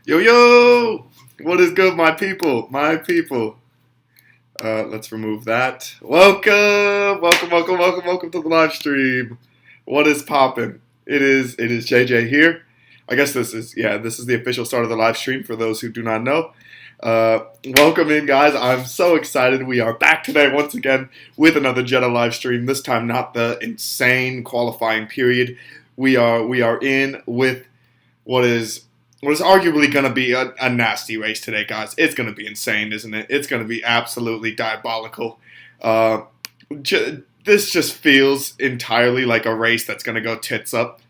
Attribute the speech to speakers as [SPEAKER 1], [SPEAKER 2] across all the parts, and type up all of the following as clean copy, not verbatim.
[SPEAKER 1] Yo, yo! What is good, my people? My people. Let's remove that. Welcome to the live stream. What is poppin'? It is JJ here. I guess this is the official start of the live stream for those who do not know. Welcome in, guys. I'm so excited. We are back today once again with another Jeddah live stream. This time, not the insane qualifying period. We are in with what is arguably going to be a nasty race today, guys. It's going to be insane, isn't it? It's going to be absolutely diabolical. This just feels entirely like a race that's going to go tits up.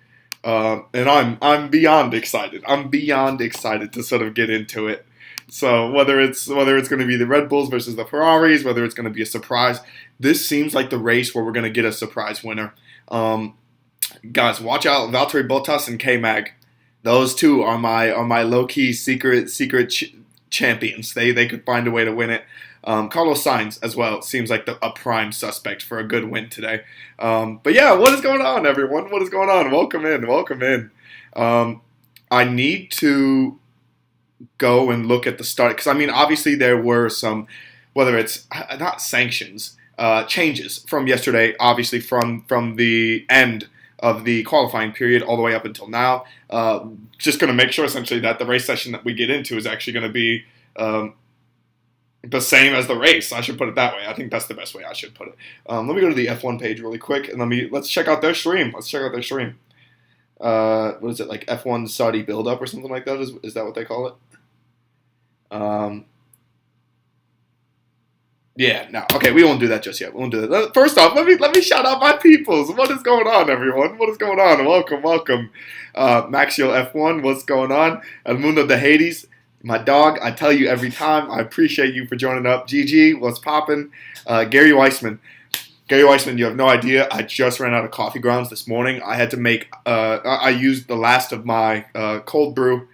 [SPEAKER 1] And I'm beyond excited. I'm beyond excited to sort of get into it. So whether it's going to be the Red Bulls versus the Ferraris, whether it's going to be a surprise, this seems like the race where we're going to get a surprise winner. Guys, watch out, Valtteri Bottas and K-Mag. Those two are my low-key secret champions. They could find a way to win it. Carlos Sainz as well seems like a prime suspect for a good win today. But yeah, what is going on, everyone? What is going on? Welcome in. I need to go and look at the start because obviously there were some, whether it's not sanctions, changes from yesterday. Obviously from the end of the qualifying period all the way up until now. Just going to make sure essentially that the race session that we get into is actually going to be the same as the race. I should put it that way. I think that's the best way I should put it. Let me go to the F1 page really quick and let's check out their stream. What is it, like F1 Saudi build-up or something like that? Is that what they call it? Yeah, no. Okay, we won't do that just yet. We won't do that. First off, let me shout out my peoples. What is going on, everyone? What is going on? Welcome. Maxiel F1, what's going on? El Mundo de Hades, my dog. I tell you every time, I appreciate you for joining up. GG, what's poppin'? Gary Weissman, you have no idea. I just ran out of coffee grounds this morning. I had to make, I used the last of my cold brew.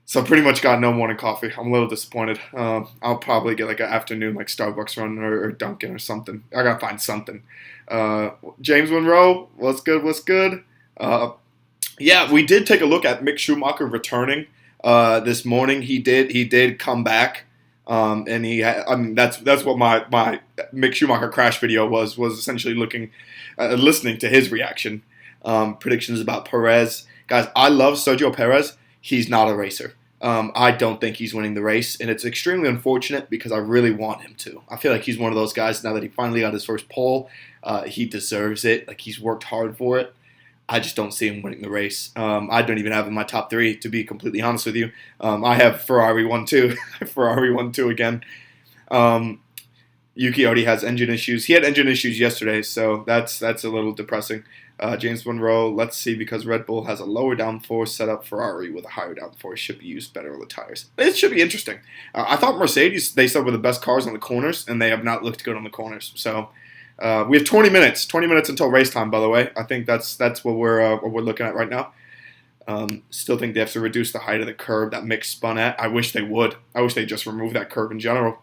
[SPEAKER 1] So pretty much got no morning coffee. I'm a little disappointed. I'll probably get like an afternoon like Starbucks run or Dunkin' or something. I gotta find something. James Monroe, what's good? Yeah, we did take a look at Mick Schumacher returning this morning. He did come back, and that's what my Mick Schumacher crash video was essentially listening to his reaction. Predictions about Perez, guys. I love Sergio Perez. He's not a racer. I don't think he's winning the race, and it's extremely unfortunate because I really want him to. I feel like he's one of those guys now that he finally got his first pole. He deserves it. Like, he's worked hard for it. I just don't see him winning the race. I don't even have him in my top three, to be completely honest with you. I have Ferrari 1-2. Ferrari 1-2 again. Yuki already has engine issues. He had engine issues yesterday, so that's a little depressing. James Monroe, let's see, because Red Bull has a lower downforce setup. Ferrari with a higher downforce should be used better on the tires. It should be interesting. I thought Mercedes, they said, were the best cars on the corners, and they have not looked good on the corners. So we have 20 minutes until race time, by the way. I think that's what we're looking at right now. Still think they have to reduce the height of the curb that Mick spun at. I wish they would. I wish they'd just remove that curb in general.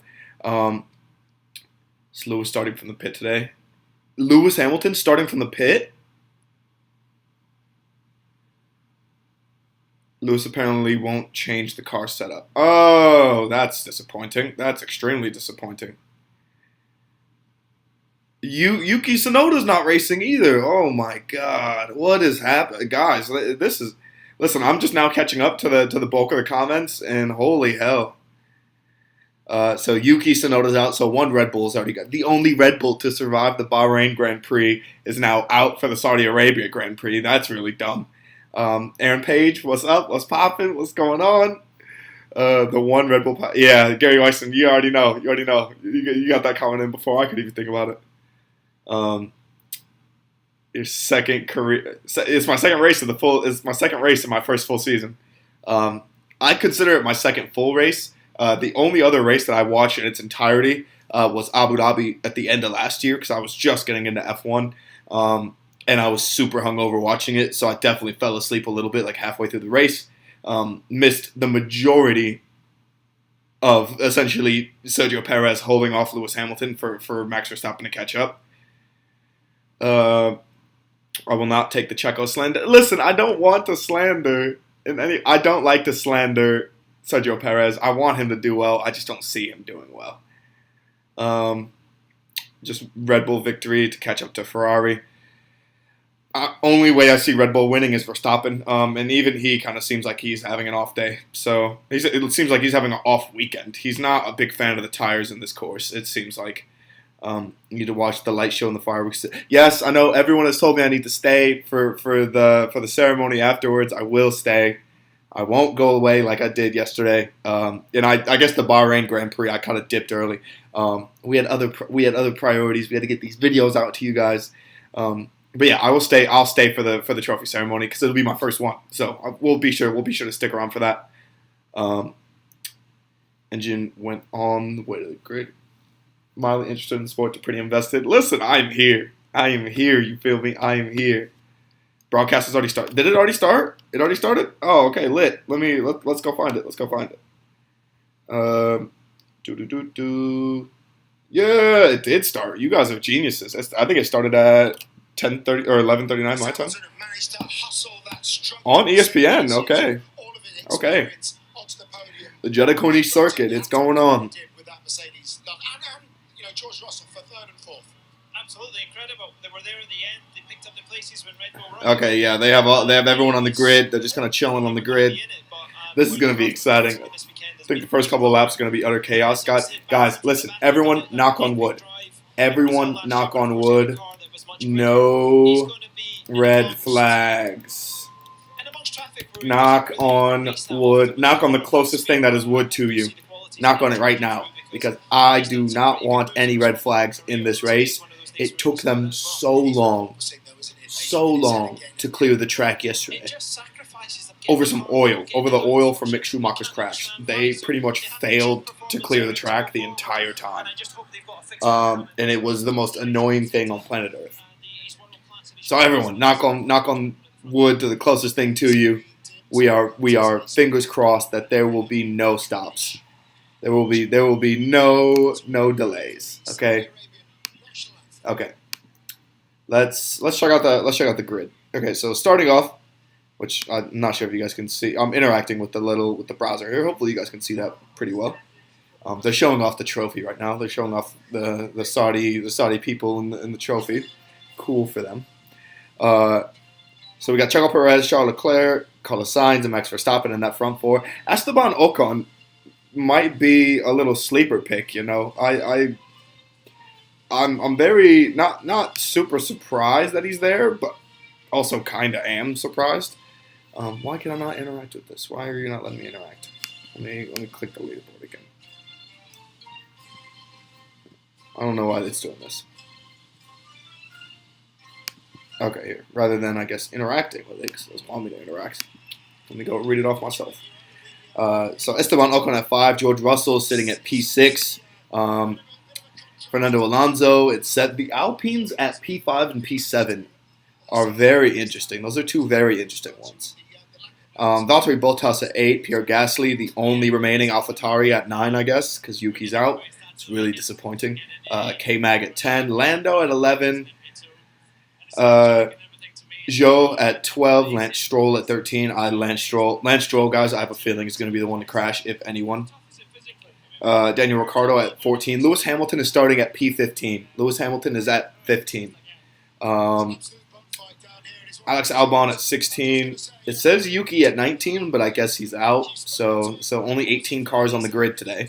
[SPEAKER 1] Is Lewis starting from the pit today? Lewis Hamilton starting from the pit? Lewis apparently won't change the car setup. Oh, that's disappointing. That's extremely disappointing. Yuki Tsunoda's not racing either. Oh my God, what is happening, guys? Listen. I'm just now catching up to the bulk of the comments, and holy hell. So Yuki Tsunoda's out. So one Red Bull's already got. The only Red Bull to survive the Bahrain Grand Prix is now out for the Saudi Arabia Grand Prix. That's really dumb. Aaron Page, what's up? What's poppin'? What's going on? The one Red Bull. Yeah, Gary Weissman, you already know. You got that comment in before I could even think about it. Your second career. It's my second race It's my second race in my first full season. I consider it my second full race. The only other race that I watched in its entirety was Abu Dhabi at the end of last year because I was just getting into F1. And I was super hungover watching it, so I definitely fell asleep a little bit, like halfway through the race. Missed the majority of essentially Sergio Perez holding off Lewis Hamilton for Max Verstappen to catch up. I will not take the Checo slander. Listen, I don't want to slander I don't like to slander Sergio Perez. I want him to do well. I just don't see him doing well. Just Red Bull victory to catch up to Ferrari. Only way I see Red Bull winning is Verstappen, and even he kind of seems like he's having an off day. So it seems like he's having an off weekend. He's not a big fan of the tires in this course. It seems like you need to watch the light show and the fireworks. Yes, I know everyone has told me I need to stay for the ceremony afterwards. I will stay. I won't go away like I did yesterday. And I guess the Bahrain Grand Prix I kind of dipped early. We had other priorities. We had to get these videos out to you guys. But yeah, I will stay. I'll stay for the trophy ceremony because it'll be my first one. So we'll be sure to stick around for that. Engine went on the way to the grid. Mildly interested in the sport to pretty invested. Listen, I'm here. I am here. You feel me? I am here. Broadcast has already started. Did it already start? It already started? Oh, okay, lit. Let's go find it. Let's go find it. Yeah, it did start. You guys are geniuses. I think it started at 10:30 or 11:39 my time. On ESPN. Okay. Okay. The Jeddah Corniche circuit. It's going on.
[SPEAKER 2] George Russell for third and fourth. Absolutely incredible. They were there in the end. They picked up the places when Red Bull ran.
[SPEAKER 1] Okay, yeah, they have everyone on the grid. They're just kind of chilling on the grid. This is going to be exciting. I think the first couple of laps are going to be utter chaos. Guys, listen, everyone knock on wood. Everyone knock on wood. No red flags. Knock on wood. Knock on the closest thing that is wood to you. Knock on it right now. Because I do not want any red flags in this race. It took them so long to clear the track yesterday. Over some oil, over the oil from Mick Schumacher's crash. They pretty much failed to clear the track the entire time. And it was the most annoying thing on planet Earth. So everyone, knock on wood to the closest thing to you. We are fingers crossed that there will be no stops. There will be no delays. Okay. Okay. Let's check out the grid. Okay, so starting off, which I'm not sure if you guys can see. I'm interacting with the browser here. Hopefully you guys can see that pretty well. They're showing off the trophy right now. They're showing off the Saudi people in the trophy. Cool for them. So we got Checo Perez, Charles Leclerc, Carlos Sainz, and Max Verstappen in that front four. Esteban Ocon might be a little sleeper pick, you know. I'm very not super surprised that he's there, but also kind of am surprised. Why can I not interact with this? Why are you not letting me interact? Let me click the leaderboard again. I don't know why it's doing this. Okay, here. Rather than, I guess, interacting with it, because it doesn't want me to interact. Let me go read it off myself. So Esteban Ocon at 5, George Russell sitting at P6, Fernando Alonso. It's set the Alpines at P5 and P7 are very interesting. Those are two very interesting ones. Valtteri Bottas at 8, Pierre Gasly, the only remaining AlphaTauri at 9, I guess, because Yuki's out. It's really disappointing. K-Mag at 10, Lando at 11, Zhou at 12, Lance Stroll at 13. Lance Stroll, guys, I have a feeling is going to be the one to crash, if anyone. Daniel Ricciardo at 14. Lewis Hamilton is starting at P15. Lewis Hamilton is at 15. Alex Albon at 16. It says Yuki at 19, but I guess he's out. So only 18 cars on the grid today.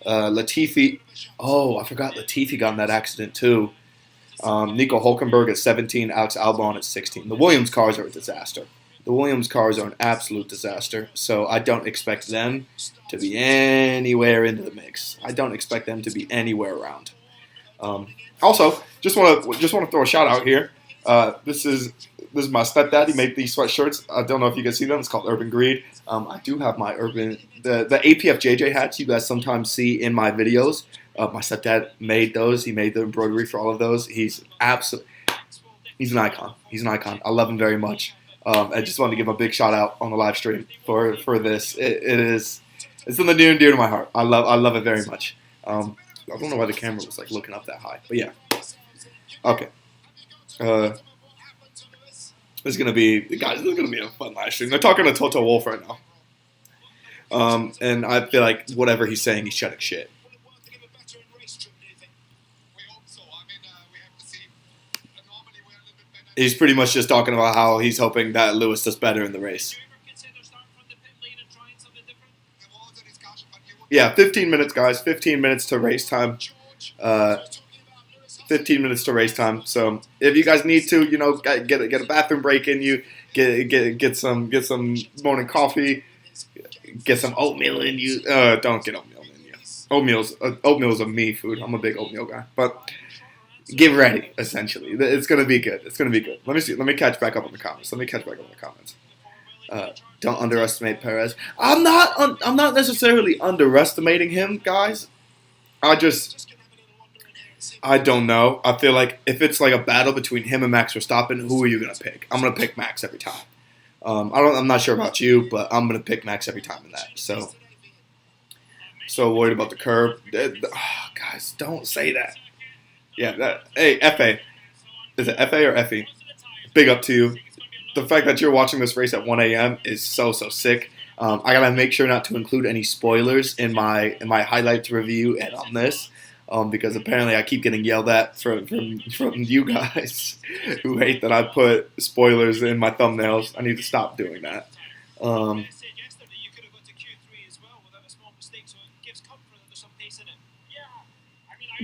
[SPEAKER 1] Latifi. Oh, I forgot Latifi got in that accident too. Nico Hulkenberg at 17, Alex Albon at 16. The Williams cars are a disaster. The Williams cars are an absolute disaster, so I don't expect them to be anywhere into the mix. I don't expect them to be anywhere around. Also, just want to throw a shout out here. This is my stepdad. He made these sweatshirts. I don't know if you can see them. It's called Urban Greed. I do have my the APF JJ hats you guys sometimes see in my videos. My stepdad made those. He made the embroidery for all of those. He's an icon. He's an icon. I love him very much. I just wanted to give him a big shout out on the live stream for this. It's something near and dear to my heart. I love it very much. I don't know why the camera was like looking up that high, but yeah. Okay. It's gonna be, guys. This is gonna be a fun live stream. They're talking to Toto Wolff right now, and I feel like whatever he's saying, he's chatting shit. He's pretty much just talking about how he's hoping that Lewis does better in the race. Yeah, 15 minutes, guys. 15 minutes to race time. 15 minutes to race time. So if you guys need to, get a bathroom break in you, get some morning coffee, get some oatmeal in you. Don't get oatmeal in you. Oatmeal's a me food. I'm a big oatmeal guy, but get ready. Essentially, it's gonna be good. It's gonna be good. Let me see. Let me catch back up on the comments. Don't underestimate Perez. I'm not necessarily underestimating him, guys. I don't know. I feel like if it's like a battle between him and Max Verstappen, who are you gonna pick? I'm gonna pick Max every time. I'm not sure about you, but I'm gonna pick Max every time in that. So worried about the curb. Guys, don't say that. Yeah, hey, FA. Is it FA or FE? Big up to you. The fact that you're watching this race at 1 a.m. is so sick. I gotta make sure not to include any spoilers in my highlights review and on this, because apparently I keep getting yelled at from you guys who hate that I put spoilers in my thumbnails. I need to stop doing that.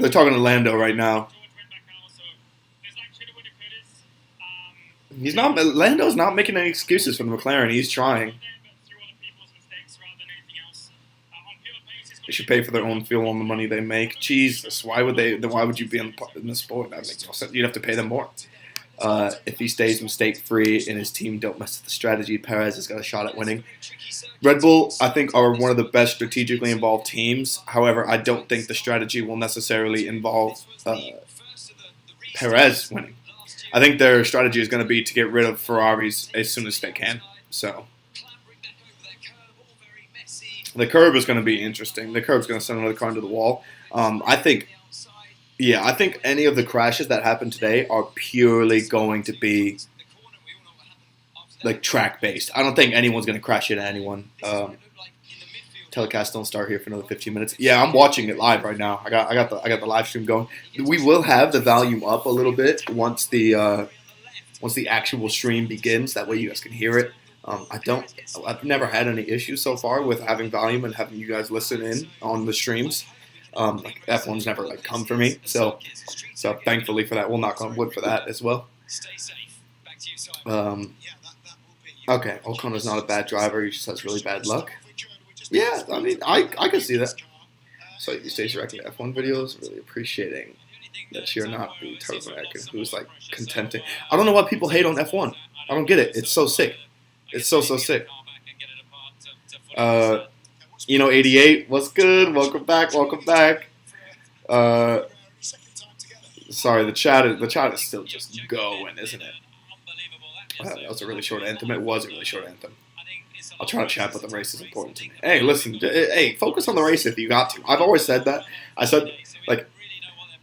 [SPEAKER 1] They're talking to Lando right now. Lando's not making any excuses for the McLaren. He's trying. They should pay for their own fuel on the money they make. Jesus, why would you be in the sport? That makes no sense. You'd have to pay them more. If he stays mistake-free and his team don't mess with the strategy, Perez has got a shot at winning. Red Bull, I think, are one of the best strategically involved teams. However, I don't think the strategy will necessarily involve Perez winning. I think their strategy is going to be to get rid of Ferraris as soon as they can. So the curb is going to be interesting. The curb is going to send another car into the wall. I think any of the crashes that happened today are purely going to be like track based. I don't think anyone's going to crash into anyone. Telecast don't start here for another 15 minutes. Yeah, I'm watching it live right now. I got the live stream going. We will have the volume up a little bit once the actual stream begins. That way you guys can hear it. I've never had any issues so far with having volume and having you guys listen in on the streams. Like F1's never come for me. So thankfully for that, we'll knock on wood for that as well. Okay, O'Connor's not a bad driver. He just has really bad luck. Yeah, I mean, I can see that. So you stay directly F1 videos, really appreciating that you're not the Turbo American who's contented. I don't know why people hate on F1. I don't get it. It's so sick. It's so sick. 88, what's good? Welcome back. Sorry, the chat is still just going, isn't it? That was a really short anthem. It was a really short anthem. I'll try to chat, but the race is important to me. Hey, listen. Hey, focus on the race if you got to. I've always said that. I said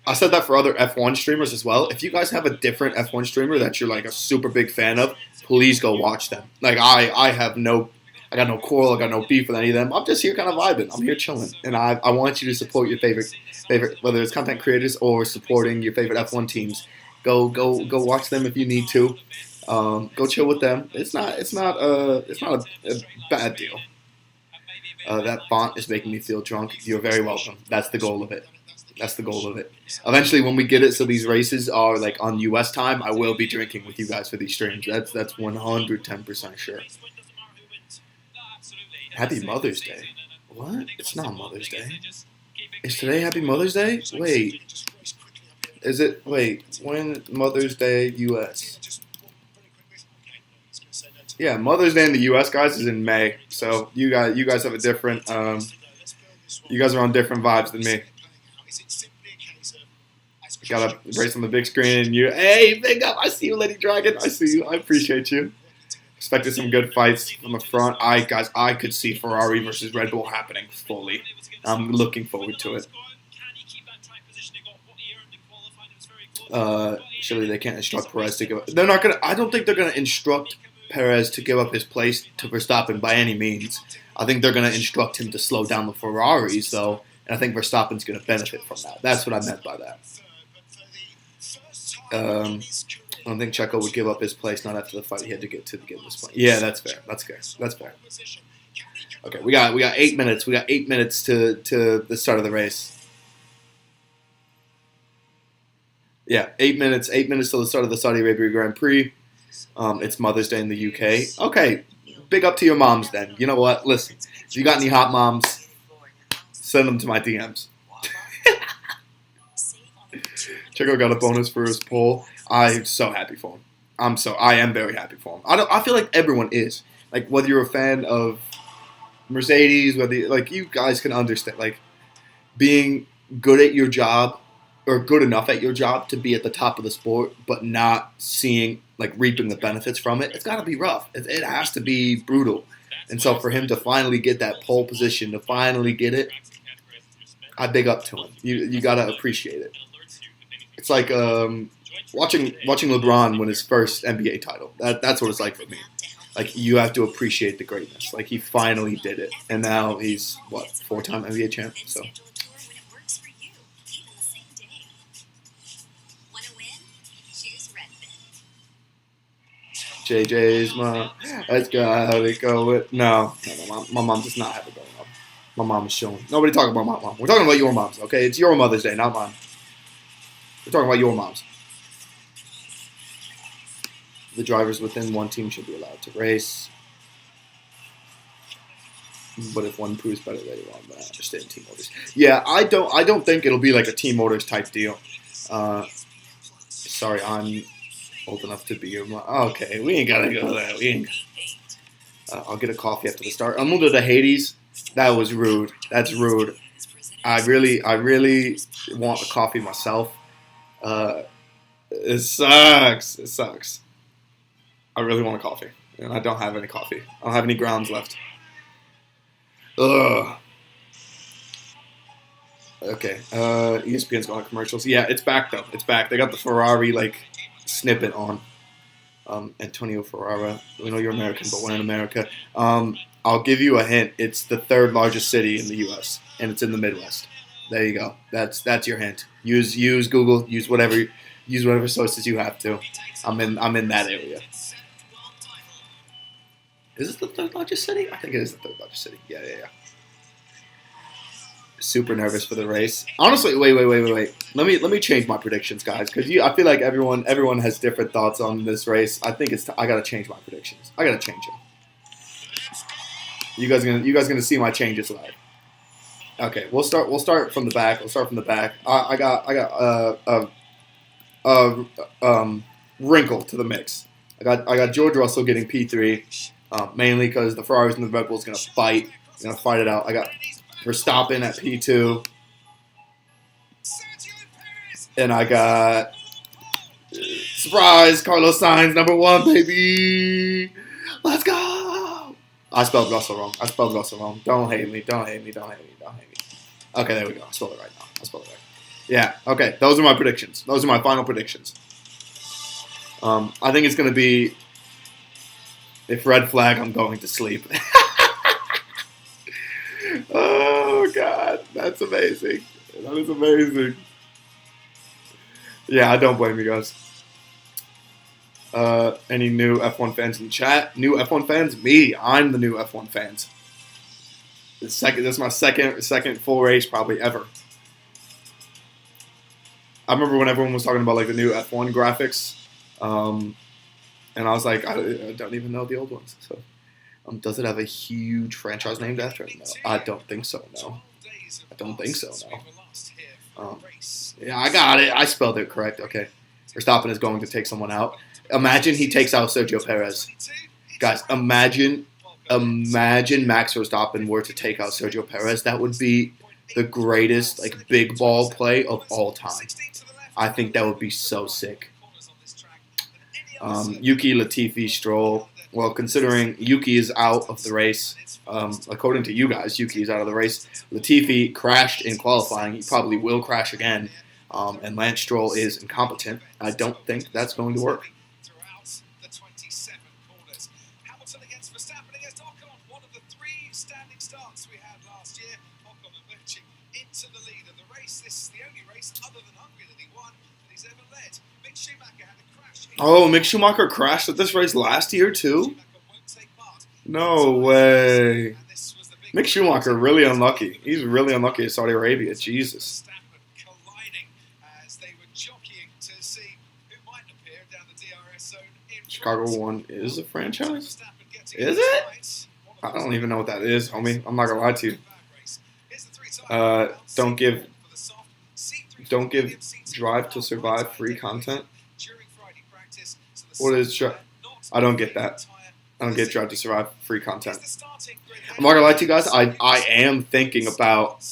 [SPEAKER 1] that for other F1 streamers as well. If you guys have a different F1 streamer that you're a super big fan of, please go watch them. I got no quarrel. I got no beef with any of them. I'm just here kind of vibing. I'm here chilling, and I want you to support your favorite, whether it's content creators or supporting your favorite F1 teams. Go watch them if you need to. Go chill with them. It's not a bad deal. That font is making me feel drunk. You're very welcome. That's the goal of it. Eventually, when we get it, so these races are on U.S. time, I will be drinking with you guys for these streams. That's 110% sure. Happy Mother's Day. What? It's not Mother's Day. Is today Happy Mother's Day? Wait. Is it? Wait. When Mother's Day U.S.? Yeah, Mother's Day in the U.S., guys, is in May. So you guys have a different. You guys are on different vibes than me. Gotta race on the big screen. Hey, big up! I see you, Lady Dragon. I see you. I appreciate you. Expected some good fights from the front. I could see Ferrari versus Red Bull happening fully. I'm looking forward to it. Surely they can't instruct Perez to give up. They're not gonna. I don't think they're gonna instruct Perez to give up his place to Verstappen by any means. I think they're gonna instruct him to slow down the Ferraris though, and I think Verstappen's gonna benefit from that. That's what I meant by that. I don't think Checo would give up his place not after the fight he had to get this point. Yeah, that's fair. That's fair. That's fair. Okay, we got 8 minutes. We got 8 minutes to the start of the race. Yeah, 8 minutes. 8 minutes till the start of the Saudi Arabia Grand Prix. It's Mother's Day in the UK. Okay, big up to your moms then. You know what? Listen, if you got any hot moms, send them to my DMs. Checo got a bonus for his pole. I'm so happy for him. I am very happy for him. I feel like everyone is. Like, whether you're a fan of Mercedes, whether you guys can understand, like, being good at your job or good enough at your job to be at the top of the sport, but not seeing, like, reaping the benefits from it. It's got to be rough. It has to be brutal. And so for him to finally get that pole position, to finally get it, I big up to him. You got to appreciate it. It's like watching LeBron win his first NBA title. That's what it's like for me. Like, you have to appreciate the greatness. Like, he finally did it, and now he's what, 4-time NBA champ. So. JJ's mom. Let's go. How they go with? No. My mom does not have it going on. My mom is showing. Nobody talking about my mom. We're talking about your moms, okay? It's your Mother's Day, not mine. We're talking about your moms. The drivers within one team should be allowed to race. But if one proves better later on, then I understand team orders. Yeah, I don't think it'll be like a team orders type deal. Sorry, I'm old enough to be your mom. Okay, we ain't gotta go there. We ain't. I'll get a coffee after the start. I'm moving to Hades. That was rude. That's rude. I really want a coffee myself. It sucks. It sucks. I really want a coffee, and I don't have any coffee. I don't have any grounds left. Ugh. Okay. ESPN's going to commercials. Yeah, it's back though. It's back. They got the Ferrari snippet on. Antonio Ferrara. We know you're American, but we're in America. I'll give you a hint. It's the 3rd largest city in the U.S. and it's in the Midwest. There you go. That's your hint. Use Google. Use whatever sources you have to. I'm in that area. Is it the 3rd largest city? I think it is the 3rd largest city. Yeah. Super nervous for the race. Honestly, wait. Let me change my predictions, guys, because I feel like everyone has different thoughts on this race. I think I gotta change my predictions. I gotta change them. You guys gonna see my changes live. Okay, we'll start from the back. I got wrinkle to the mix. I got George Russell getting P3, mainly because the Ferraris and the Red Bulls gonna fight it out. I got Verstappen at P2, and I got surprise Carlos Sainz #1, baby. Let's go. I spelled Russell wrong. Don't hate me. Okay, there we go. I spelled it right now. Yeah. Okay. Those are my predictions. Those are my final predictions. I think it's gonna be, if red flag, I'm going to sleep. Oh God, that's amazing. That is amazing. Yeah, I don't blame you guys. Any new F1 fans in the chat? New F1 fans? Me. I'm the new F1 fans. This is my second full race probably ever. I remember when everyone was talking about the new F1 graphics, and I was like, I don't even know the old ones. So, does it have a huge franchise named after it? No, I don't think so. No, I don't think so. No. Yeah, I got it. I spelled it correct. Okay, Verstappen is going to take someone out. Imagine he takes out Sergio Perez. Guys, imagine Max Verstappen were to take out Sergio Perez. That would be the greatest big ball play of all time. I think that would be so sick. Yuki, Latifi, Stroll. Well, considering Yuki is out of the race, according to you guys, Yuki is out of the race. Latifi crashed in qualifying. He probably will crash again. and Lance Stroll is incompetent, I don't think that's going to work.
[SPEAKER 2] Throughout the 27 corners. Hamilton against Verstappen against Ocon. One of the 3 standing starts we had last year. Ocon emerging into the lead of the race. This is the only race other than Hungary that he won that he's ever led. Mick Schumacher had a crash.
[SPEAKER 1] Oh, Mick Schumacher crashed at this race last year too? No way. Mick Schumacher really unlucky. He's really unlucky at Saudi Arabia. Jesus. Chicago 1 is a franchise? Is it? I don't even know what that is, homie. I'm not gonna lie to you. Don't give Drive to Survive free content. What is? I don't get that. I don't get Drive to Survive free content. I'm not gonna lie to you guys. I am thinking about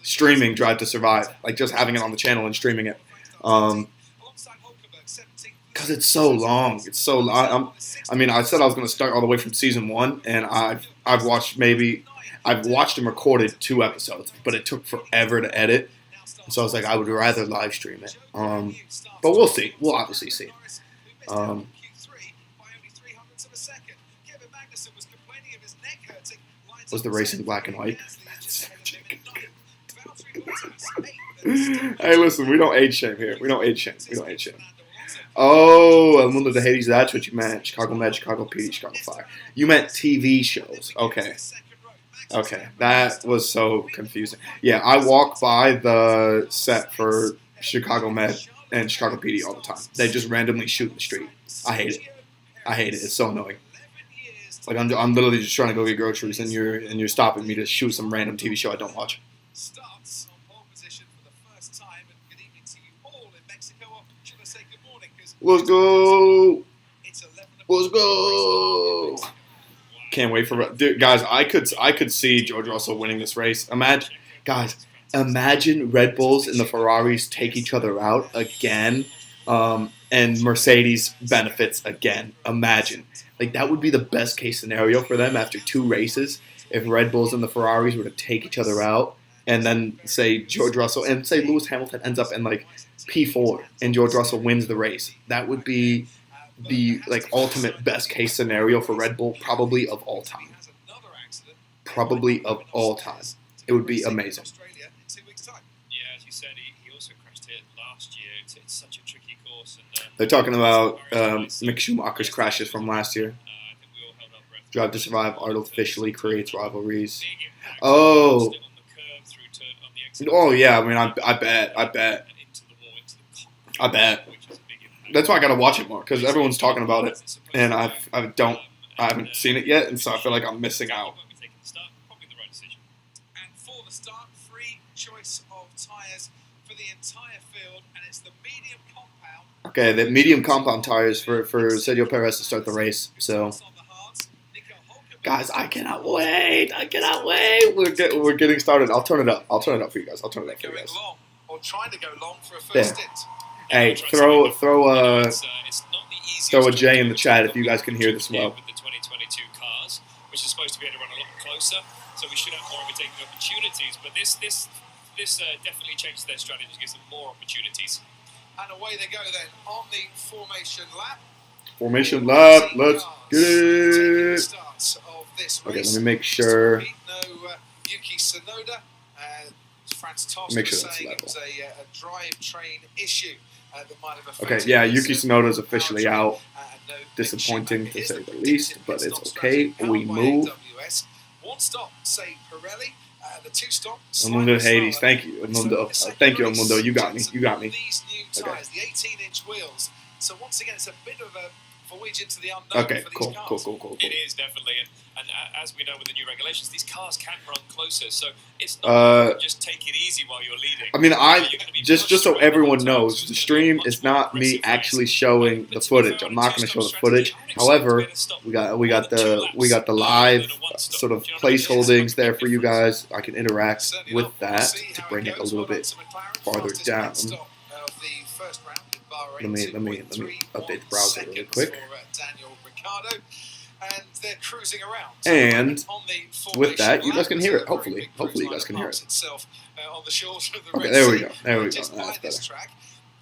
[SPEAKER 1] streaming Drive to Survive, like just having it on the channel and streaming it. Because it's so long. It's so long. I mean, I said I was going to start all the way from season 1, and I've watched and recorded 2 episodes, but it took forever to edit. So I was like, I would rather live stream it. But we'll see. We'll obviously see. Was the race in black and white? Hey, listen, we don't age shame here. We don't age shame. Oh, El Mundo de Hades, that's what you meant. Chicago Med, Chicago PD, Chicago Fire. You meant TV shows. Okay. Okay, that was so confusing. Yeah, I walk by the set for Chicago Med and Chicago PD all the time. They just randomly shoot in the street. I hate it. It's so annoying. Like I'm literally just trying to go get groceries, and you're stopping me to shoot some random TV show I don't watch. Let's go! Let's go! Can't wait for dude, guys. I could see George Russell winning this race. Imagine Red Bulls and the Ferraris take each other out again, and Mercedes benefits again. Imagine, like that would be the best case scenario for them after 2 races. If Red Bulls and the Ferraris were to take each other out, and then say George Russell and say Lewis Hamilton ends up in like P4 and George Russell wins the race, that would be the like ultimate best case scenario for Red Bull, probably of all time. Probably of all time. It would be amazing.
[SPEAKER 2] Yeah, as you said, he also crashed here last year. It's such a tricky course. And,
[SPEAKER 1] they're talking about Mick Schumacher's crashes from last year. Drive to Survive artificially creates rivalries. Oh yeah. I mean, I bet. That's why I gotta watch it more, because everyone's talking about it, and I haven't seen it yet, and so I feel like I'm missing out.
[SPEAKER 2] And for the start, free choice of tyres for the entire field, and it's the medium compound.
[SPEAKER 1] Okay, the medium compound tires for Sergio Perez to start the race. So, guys, I cannot wait. We're getting started. I'll turn it up for you guys.
[SPEAKER 2] Long, or trying to go long for a first stint.
[SPEAKER 1] Hey, throw a J in the chat if you guys can hear this well.
[SPEAKER 2] With the 2022 cars, which is supposed to be able to run a lot closer, so we should have more overtaking opportunities. But this definitely changes their strategy, gives them more opportunities. And away they go then on the formation lap.
[SPEAKER 1] Let's get it. Okay, let me make sure.
[SPEAKER 2] Yuki Tsunoda.
[SPEAKER 1] Make sure that's level.
[SPEAKER 2] It was a drivetrain issue that might have
[SPEAKER 1] okay, yeah, Yuki Tsunoda is officially out. Disappointing to say the least, but it's okay. We move.
[SPEAKER 2] One stop, say Pirelli. The 2 stops.
[SPEAKER 1] El Mundo Hades, thank you, El Mundo. Thank you, El Mundo. You got me.
[SPEAKER 2] These new tires, the 18-inch wheels. So once again, it's a bit of a voyage into the unknown.
[SPEAKER 1] Okay,
[SPEAKER 2] for these
[SPEAKER 1] cool.
[SPEAKER 2] cars. It is definitely, and as we know with the new regulations, these cars can run closer. So it's not just take it easy while you're leading.
[SPEAKER 1] I mean, just so everyone knows, the stream is not me actually showing the footage. I'm not going to show the footage. However, we got the live sort of placeholdings there for you guys. I can interact with that to bring it a little bit farther down. Let me update the browser really quick.
[SPEAKER 2] and they're cruising around.
[SPEAKER 1] And
[SPEAKER 2] on the
[SPEAKER 1] with that, you
[SPEAKER 2] lap,
[SPEAKER 1] guys can hear it.
[SPEAKER 2] very
[SPEAKER 1] Hopefully,
[SPEAKER 2] big
[SPEAKER 1] hopefully you
[SPEAKER 2] cruise
[SPEAKER 1] guys can
[SPEAKER 2] line
[SPEAKER 1] hear
[SPEAKER 2] that
[SPEAKER 1] it.
[SPEAKER 2] parks itself on the shores of the
[SPEAKER 1] Okay,
[SPEAKER 2] Red
[SPEAKER 1] there we
[SPEAKER 2] Sea,
[SPEAKER 1] go. There we go.
[SPEAKER 2] just by
[SPEAKER 1] That's
[SPEAKER 2] this
[SPEAKER 1] better.
[SPEAKER 2] track.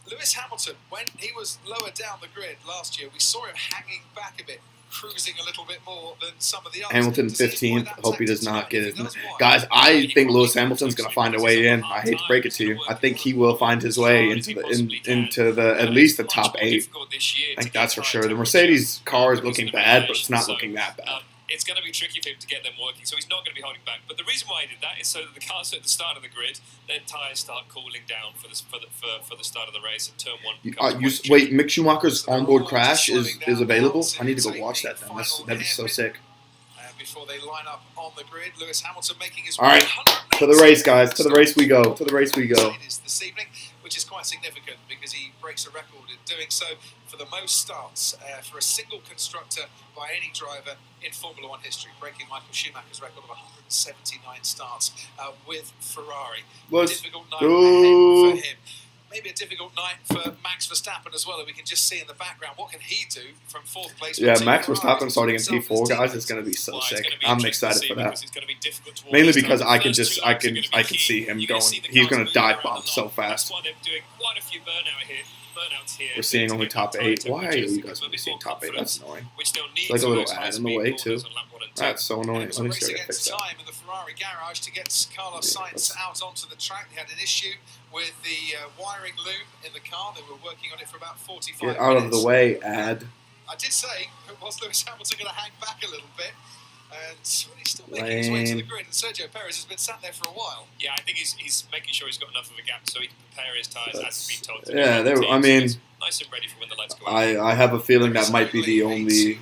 [SPEAKER 2] Lewis Hamilton, when he was lower down the grid last year, we saw him hanging back a bit, cruising a little bit more than some of the others.
[SPEAKER 1] Hamilton
[SPEAKER 2] Does he employ
[SPEAKER 1] 15th.
[SPEAKER 2] that
[SPEAKER 1] Hope he does
[SPEAKER 2] tactic
[SPEAKER 1] not
[SPEAKER 2] tonight?
[SPEAKER 1] get
[SPEAKER 2] If he
[SPEAKER 1] his.
[SPEAKER 2] does, why?
[SPEAKER 1] Guys, I think Lewis Hamilton's going to find a way in. I hate to break it to you. I think he will find his way into the at least the top 8. I think that's for sure. The Mercedes car is looking bad, but it's not looking that bad.
[SPEAKER 3] It's going to be tricky for him to get them working, so he's not going to be holding back. But the reason why he did that is so that the cars at the start of the grid, their tyres start cooling down for the start of the race, and turn 1.
[SPEAKER 1] Wait, Mick Schumacher's onboard crash is available? I need to go watch that then. That'd be so sick.
[SPEAKER 2] Before they line up on the grid, Lewis Hamilton making his
[SPEAKER 1] All right, to the race, guys. To the race we go. To the race we go.
[SPEAKER 2] This evening, which is quite significant because he breaks a record in doing so for the most starts for a single constructor by any driver in Formula One history, breaking Michael Schumacher's record of 179 starts with Ferrari.
[SPEAKER 1] Let's
[SPEAKER 2] Difficult night
[SPEAKER 1] go.
[SPEAKER 2] ahead for him. Maybe a difficult night for Max Verstappen as well, and we can just see in the background what can he do from 4th place.
[SPEAKER 1] Yeah, Max Verstappen starting in P4, guys. It's going to be so sick. I'm excited for that. Mainly because I can see him going. He's going to dive bomb so fast. We're seeing only top 8. Why are you guys only seeing top 8? That's annoying. It's like a little ad in the way too. That's so annoying. Let me see if I fix that.
[SPEAKER 2] Time in the Ferrari garage to get Carlos Sainz out onto the track. They had an issue with the wiring loom in the car. They were working on it for about 45 minutes.
[SPEAKER 1] Get out of the way, ad.
[SPEAKER 2] I did say, was Lewis Hamilton going to hang back a little bit? And he's still making his way to the grid. And Sergio Perez has been sat there for a while.
[SPEAKER 3] Yeah, I think he's making sure he's got enough of a gap so he can prepare his tyres as he's been told to.
[SPEAKER 1] Yeah, I mean,
[SPEAKER 3] nice and ready for when the lights go out.
[SPEAKER 1] I have a feeling that might be the only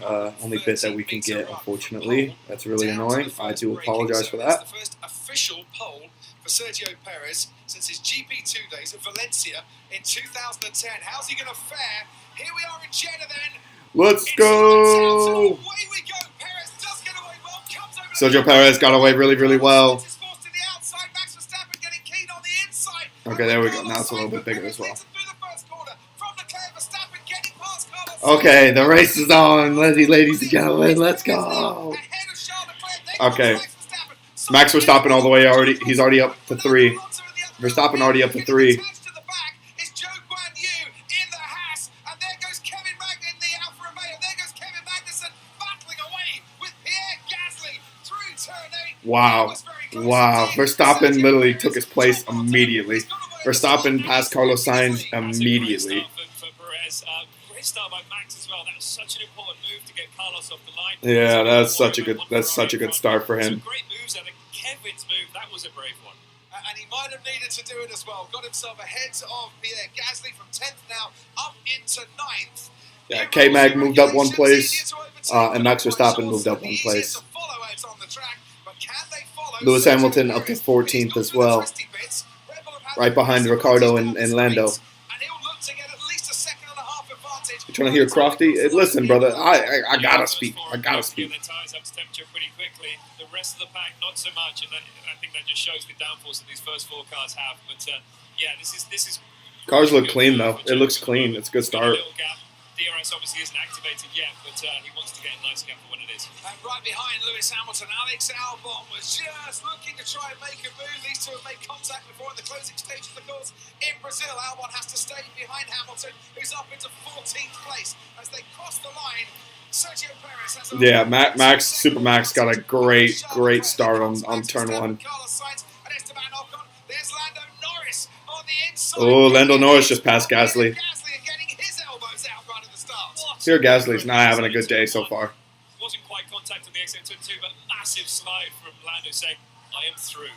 [SPEAKER 1] bit that we can get, unfortunately. That's really annoying. I do apologize for that.
[SPEAKER 2] It's the first official pole for Sergio Perez since his GP2 days at Valencia in 2010. How's he going to fare? Here we are in Jeddah then.
[SPEAKER 1] Let's go!
[SPEAKER 2] Away we go. Perez does get away well. Comes over
[SPEAKER 1] Sergio Perez got away really, really well. Okay, there we go. Now it's a little bit bigger as well. Okay, the race is on, ladies and gentlemen. Let's go. Okay, Max Verstappen all the way already. He's already up to 3. Verstappen already up to 3. Wow. Wow. Verstappen literally took his place immediately. Verstappen passed Carlos Sainz immediately.
[SPEAKER 3] Great start by Max as well. That was such an important move to get Carlos off the line.
[SPEAKER 1] Yeah, that's such a good start for him.
[SPEAKER 3] Some great moves out of Kevin's move. That was a brave one.
[SPEAKER 2] And he might have needed to do it as well. Got himself ahead of Pierre Gasly from 10th now, up into 9th.
[SPEAKER 1] Yeah, K-Mag moved up 1 place, and Max Verstappen moved up 1 place. Lewis Hamilton up to 14th as well, right behind Ricciardo and Lando. You trying to hear Crofty? Listen, brother, I gotta speak. I gotta speak.
[SPEAKER 3] The tires up to temperature pretty quickly. The rest of the pack, not so much, and I think that just shows the downforce that these first 4 cars have. But yeah, this is.
[SPEAKER 1] Cars look clean though. It looks clean. It's a good start.
[SPEAKER 3] DRS obviously isn't activated yet, but he wants to get a nice gap for when it is.
[SPEAKER 2] And right behind Lewis Hamilton, Alex Albon was just looking to try and make a move. These two have made contact before in the closing stages, of course. In Brazil, Albon has to stay behind Hamilton, who's up into 14th place as they cross the line. Sergio Perez has
[SPEAKER 1] yeah, Max, Super Max got a great start on turn 1.
[SPEAKER 2] There's Lando Norris on the inside.
[SPEAKER 1] Oh, Lando Norris just passed Gasly. Here, Gasly's not having a good day so far.
[SPEAKER 3] Wasn't quite contact on the exit turn 2, but massive slide from Lando saying, I am through.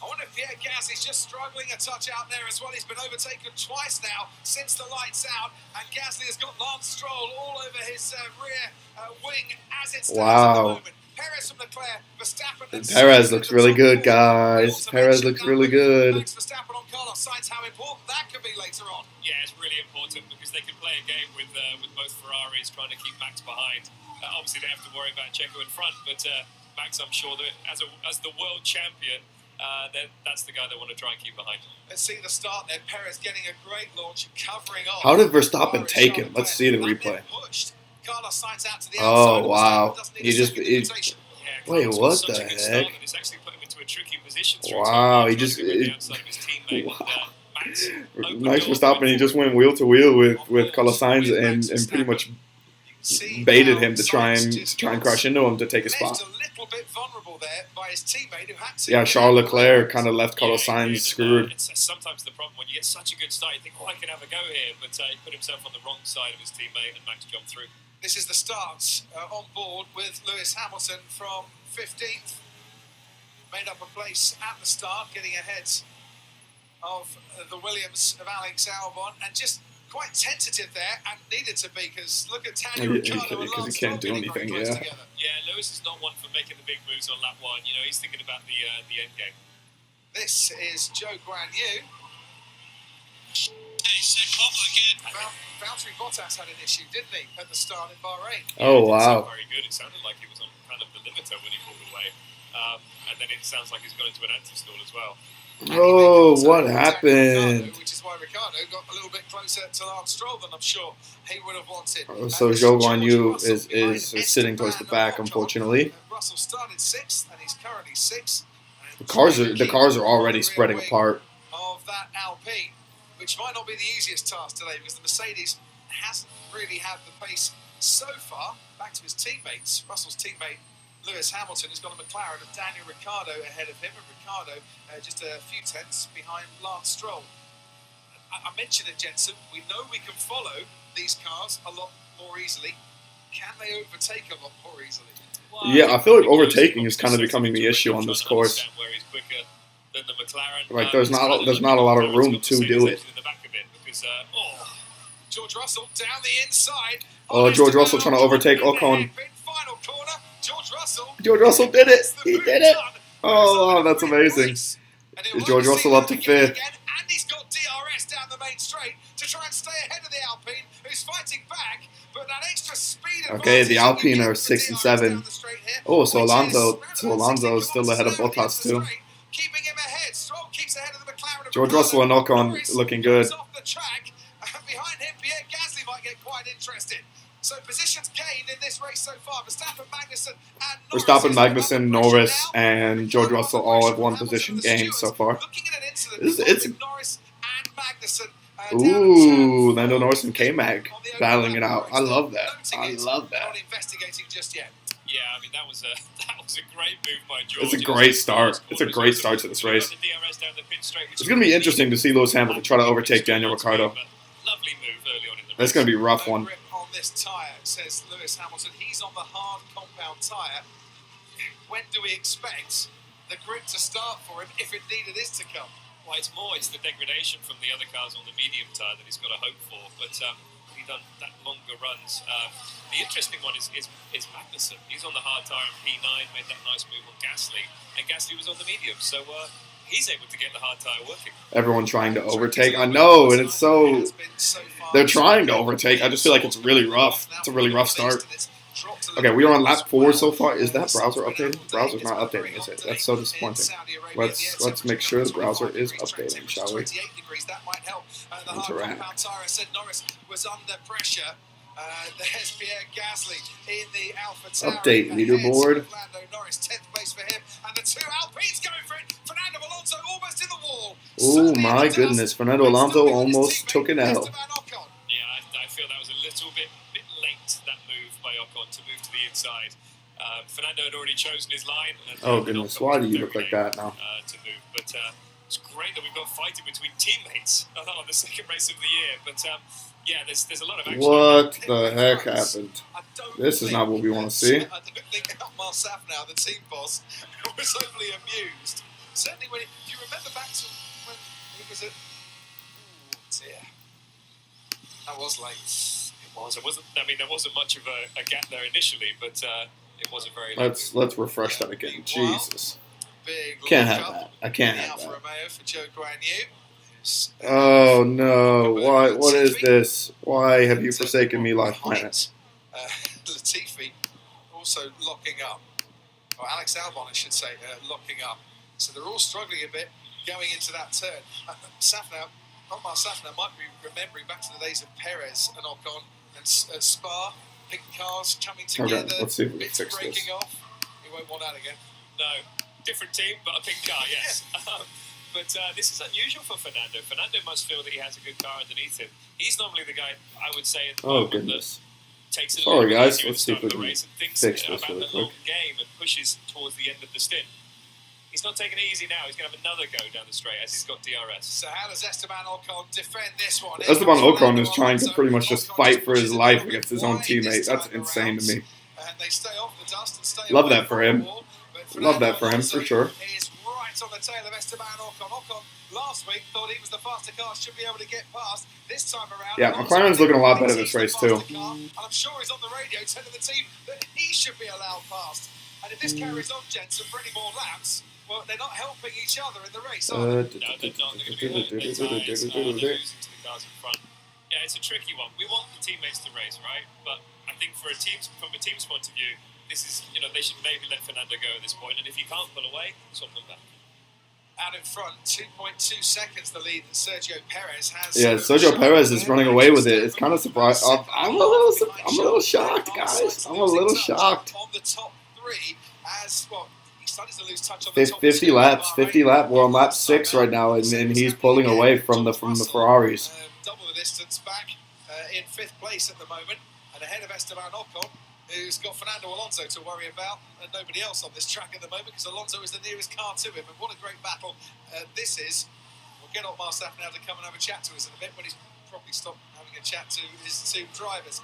[SPEAKER 2] I wonder if Pierre Gasly's just struggling a touch out there as well. He's been overtaken twice now since the lights out, and Gasly has got Lance Stroll all over his rear wing as it stands at the moment. Perez from Leclerc, Verstappen.
[SPEAKER 1] Perez looks really good, guys. Perez looks really good.
[SPEAKER 2] Max Verstappen on Carlos Sainz, how important that could be later on.
[SPEAKER 3] Yeah, it's really important because they can play a game with both Ferraris trying to keep Max behind. Obviously, they have to worry about Checo in front, but Max, I'm sure that as the world champion, that's the guy they want to try and keep behind.
[SPEAKER 2] Let's see the start there. Perez getting a great launch, covering off.
[SPEAKER 1] How did Verstappen take him? Let's see the replay.
[SPEAKER 2] Carlos Sainz out to the outside.
[SPEAKER 1] Oh, wow.
[SPEAKER 2] Doesn't need
[SPEAKER 1] He
[SPEAKER 2] a
[SPEAKER 1] just...
[SPEAKER 2] second
[SPEAKER 1] He,
[SPEAKER 2] invitation.
[SPEAKER 3] Yeah,
[SPEAKER 1] wait,
[SPEAKER 3] Carlos
[SPEAKER 1] what
[SPEAKER 3] got such
[SPEAKER 1] the
[SPEAKER 3] a good start
[SPEAKER 1] heck?
[SPEAKER 3] that it's actually put him into a tricky position through
[SPEAKER 1] Wow,
[SPEAKER 3] turn
[SPEAKER 1] he
[SPEAKER 3] one,
[SPEAKER 1] just...
[SPEAKER 3] trying to go the outside of his teammate.
[SPEAKER 1] Wow.
[SPEAKER 3] And, Max opened
[SPEAKER 1] Nice
[SPEAKER 3] the door
[SPEAKER 1] Verstappen. He just went wheel to wheel with Carlos Sainz and pretty much baited him to try and crash into him to take his spot.
[SPEAKER 2] Left a little bit vulnerable there by his teammate who had to.
[SPEAKER 1] Yeah, Charles Leclerc kind of left Carlos Sainz screwed.
[SPEAKER 3] It's sometimes the problem when you get such a good start, you think, oh, I can have a go here, but he put himself on the wrong side of his teammate and Max jumped through.
[SPEAKER 2] This is the start on board with Lewis Hamilton from 15th. Made up a place at the start, getting ahead of the Williams of Alex Albon, and just quite tentative there, and needed to be, because look at Daniel Ricciardo and Lance
[SPEAKER 1] he can't do
[SPEAKER 2] Stroll
[SPEAKER 1] anything,
[SPEAKER 2] getting very close
[SPEAKER 1] yeah.
[SPEAKER 2] together.
[SPEAKER 3] Yeah, Lewis is not one for making the big moves on lap one. You know, he's thinking about the end game.
[SPEAKER 2] This is Joe Guan Yu. Valtteri Bottas had an issue, didn't he, at the start in Bahrain?
[SPEAKER 1] Oh,
[SPEAKER 3] It didn't
[SPEAKER 1] wow.
[SPEAKER 3] sound very good. It sounded like he was on kind of the limiter when he pulled away. And then it sounds like he's gone into an anti-stall as well.
[SPEAKER 1] Oh, what happened?
[SPEAKER 2] Which is why Ricciardo got a little bit closer to Lance Stroll than I'm sure he would have wanted.
[SPEAKER 1] So Zhou Guan Yu is sitting towards the back, unfortunately.
[SPEAKER 2] Russell started 6th, and he's currently 6th.
[SPEAKER 1] The cars are already spreading apart.
[SPEAKER 2] Of that Alpine, which might not be the easiest task today, because the Mercedes hasn't really had the pace so far. Back to his teammates, Russell's teammate Lewis Hamilton has got a McLaren of Daniel Ricciardo ahead of him, and Ricciardo just a few tenths behind Lance Stroll. I mentioned it, Jensen. We know we can follow these cars a lot more easily. Can they overtake a lot more easily?
[SPEAKER 3] Well,
[SPEAKER 1] Yeah, I feel like overtaking is kind of becoming the issue on this course.
[SPEAKER 3] Where he's quicker than the McLaren.
[SPEAKER 1] Like, there's not a lot of room to do it.
[SPEAKER 3] In the back of it because,
[SPEAKER 2] George Russell down the inside.
[SPEAKER 1] Oh, George Russell trying to overtake Ocon.
[SPEAKER 2] Final corner.
[SPEAKER 1] George Russell did it. He did it. Oh, that's amazing. Is George Russell up to 5th?
[SPEAKER 2] And he's got DRS down the main straight to try and stay ahead of the Alpine, who's fighting back. But that extra speed.
[SPEAKER 1] Okay, the Alpine are 6 and 7. Oh, so Alonso is still ahead of Bottas too.
[SPEAKER 2] Keeping him ahead. Stroll keeps ahead of the McLaren.
[SPEAKER 1] George Russell and Ocon looking good.
[SPEAKER 2] Off the track. Behind him, Pierre Gasly might get quite interested. So positions gained in this race so far. Verstappen,
[SPEAKER 1] Magnussen, Norris, and George Russell all have one position gained so far. It's ooh, Lando Norris and K-Mag battling it out. I love that. I love that.
[SPEAKER 2] Not investigating just yet.
[SPEAKER 3] Yeah, I mean that was a great move by George.
[SPEAKER 1] It's a great start. It's a great start to this race. It's going to be interesting to see Lewis Hamilton try to overtake Daniel Ricciardo.
[SPEAKER 3] Lovely move early on in the race.
[SPEAKER 1] That's going to be a rough one.
[SPEAKER 2] On this tyre, says Lewis Hamilton. He's on the hard compound tyre. When do we expect the grip to start for him, if indeed it is to come?
[SPEAKER 3] Well, it's the degradation from the other cars on the medium tyre that he's got to hope for. But he's done that longer runs. The interesting one is Magnussen. He's on the hard tyre in P9, made that nice move on Gasly, and Gasly was on the medium. So he's able to get the hard tyre working.
[SPEAKER 1] Everyone trying to overtake. I know, and it's so... They're trying to overtake. I just feel like it's really rough. It's a really rough start. Okay, we are on lap 4 so far. Is that browser updated? The browser's not updating, is it? That's so disappointing. Let's make sure the browser is updating, shall we? Interact.
[SPEAKER 2] There's Pierre Gasly in the Alpha
[SPEAKER 1] Update leaderboard.
[SPEAKER 2] Norris, 10th place for him, and the two Alpines going for it. Fernando Alonso almost in the wall.
[SPEAKER 1] Oh my goodness, Fernando Alonso almost took an L.
[SPEAKER 3] Yeah, I feel that was a little bit late, that move by Ocon to move to the inside. Fernando had already chosen his line. And,
[SPEAKER 1] oh goodness, why do you look like that now?
[SPEAKER 3] To move, but it's great that we've got fighting between teammates on the second race of the year. But yeah, there's a lot of action.
[SPEAKER 1] What the heck happened? This is not what we want to see.
[SPEAKER 2] I don't think Elmar Safnauer, the team boss, was overly amused. Certainly, if you remember back to when he was at, oh dear, that was late.
[SPEAKER 3] It was. It wasn't. I mean, there wasn't much of a gap there initially, but it wasn't very.
[SPEAKER 1] Let's refresh that again. Jesus,
[SPEAKER 2] big
[SPEAKER 1] can't have that. I can't have
[SPEAKER 2] Alfa
[SPEAKER 1] that.
[SPEAKER 2] Romeo for Joe Guan Yu.
[SPEAKER 1] Oh no! Why? What is this? Why have you forsaken me, Life Planet?
[SPEAKER 2] Latifi also locking up, or Alex Albon, I should say, locking up. So they're all struggling a bit going into that turn. Omar Safnauer might be remembering back to the days of Perez and Ocon and Spa pink cars coming together.
[SPEAKER 1] Okay, let's see if we can
[SPEAKER 2] Bits
[SPEAKER 1] fix
[SPEAKER 2] breaking
[SPEAKER 1] this.
[SPEAKER 2] off. He won't want that again.
[SPEAKER 3] No, different team, but a pink car, yes. But this is unusual for Fernando. Fernando must feel that he has a good car underneath him. He's normally the guy, I would say, at the moment
[SPEAKER 1] Goodness.
[SPEAKER 3] that takes it
[SPEAKER 1] Sorry, guys.
[SPEAKER 3] easier at
[SPEAKER 1] Let's
[SPEAKER 3] the
[SPEAKER 1] see if
[SPEAKER 3] start
[SPEAKER 1] we
[SPEAKER 3] of the
[SPEAKER 1] can
[SPEAKER 3] race and thinks
[SPEAKER 1] fix
[SPEAKER 3] about
[SPEAKER 1] this
[SPEAKER 3] the
[SPEAKER 1] really
[SPEAKER 3] long
[SPEAKER 1] quick.
[SPEAKER 3] game and pushes towards the end of the stint. He's not taking it easy now. He's going to have another go down the straight as he's got DRS.
[SPEAKER 2] So how does Esteban Ocon defend this one?
[SPEAKER 1] Esteban Ocon is trying to pretty much just fight for his life against his own teammate. That's insane to me.
[SPEAKER 2] And they stay off the dust and stay
[SPEAKER 1] Love
[SPEAKER 2] away
[SPEAKER 1] that for
[SPEAKER 2] from
[SPEAKER 1] him.
[SPEAKER 2] the wall. But
[SPEAKER 1] Love that for him,
[SPEAKER 2] Alonso
[SPEAKER 1] for sure.
[SPEAKER 2] is right on the tail of Esteban Ocon. Ocon last week thought he was the faster car, should be able to get past. This time around,
[SPEAKER 1] Yeah,
[SPEAKER 2] Alonso
[SPEAKER 1] McLaren's looking a lot better
[SPEAKER 2] thinks
[SPEAKER 1] this
[SPEAKER 2] he's
[SPEAKER 1] race,
[SPEAKER 2] the
[SPEAKER 1] too.
[SPEAKER 2] faster car, and I'm sure he's on the radio telling the team that he should be allowed past. And if this carries on, Jensen, for any more laps, well, they're not helping each other in the race, are they?
[SPEAKER 3] No, they're not. They're going to be holding their tyres. They're losing to the cars in front. Yeah, it's a tricky one. We want the teammates to race, right? But I think from a team's point of view, this is, they should maybe let Fernando go at this point. And if he can't pull away, swap them back.
[SPEAKER 2] Out in front, 2.2 seconds the lead that Sergio Perez has.
[SPEAKER 1] Yeah, Sergio Perez is running away with it. It's kind of surprising. I'm a little shocked, guys. I'm a little shocked.
[SPEAKER 2] On the top three, as well, he started to lose touch on the top
[SPEAKER 1] 50 laps, 50 lap. We're on lap 6 right now, and he's pulling away from the Ferraris.
[SPEAKER 2] Double the distance back in 5th place at the moment, and ahead of Esteban Ocon, who's got Fernando Alonso to worry about, and nobody else on this track at the moment, because Alonso is the nearest car to him. And what a great battle this is. We'll get on Verstappen now to come and have a chat to us in a bit, when he's probably stopped having a chat to his 2 drivers.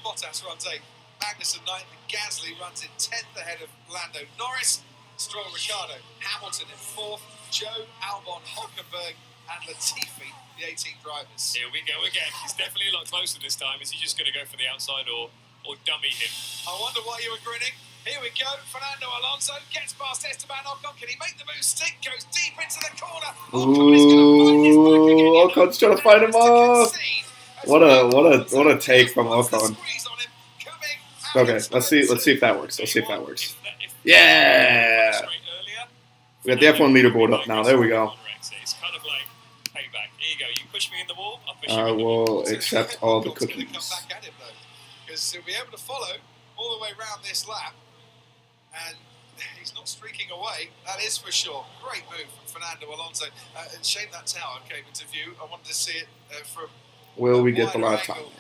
[SPEAKER 2] Bottas runs 8th, Magnussen 9th, and Gasly runs in 10th ahead of Lando Norris, Stroll, Ricciardo, Hamilton in 4th, Joe, Albon, Hulkenberg, and Latifi, the 18 drivers.
[SPEAKER 3] Here we go again. He's definitely a lot closer this time. Is he just going to go for the outside or dummy him?
[SPEAKER 2] I wonder why you were grinning. Here we go. Fernando Alonso gets past Esteban Ocon. Can he make the move? Stick goes deep into the corner.
[SPEAKER 1] Ooh, Ocon's trying to fight him off. What a take from Ocon. Okay, let's see if that works. Let's see if that works. Yeah. We got the F1 leaderboard up now. There we go.
[SPEAKER 3] It's kind of like payback. Here you go. You push me in the wall, I'll push you
[SPEAKER 1] I
[SPEAKER 3] in the
[SPEAKER 1] will
[SPEAKER 3] wall.
[SPEAKER 1] accept all the
[SPEAKER 2] Ocon's gonna
[SPEAKER 1] cookies.
[SPEAKER 2] come back at him though, because he'll be able to follow all the way around this lap, and he's not streaking away. That is for sure. Great move from Fernando Alonso. Shame that tower came into view. I wanted to see it from.
[SPEAKER 1] Will we get the
[SPEAKER 2] wider
[SPEAKER 1] lifetime?
[SPEAKER 2] angle.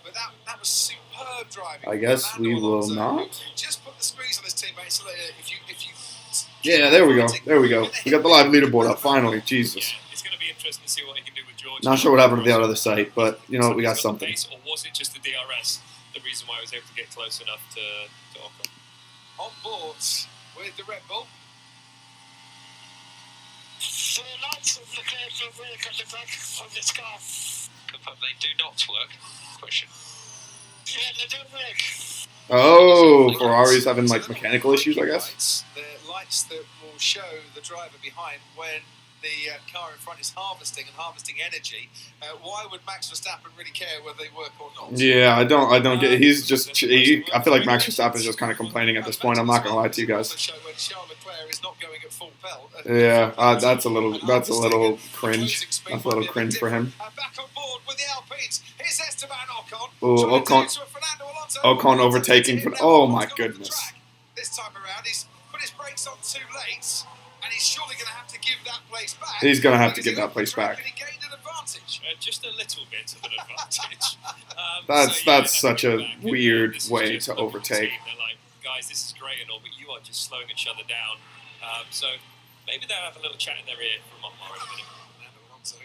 [SPEAKER 2] But that was superb driving.
[SPEAKER 1] I guess
[SPEAKER 2] Fernando
[SPEAKER 1] we will
[SPEAKER 2] Alonso
[SPEAKER 1] not.
[SPEAKER 2] just put the squeeze on his teammate. So if you
[SPEAKER 1] Yeah, there we go. There we go. We got the live leaderboard up finally. Jesus.
[SPEAKER 3] Yeah, it's going to be interesting to see what he can do with George.
[SPEAKER 1] Not sure what happened to the other site, but you know we got something.
[SPEAKER 3] Or was it just the DRS the reason why he was able to get close enough to Ocon?
[SPEAKER 2] on board with the Red Bull.
[SPEAKER 4] The lights of Leclerc will work at the back of this car.
[SPEAKER 3] Confirm they do not work. Question.
[SPEAKER 4] Yeah, they do work.
[SPEAKER 1] Oh, Ferrari's having like mechanical issues, I guess.
[SPEAKER 2] The lights that will show the driver behind when the car in front is harvesting energy. Why would Max Verstappen really care whether they work or not?
[SPEAKER 1] Yeah, I don't get. He's just. I feel like Max Verstappen is just kind of complaining at this point. I'm not gonna lie to you guys.
[SPEAKER 2] When Charles Leclerc is not going at full pelt.
[SPEAKER 1] Yeah, that's a little cringe. That's a little cringe for him.
[SPEAKER 2] Back on board with the Alpines. Here's Esteban Ocon.
[SPEAKER 1] Oh, Ocon overtaking. Oh my goodness.
[SPEAKER 2] This time around, he's put his brakes on too late, and he's surely going to have to give that place back.
[SPEAKER 1] He's gonna have to give that place back.
[SPEAKER 2] He gained an advantage.
[SPEAKER 3] Just a little bit of an advantage.
[SPEAKER 1] That's such a weird way to overtake.
[SPEAKER 3] They're like, guys, this is great and all, but you are just slowing each other down. So maybe they'll have a little chat in their ear from Otmar in a minute.
[SPEAKER 2] Fernando Alonso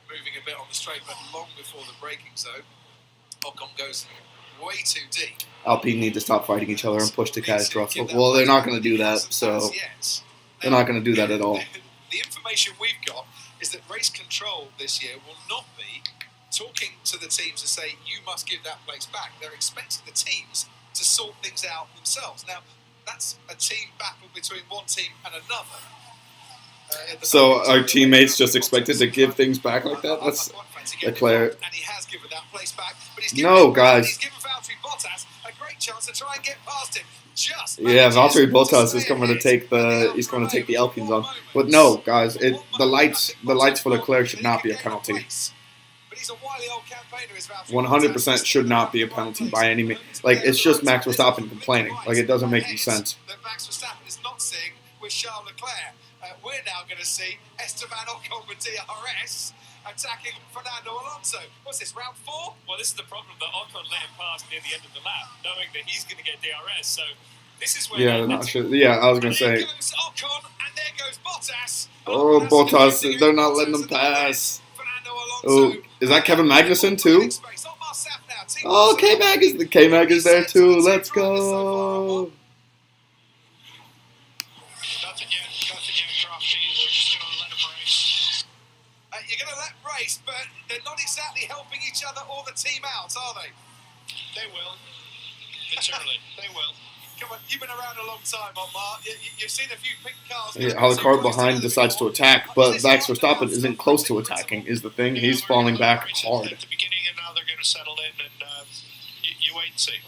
[SPEAKER 2] moving a bit on the straight, but long before the braking zone. Ocon goes way too deep.
[SPEAKER 1] Alpine need to stop fighting each other and push to catastrophic. Well, they're not going to do that, so they're not going to do that at all.
[SPEAKER 2] The information we've got is that race control this year will not be talking to the teams to say, you must give that place back. They're expecting the teams to sort things out themselves. Now, that's a team battle between one team and another.
[SPEAKER 1] So our teammates just expected to give things back like that? That's Leclerc.
[SPEAKER 2] And he has given that place back. But
[SPEAKER 1] No, guys.
[SPEAKER 2] He's given Valtteri Bottas a great chance to try and get past him.
[SPEAKER 1] Yeah, Valtteri Bottas is going to take the Alpines on. But no, guys, the lights for Leclerc should not be a penalty.
[SPEAKER 2] He's a wily old campaigner, is Valtteri.
[SPEAKER 1] 100% should not be a penalty by any means. Like, it's just Max Verstappen complaining. Like, it doesn't make any sense.
[SPEAKER 2] That Max Verstappen is not seeing with Charles Leclerc. We're now going to see Esteban Ocon with DRS attacking Fernando Alonso. What's this, round 4?
[SPEAKER 3] Well, this is the problem that Ocon let him pass near the end of the lap, knowing that he's going to get DRS. So this is where
[SPEAKER 1] Yeah, not sure. Yeah, I was gonna say.
[SPEAKER 2] There goes Ocon, and there goes Bottas.
[SPEAKER 1] Oh, Bottas! They're not letting them pass. Oh, is that Kevin Magnussen too? Oh, K-Mag is there too. Let's go.
[SPEAKER 4] Nothing yet, Crofty. We're just going to let him race.
[SPEAKER 2] You're going to let race, but they're not exactly helping each other or the team out, are they?
[SPEAKER 4] They will. It's early. They will.
[SPEAKER 2] Come on, you've been around a long time, Omar. You've seen a few pink cars.
[SPEAKER 1] Yeah, how the car behind decides to attack, but Max Verstappen isn't close to attacking. Is the thing? He's falling back hard.
[SPEAKER 4] At the beginning, and now they're going to settle in, and you wait and see.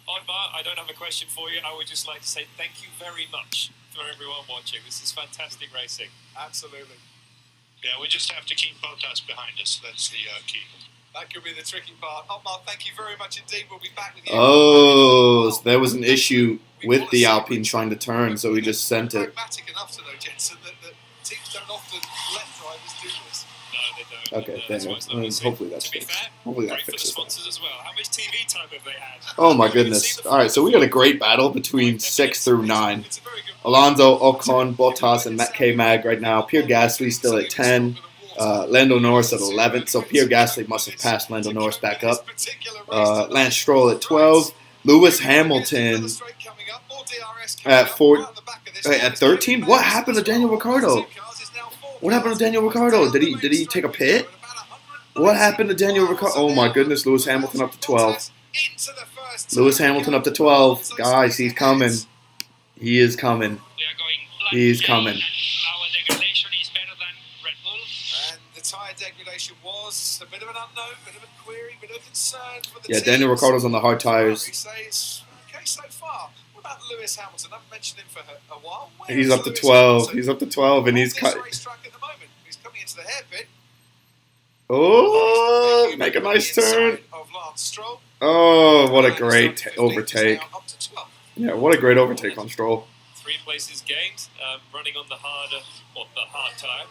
[SPEAKER 3] Omar, I don't have a question for you. I would just like to say thank you very much for everyone watching. This is fantastic racing.
[SPEAKER 2] Absolutely.
[SPEAKER 4] Yeah, we just have to keep Bottas behind us. That's the key.
[SPEAKER 2] That could be the tricky part. Omar, thank you very much indeed. We'll be back with you.
[SPEAKER 1] Oh, so there was an issue with the Alpine trying to turn, so he just sent it.
[SPEAKER 2] Pragmatic enough to know, Jensen, that teams don't often let drivers do this.
[SPEAKER 3] No, they don't.
[SPEAKER 1] Okay,
[SPEAKER 3] That's
[SPEAKER 1] then
[SPEAKER 3] why it's lovely.
[SPEAKER 1] hopefully that's
[SPEAKER 3] To be
[SPEAKER 1] fixed.
[SPEAKER 3] fair,
[SPEAKER 1] Hopefully that
[SPEAKER 3] great for the
[SPEAKER 1] fixes that.
[SPEAKER 3] sponsors as well. How much TV time have they had?
[SPEAKER 1] Oh my goodness. Alright, so we got a great battle between 6 through 9.
[SPEAKER 2] It's a very good
[SPEAKER 1] Alonso, Ocon, Bottas, and Matt K-Mag right now. Pierre Gasly still at 10. Lando Norris at 11. So Pierre Gasly must have passed Lando Norris back up. Lance Stroll at 12. Lewis Hamilton at 13. What happened to Daniel Ricciardo? What happened to Daniel Ricciardo? Did he take a pit? What happened to Daniel Ricciardo? Oh my goodness, Lewis Hamilton up to 12. Lewis Hamilton up to 12. Guys, he's coming. He is coming.
[SPEAKER 4] We are going
[SPEAKER 1] He's coming.
[SPEAKER 4] Our degradation is better than Red Bull.
[SPEAKER 2] And the tyre degradation was a bit of an unknown, bit of a query, bit of concern for the
[SPEAKER 1] Yeah,
[SPEAKER 2] teams.
[SPEAKER 1] Daniel Ricciardo's on the hard tires.
[SPEAKER 2] He says, okay so far. What about Lewis Hamilton? I've mentioned him for a while. Where
[SPEAKER 1] He's
[SPEAKER 2] is
[SPEAKER 1] up to
[SPEAKER 2] Lewis
[SPEAKER 1] 12.
[SPEAKER 2] Hamilton?
[SPEAKER 1] He's up to 12, and he's
[SPEAKER 2] On
[SPEAKER 1] cut.
[SPEAKER 2] this racetrack at the moment. He's coming into the hairpin.
[SPEAKER 1] Oh, make a nice turn.
[SPEAKER 2] Of Lance Stroll.
[SPEAKER 1] Oh, what a
[SPEAKER 2] And
[SPEAKER 1] great
[SPEAKER 2] 15 is
[SPEAKER 1] overtake.
[SPEAKER 2] now up to 12.
[SPEAKER 1] Yeah, what a great overtake on Stroll.
[SPEAKER 3] 3 places gained, running on the hard tyre.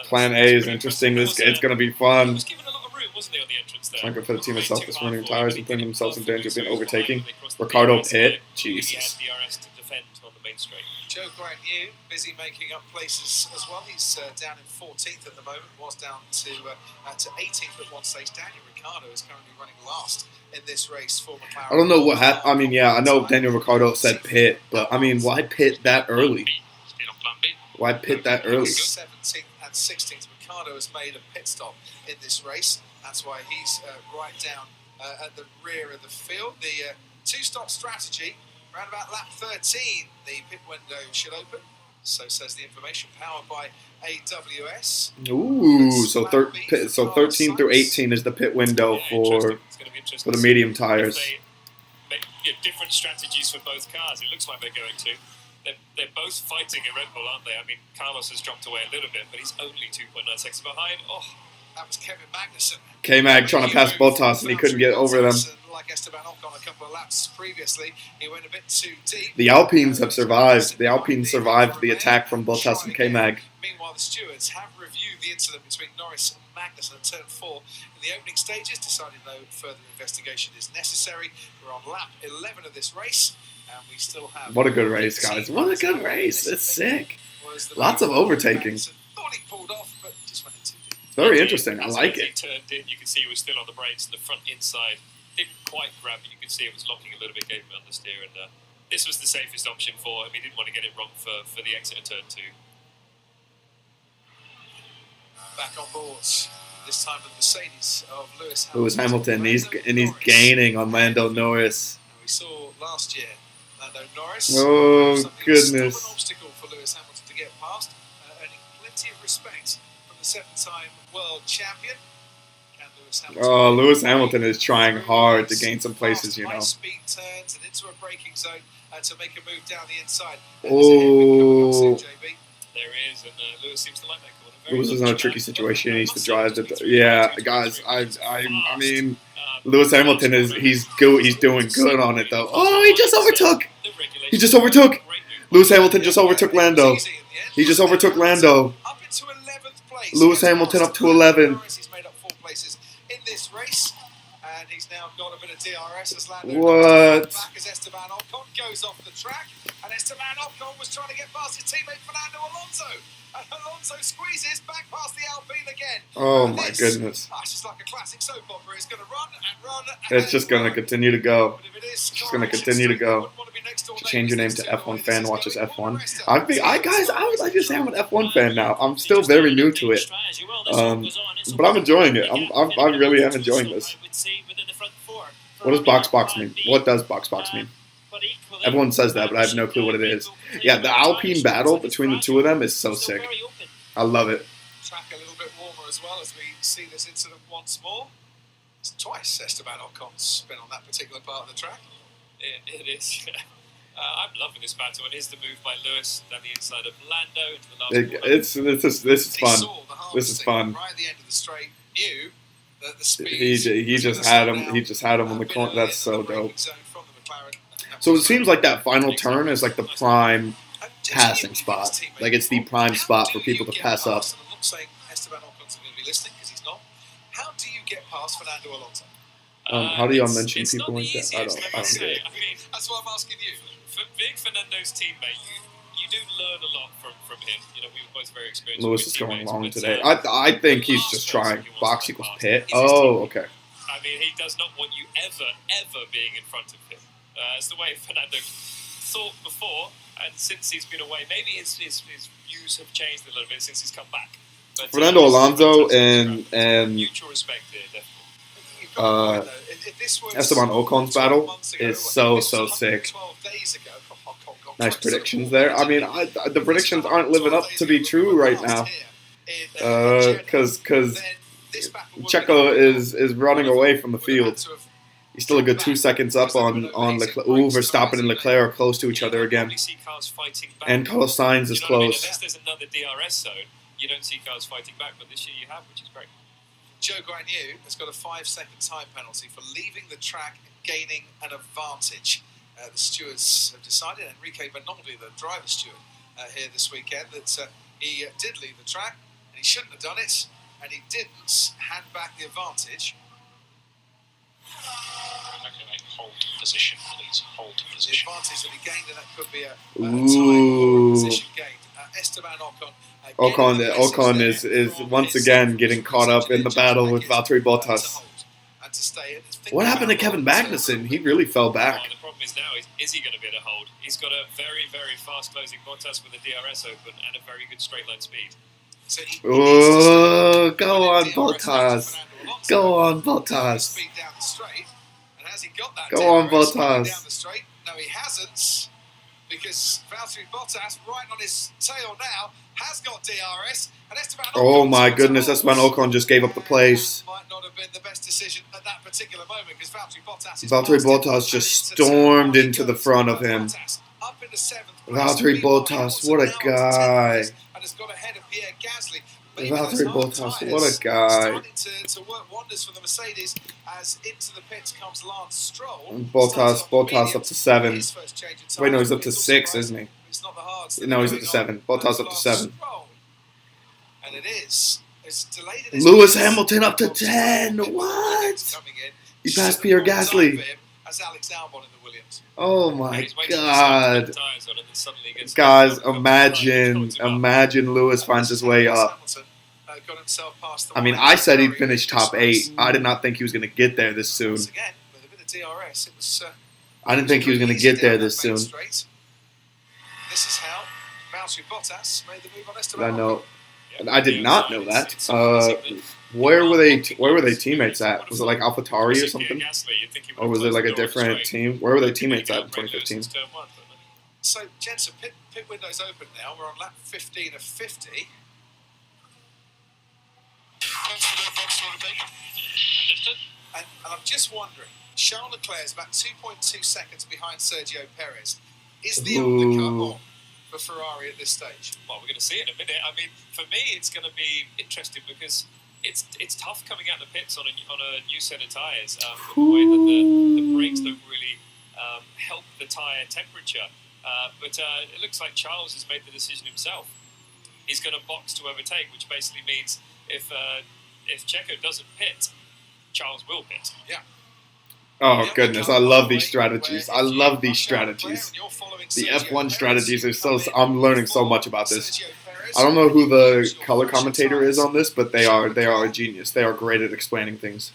[SPEAKER 1] Plan A is interesting. It's going to be
[SPEAKER 3] He
[SPEAKER 1] fun.
[SPEAKER 3] was given a lot of room, wasn't he, on the entrance there?
[SPEAKER 1] Trying to put the team itself is running tires and putting themselves in danger of being overtaken.
[SPEAKER 3] They crossed the
[SPEAKER 1] Ricardo
[SPEAKER 3] DRS
[SPEAKER 1] pit.
[SPEAKER 3] line.
[SPEAKER 1] Jesus.
[SPEAKER 3] He had DRS to defend on the main straight.
[SPEAKER 2] Joe Gragnew, busy making up places as well. He's down in 14th at the moment, was down to 18th at one stage. Daniel Ricciardo is currently running last in this race for McLaren.
[SPEAKER 1] I don't know what happened. I mean, yeah, I know Daniel Ricciardo said pit, but I mean, why pit that early?
[SPEAKER 4] Still on plan B.
[SPEAKER 1] Why pit that early?
[SPEAKER 2] 17th and 16th. Ricciardo has made a pit stop in this race. That's why he's right down at the rear of the field. The two-stop strategy, around about lap 13, the pit window should open. So says the information, powered by AWS.
[SPEAKER 1] Ooh, so 13 through 18 is the pit window
[SPEAKER 3] Yeah,
[SPEAKER 1] for
[SPEAKER 3] interesting. It's going to be interesting
[SPEAKER 1] the
[SPEAKER 3] to
[SPEAKER 1] medium
[SPEAKER 3] see
[SPEAKER 1] tires.
[SPEAKER 3] if they make different strategies for both cars. It looks like they're going to. They're both fighting at Red Bull, aren't they? I mean, Carlos has dropped away a little bit, but he's only 2.9 seconds behind. Oh,
[SPEAKER 2] That was Kevin Magnussen.
[SPEAKER 1] K-Mag trying to pass Bottas and he couldn't get over them.
[SPEAKER 2] Like Esteban Ocon a couple of laps previously, he went a bit too deep.
[SPEAKER 1] The Alpines have survived. The Alpines survived the attack from Bottas and K-Mag.
[SPEAKER 2] Meanwhile, the stewards have reviewed the incident between Norris and Magnussen at turn 4 in the opening stages, decided no further investigation is necessary. We're on lap 11 of this race, and we still have...
[SPEAKER 1] What a good race, guys. What a good race. It's sick. Lots of overtaking.
[SPEAKER 2] Thought he pulled off, but just went in too deep.
[SPEAKER 1] It's very interesting. I
[SPEAKER 3] as
[SPEAKER 1] like
[SPEAKER 3] he
[SPEAKER 1] it.
[SPEAKER 3] turned in, you can see he was still on the brakes, and the front inside didn't quite grab it. You could see it was locking a little bit, gave him understeer, and this was the safest option for him. He didn't want to get it wrong for the exit of turn 2.
[SPEAKER 2] Back on board. This time the Mercedes of Lewis Hamilton.
[SPEAKER 1] Lewis Hamilton, he's gaining on Lando Norris.
[SPEAKER 2] We saw last year Lando Norris.
[SPEAKER 1] Oh,
[SPEAKER 2] Something that's
[SPEAKER 1] goodness.
[SPEAKER 2] still an obstacle for Lewis Hamilton to get past, earning plenty of respect from the 7-time world champion. Can Lewis Hamilton?
[SPEAKER 1] Oh, Lewis Hamilton is trying hard to gain some places, you know.
[SPEAKER 2] High-speed turns and into a braking zone to make a move down the inside.
[SPEAKER 1] Oh.
[SPEAKER 2] JB.
[SPEAKER 3] There he is, and Lewis seems to like that corner.
[SPEAKER 1] Lewis is in a tricky situation. He needs to drive the. Yeah, guys. I mean, Lewis Hamilton he's good. He's doing good on it though. Oh, he just overtook. He just overtook. Lewis Hamilton just overtook Lando. He just overtook Lando.
[SPEAKER 2] Up into 11th place.
[SPEAKER 1] Lewis Hamilton up to 11th.
[SPEAKER 2] He's made up 4 places in this race, and he's now got a bit of DRS as Lando
[SPEAKER 1] What?
[SPEAKER 2] back as Esteban Ocon goes off the track, and Esteban Ocon was trying to get past his teammate Fernando Alonso. And Alonso squeezes back past the Alpine again.
[SPEAKER 1] Oh
[SPEAKER 2] And
[SPEAKER 1] my
[SPEAKER 2] this,
[SPEAKER 1] goodness.
[SPEAKER 2] It's just like a classic soap opera. It's going to run and run.
[SPEAKER 1] It's just going to continue to go.
[SPEAKER 2] But if it is,
[SPEAKER 1] It's just going to continue to go. To change your name to F1 fan watches F1. I would like to say I'm an F1 fan now. I'm still very new to it, but I'm enjoying it. I really am enjoying this. What does box mean? What does box mean? Everyone says that, but I have no clue what it is. Yeah, the Alpine battle between the two of them is so sick. I love it.
[SPEAKER 2] Track a little bit warmer as well as we see this incident once more. It's twice Esteban Ocon's been on that particular part of the track.
[SPEAKER 3] It is. I'm loving this battle. It is the move by Lewis down the inside of Lando into the last corner.
[SPEAKER 1] This is
[SPEAKER 2] He
[SPEAKER 1] fun.
[SPEAKER 2] saw the harness
[SPEAKER 1] This is fun.
[SPEAKER 2] right at the end of the straight, knew that the speed
[SPEAKER 1] He
[SPEAKER 2] was
[SPEAKER 1] just
[SPEAKER 2] gonna
[SPEAKER 1] had
[SPEAKER 2] slow
[SPEAKER 1] him.
[SPEAKER 2] down,
[SPEAKER 1] He just had him on the
[SPEAKER 2] been
[SPEAKER 1] corner.
[SPEAKER 2] early
[SPEAKER 1] That's
[SPEAKER 2] into
[SPEAKER 1] so
[SPEAKER 2] the braking
[SPEAKER 1] dope.
[SPEAKER 2] zone from the McLaren, and that
[SPEAKER 1] So it
[SPEAKER 2] was
[SPEAKER 1] seems like that final turn is like the prime
[SPEAKER 2] And just
[SPEAKER 1] passing
[SPEAKER 2] give
[SPEAKER 1] spot.
[SPEAKER 2] his teammate
[SPEAKER 1] Like it's the
[SPEAKER 2] control.
[SPEAKER 1] prime
[SPEAKER 2] How
[SPEAKER 1] spot
[SPEAKER 2] do
[SPEAKER 1] for people
[SPEAKER 2] you
[SPEAKER 1] to
[SPEAKER 2] get
[SPEAKER 1] pass up.
[SPEAKER 2] past, and I'm not saying Esteban Ocon's going to be listening because he's not. How do you get past Fernando Alonso?
[SPEAKER 1] How do y'all mention
[SPEAKER 3] it's
[SPEAKER 1] people
[SPEAKER 3] not
[SPEAKER 1] like
[SPEAKER 3] the
[SPEAKER 1] that? I
[SPEAKER 3] easiest,
[SPEAKER 1] don't
[SPEAKER 3] let me
[SPEAKER 1] get
[SPEAKER 3] say.
[SPEAKER 1] it.
[SPEAKER 3] I mean,
[SPEAKER 2] That's what I'm asking you.
[SPEAKER 3] for being Fernando's teammate, you do learn a lot from him. You know, we were both very experienced.
[SPEAKER 1] Lewis
[SPEAKER 3] with
[SPEAKER 1] is going
[SPEAKER 3] teammates,
[SPEAKER 1] long
[SPEAKER 3] but,
[SPEAKER 1] today. I think he's just trying. Box equals pit. Oh, okay.
[SPEAKER 3] I mean, he does not want you ever being in front of him. It's the way Fernando thought before, and since he's been away, maybe his views have changed a little bit since he's come back. But,
[SPEAKER 1] Fernando
[SPEAKER 3] he's
[SPEAKER 1] Alonso
[SPEAKER 3] fantastic.
[SPEAKER 1] and
[SPEAKER 3] Mutual respect here, definitely.
[SPEAKER 2] You've got a point, though. If this was
[SPEAKER 1] Esteban Ocon's battle
[SPEAKER 2] 12 months ago,
[SPEAKER 1] is
[SPEAKER 2] if
[SPEAKER 1] so
[SPEAKER 2] this was
[SPEAKER 1] sick.
[SPEAKER 2] 112 days ago, Ocon
[SPEAKER 1] Nice
[SPEAKER 2] tried to
[SPEAKER 1] predictions
[SPEAKER 2] sort of
[SPEAKER 1] there. I mean, the predictions aren't living up to be true right now. Because Checo is running away from the field. He's still a good 2 seconds up on Leclerc. Ooh, Verstappen and Leclerc are close to each other again. And Carlos Sainz is close.
[SPEAKER 3] Unless there's another DRS zone, you don't see cars fighting back, but this year you have, which is great.
[SPEAKER 2] Joe Guanyu has got a 5-second time penalty for leaving the track and gaining an advantage. The stewards have decided, Enrique Bernaldi, the driver steward here this weekend, that he did leave the track and he shouldn't have done it, and he didn't hand back the advantage.
[SPEAKER 4] Okay, hold position, please. Hold
[SPEAKER 2] The
[SPEAKER 4] position.
[SPEAKER 2] advantage that he gained, and that could be a
[SPEAKER 1] Ooh.
[SPEAKER 2] time position gained. Esteban Ocon.
[SPEAKER 1] Ocon is once again getting caught up in the battle with Valtteri Bottas. What happened to Kevin Magnussen? He really fell back.
[SPEAKER 3] The problem is now, is he going to be able to hold? He's got a very, very fast closing Bottas with a DRS open and a very good straight line speed.
[SPEAKER 1] Oh, go on, Bottas. Go on, Bottas. Go on, Bottas.
[SPEAKER 2] No, he hasn't, because Valtteri Bottas, right on his tail now, has got DRS. And Esteban
[SPEAKER 1] Oh
[SPEAKER 2] Ocon's
[SPEAKER 1] my
[SPEAKER 2] got
[SPEAKER 1] goodness,
[SPEAKER 2] to
[SPEAKER 1] Esteban
[SPEAKER 2] hold.
[SPEAKER 1] Ocon just gave up the place.
[SPEAKER 2] Might not have been the best decision at that particular moment, because Valtteri Bottas is
[SPEAKER 1] Valtteri
[SPEAKER 2] past him,
[SPEAKER 1] Bottas
[SPEAKER 2] and
[SPEAKER 1] just
[SPEAKER 2] into
[SPEAKER 1] stormed
[SPEAKER 2] turn
[SPEAKER 1] into the
[SPEAKER 2] one.
[SPEAKER 1] front of him.
[SPEAKER 2] Bottas up into 7th place.
[SPEAKER 1] Valtteri
[SPEAKER 2] Meanwhile,
[SPEAKER 1] Bottas,
[SPEAKER 2] Hamilton
[SPEAKER 1] what a
[SPEAKER 2] now to 10th
[SPEAKER 1] guy.
[SPEAKER 2] place and has got ahead of Pierre Gasly. But even
[SPEAKER 1] Valtteri
[SPEAKER 2] those hard
[SPEAKER 1] Bottas,
[SPEAKER 2] tyres
[SPEAKER 1] what a guy.
[SPEAKER 2] starting to work wonders for the Mercedes, as into the pits comes Lance Stroll.
[SPEAKER 1] And Bottas up to 7.
[SPEAKER 2] His first change in
[SPEAKER 1] Wait, no, he's up
[SPEAKER 2] tyres.
[SPEAKER 1] to
[SPEAKER 2] It's
[SPEAKER 1] 6,
[SPEAKER 2] also
[SPEAKER 1] isn't he?
[SPEAKER 2] It's not the hard
[SPEAKER 1] No, he's up to 7. Bottas up to 7.
[SPEAKER 2] And it is. It's delayed in
[SPEAKER 1] Lewis Hamilton up to 10. What? He passed Pierre Gasly.
[SPEAKER 2] As Alex Albon in the Williams.
[SPEAKER 1] Oh my
[SPEAKER 3] He's waiting for
[SPEAKER 1] God.
[SPEAKER 3] the tyres on and then suddenly he gets
[SPEAKER 1] Guys,
[SPEAKER 3] got
[SPEAKER 1] imagine Lewis finds his way up.
[SPEAKER 2] Hamilton, got himself past the
[SPEAKER 1] I mean,
[SPEAKER 2] line.
[SPEAKER 1] I said he'd
[SPEAKER 2] Ferrari
[SPEAKER 1] finish top 8. I did not think he was going to get there this soon.
[SPEAKER 2] Once again, with a bit of DRS, it was.
[SPEAKER 1] I didn't think he was going to get there this soon.
[SPEAKER 2] This is how Valtteri Bottas made the move on Esteban
[SPEAKER 1] I know.
[SPEAKER 2] Ocon.
[SPEAKER 1] I did not know that. Where were they teammates at? Was it like AlphaTauri or something? Or was it like a different team? Where were they teammates at in 2015?
[SPEAKER 2] So, gents, pit window's open now. We're on lap 15 of 50. And I'm just wondering, Charles Leclerc is about 2.2 seconds behind Sergio Perez. Is the undercut on for Ferrari at this stage?
[SPEAKER 3] Well, we're going to see in a minute. I mean, for me, it's going to be interesting because it's tough coming out the pits on a new set of tyres. The way that the brakes don't really help the tyre temperature. But it looks like Charles has made the decision himself. He's going to box to overtake, which basically means if Checo doesn't pit, Charles will pit.
[SPEAKER 2] Yeah.
[SPEAKER 1] Oh goodness, I love these strategies. I love these strategies. The F1 strategies are so. I'm learning so much about this. I don't know who the color commentator is on this, but they are a genius. They are great at explaining things.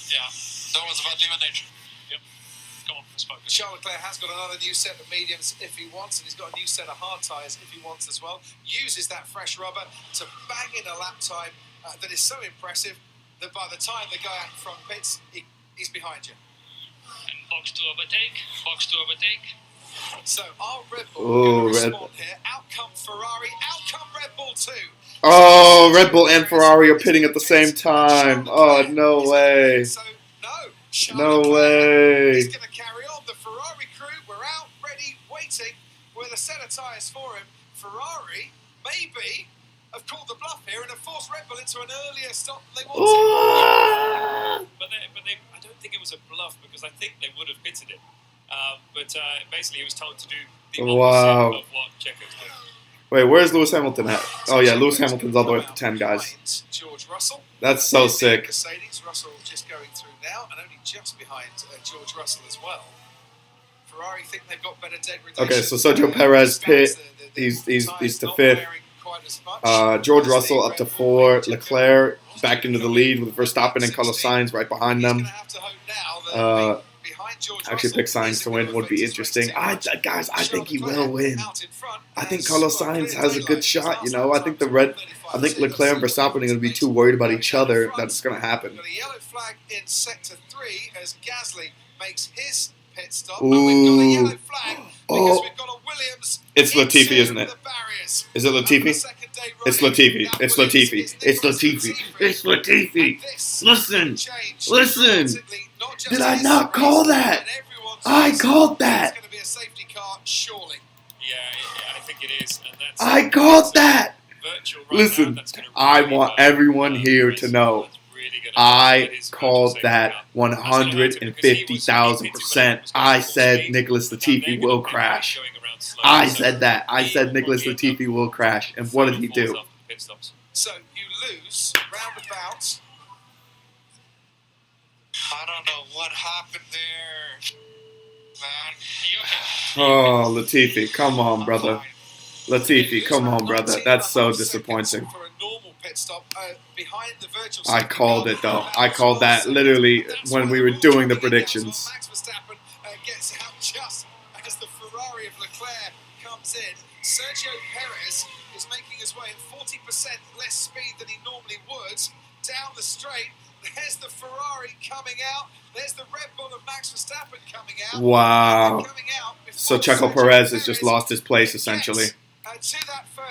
[SPEAKER 4] Yeah, that was about the elimination. Yep. Come on, let's focus.
[SPEAKER 2] Charles Leclerc has got another new set of mediums if he wants, and he's got a new set of hard tyres if he wants as well. Uses that fresh rubber to bang in a lap time that is so impressive that by the time the guy out in front pits, he's behind you.
[SPEAKER 4] And box to overtake, box to overtake.
[SPEAKER 2] So our Red Bull
[SPEAKER 1] Oh,
[SPEAKER 2] going to
[SPEAKER 1] Red
[SPEAKER 2] respond here. Out come Ferrari, out come Red Bull too.
[SPEAKER 1] Oh, Red Bull and Ferrari are pitting at the same time. Oh, no way.
[SPEAKER 2] So,
[SPEAKER 1] No way.
[SPEAKER 2] He's going to carry on. The Ferrari crew were out, ready, waiting with a set of tyres for him. Ferrari, maybe, have called the bluff here and have forced Red Bull into an earlier stop than they wanted.
[SPEAKER 3] But I don't think it was a bluff because I think they would have pitted it. But basically, he was told to do the opposite of what Checo's doing.
[SPEAKER 1] Wait, where's Lewis Hamilton at? Oh yeah, Lewis Hamilton's all the way up to 10, guys.
[SPEAKER 2] George Russell.
[SPEAKER 1] That's so sick.
[SPEAKER 2] Mercedes, Russell just going through now, and only just behind George Russell as well. Ferrari think they've got better degradation.
[SPEAKER 1] Okay, so Sergio Perez pit. He's to 5th. George Russell up to 4. Leclerc back into the lead with Verstappen and Carlos Sainz right behind them. Actually, pick Sainz to win would be interesting. Guys, I think he will win. I think Carlos Sainz has a good shot. You know, I think Leclerc and Verstappen are going to be too worried about each other that it's going to happen.
[SPEAKER 2] Got a yellow flag in sector 3 as Gasly makes his pit stop.
[SPEAKER 1] Ooh.
[SPEAKER 2] And we've got a yellow flag because we've got a Williams.
[SPEAKER 1] It's Latifi, isn't it? Is it Latifi? It's Latifi. It's Latifi. It's Latifi. It's Latifi. Listen. Did I not call that? I called that.
[SPEAKER 2] It's going to be a safety car, surely.
[SPEAKER 3] Yeah, I think it is. And that's,
[SPEAKER 1] I called that. Listen,
[SPEAKER 3] that's gonna
[SPEAKER 1] I
[SPEAKER 3] really
[SPEAKER 1] want
[SPEAKER 3] hurt
[SPEAKER 1] everyone
[SPEAKER 3] the
[SPEAKER 1] here
[SPEAKER 3] race.
[SPEAKER 1] to know.
[SPEAKER 3] That's really gonna hurt
[SPEAKER 1] I
[SPEAKER 3] his
[SPEAKER 1] called
[SPEAKER 3] safety
[SPEAKER 1] that
[SPEAKER 3] car.
[SPEAKER 1] 150,000%. I said Nicholas Latifi will crash. I said that. I said Nicholas Latifi will crash. And what did he do?
[SPEAKER 2] So you lose roundabout.
[SPEAKER 4] I don't know what happened there, man. You okay?
[SPEAKER 1] Oh, Latifi, come on, brother. Latifi, come on, brother. That's so disappointing.
[SPEAKER 2] For a normal pit stop, behind the virtual
[SPEAKER 1] I called it, though. I called that literally when we were doing the predictions.
[SPEAKER 2] Max Verstappen gets out just as the Ferrari of Leclerc comes in. Sergio Perez is making his way at 40% less speed than he normally would down the straight. There's the Ferrari coming out. There's the Red Bull of Max Verstappen coming out.
[SPEAKER 1] Wow. So Checo Perez has just lost his place, essentially.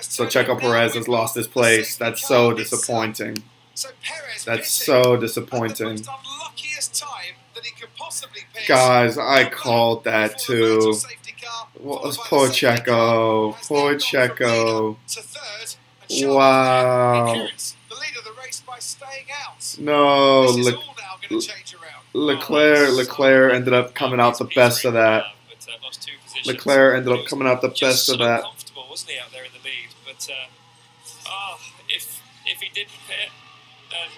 [SPEAKER 1] So Checo Perez has lost his place. That's so disappointing. That's so disappointing. Guys, I called that too. Poor Checo. Poor Checo. Wow. No, Leclerc ended up coming out the best of that. Leclerc ended up coming out the best of that.
[SPEAKER 3] Comfortable, wasn't he, out there in the lead? But if he didn't pit and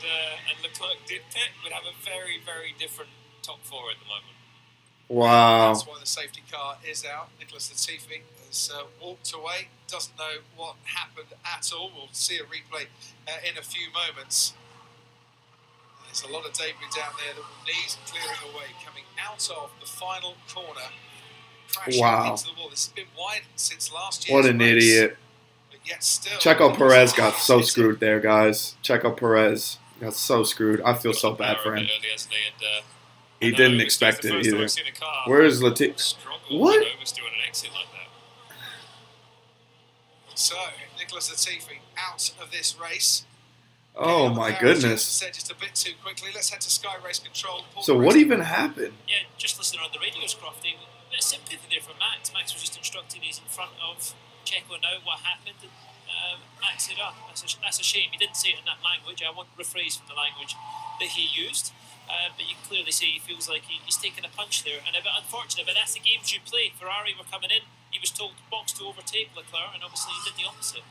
[SPEAKER 3] Leclerc did pit, we'd have a very, very different top 4 at the moment.
[SPEAKER 1] Wow.
[SPEAKER 2] That's why the safety car is out. Nicholas Latifi has walked away. Doesn't know what happened at all. We'll see a replay in a few moments. There's a lot of debris down there that will need clearing away. Coming out of the final corner.
[SPEAKER 1] Wow.
[SPEAKER 2] Into the wall. This has been wide since last year.
[SPEAKER 1] What an idiot.
[SPEAKER 2] But yet still,
[SPEAKER 1] Checo Perez got so screwed there, guys. Checo Perez got so screwed. I feel so bad for him. He didn't expect it either. Where is Latifi? What?
[SPEAKER 2] So, Nicholas Latifi out of this race.
[SPEAKER 1] Oh my goodness.
[SPEAKER 2] Said just a bit too quickly. Let's head to Sky Race Control.
[SPEAKER 1] So what even happened?
[SPEAKER 5] Yeah, just listening on the radio, Crofty. bit of sympathy there for Max. Max was just instructing he's in front of Checo now. What happened? And, Max said, "Oh, that's a shame." He didn't say it in that language. I won't rephrase from the language that he used. But you can clearly see he feels like he's taken a punch there, and a bit unfortunate. But that's the games you play. Ferrari were coming in. He was told box to overtake Leclerc, and obviously he did the opposite.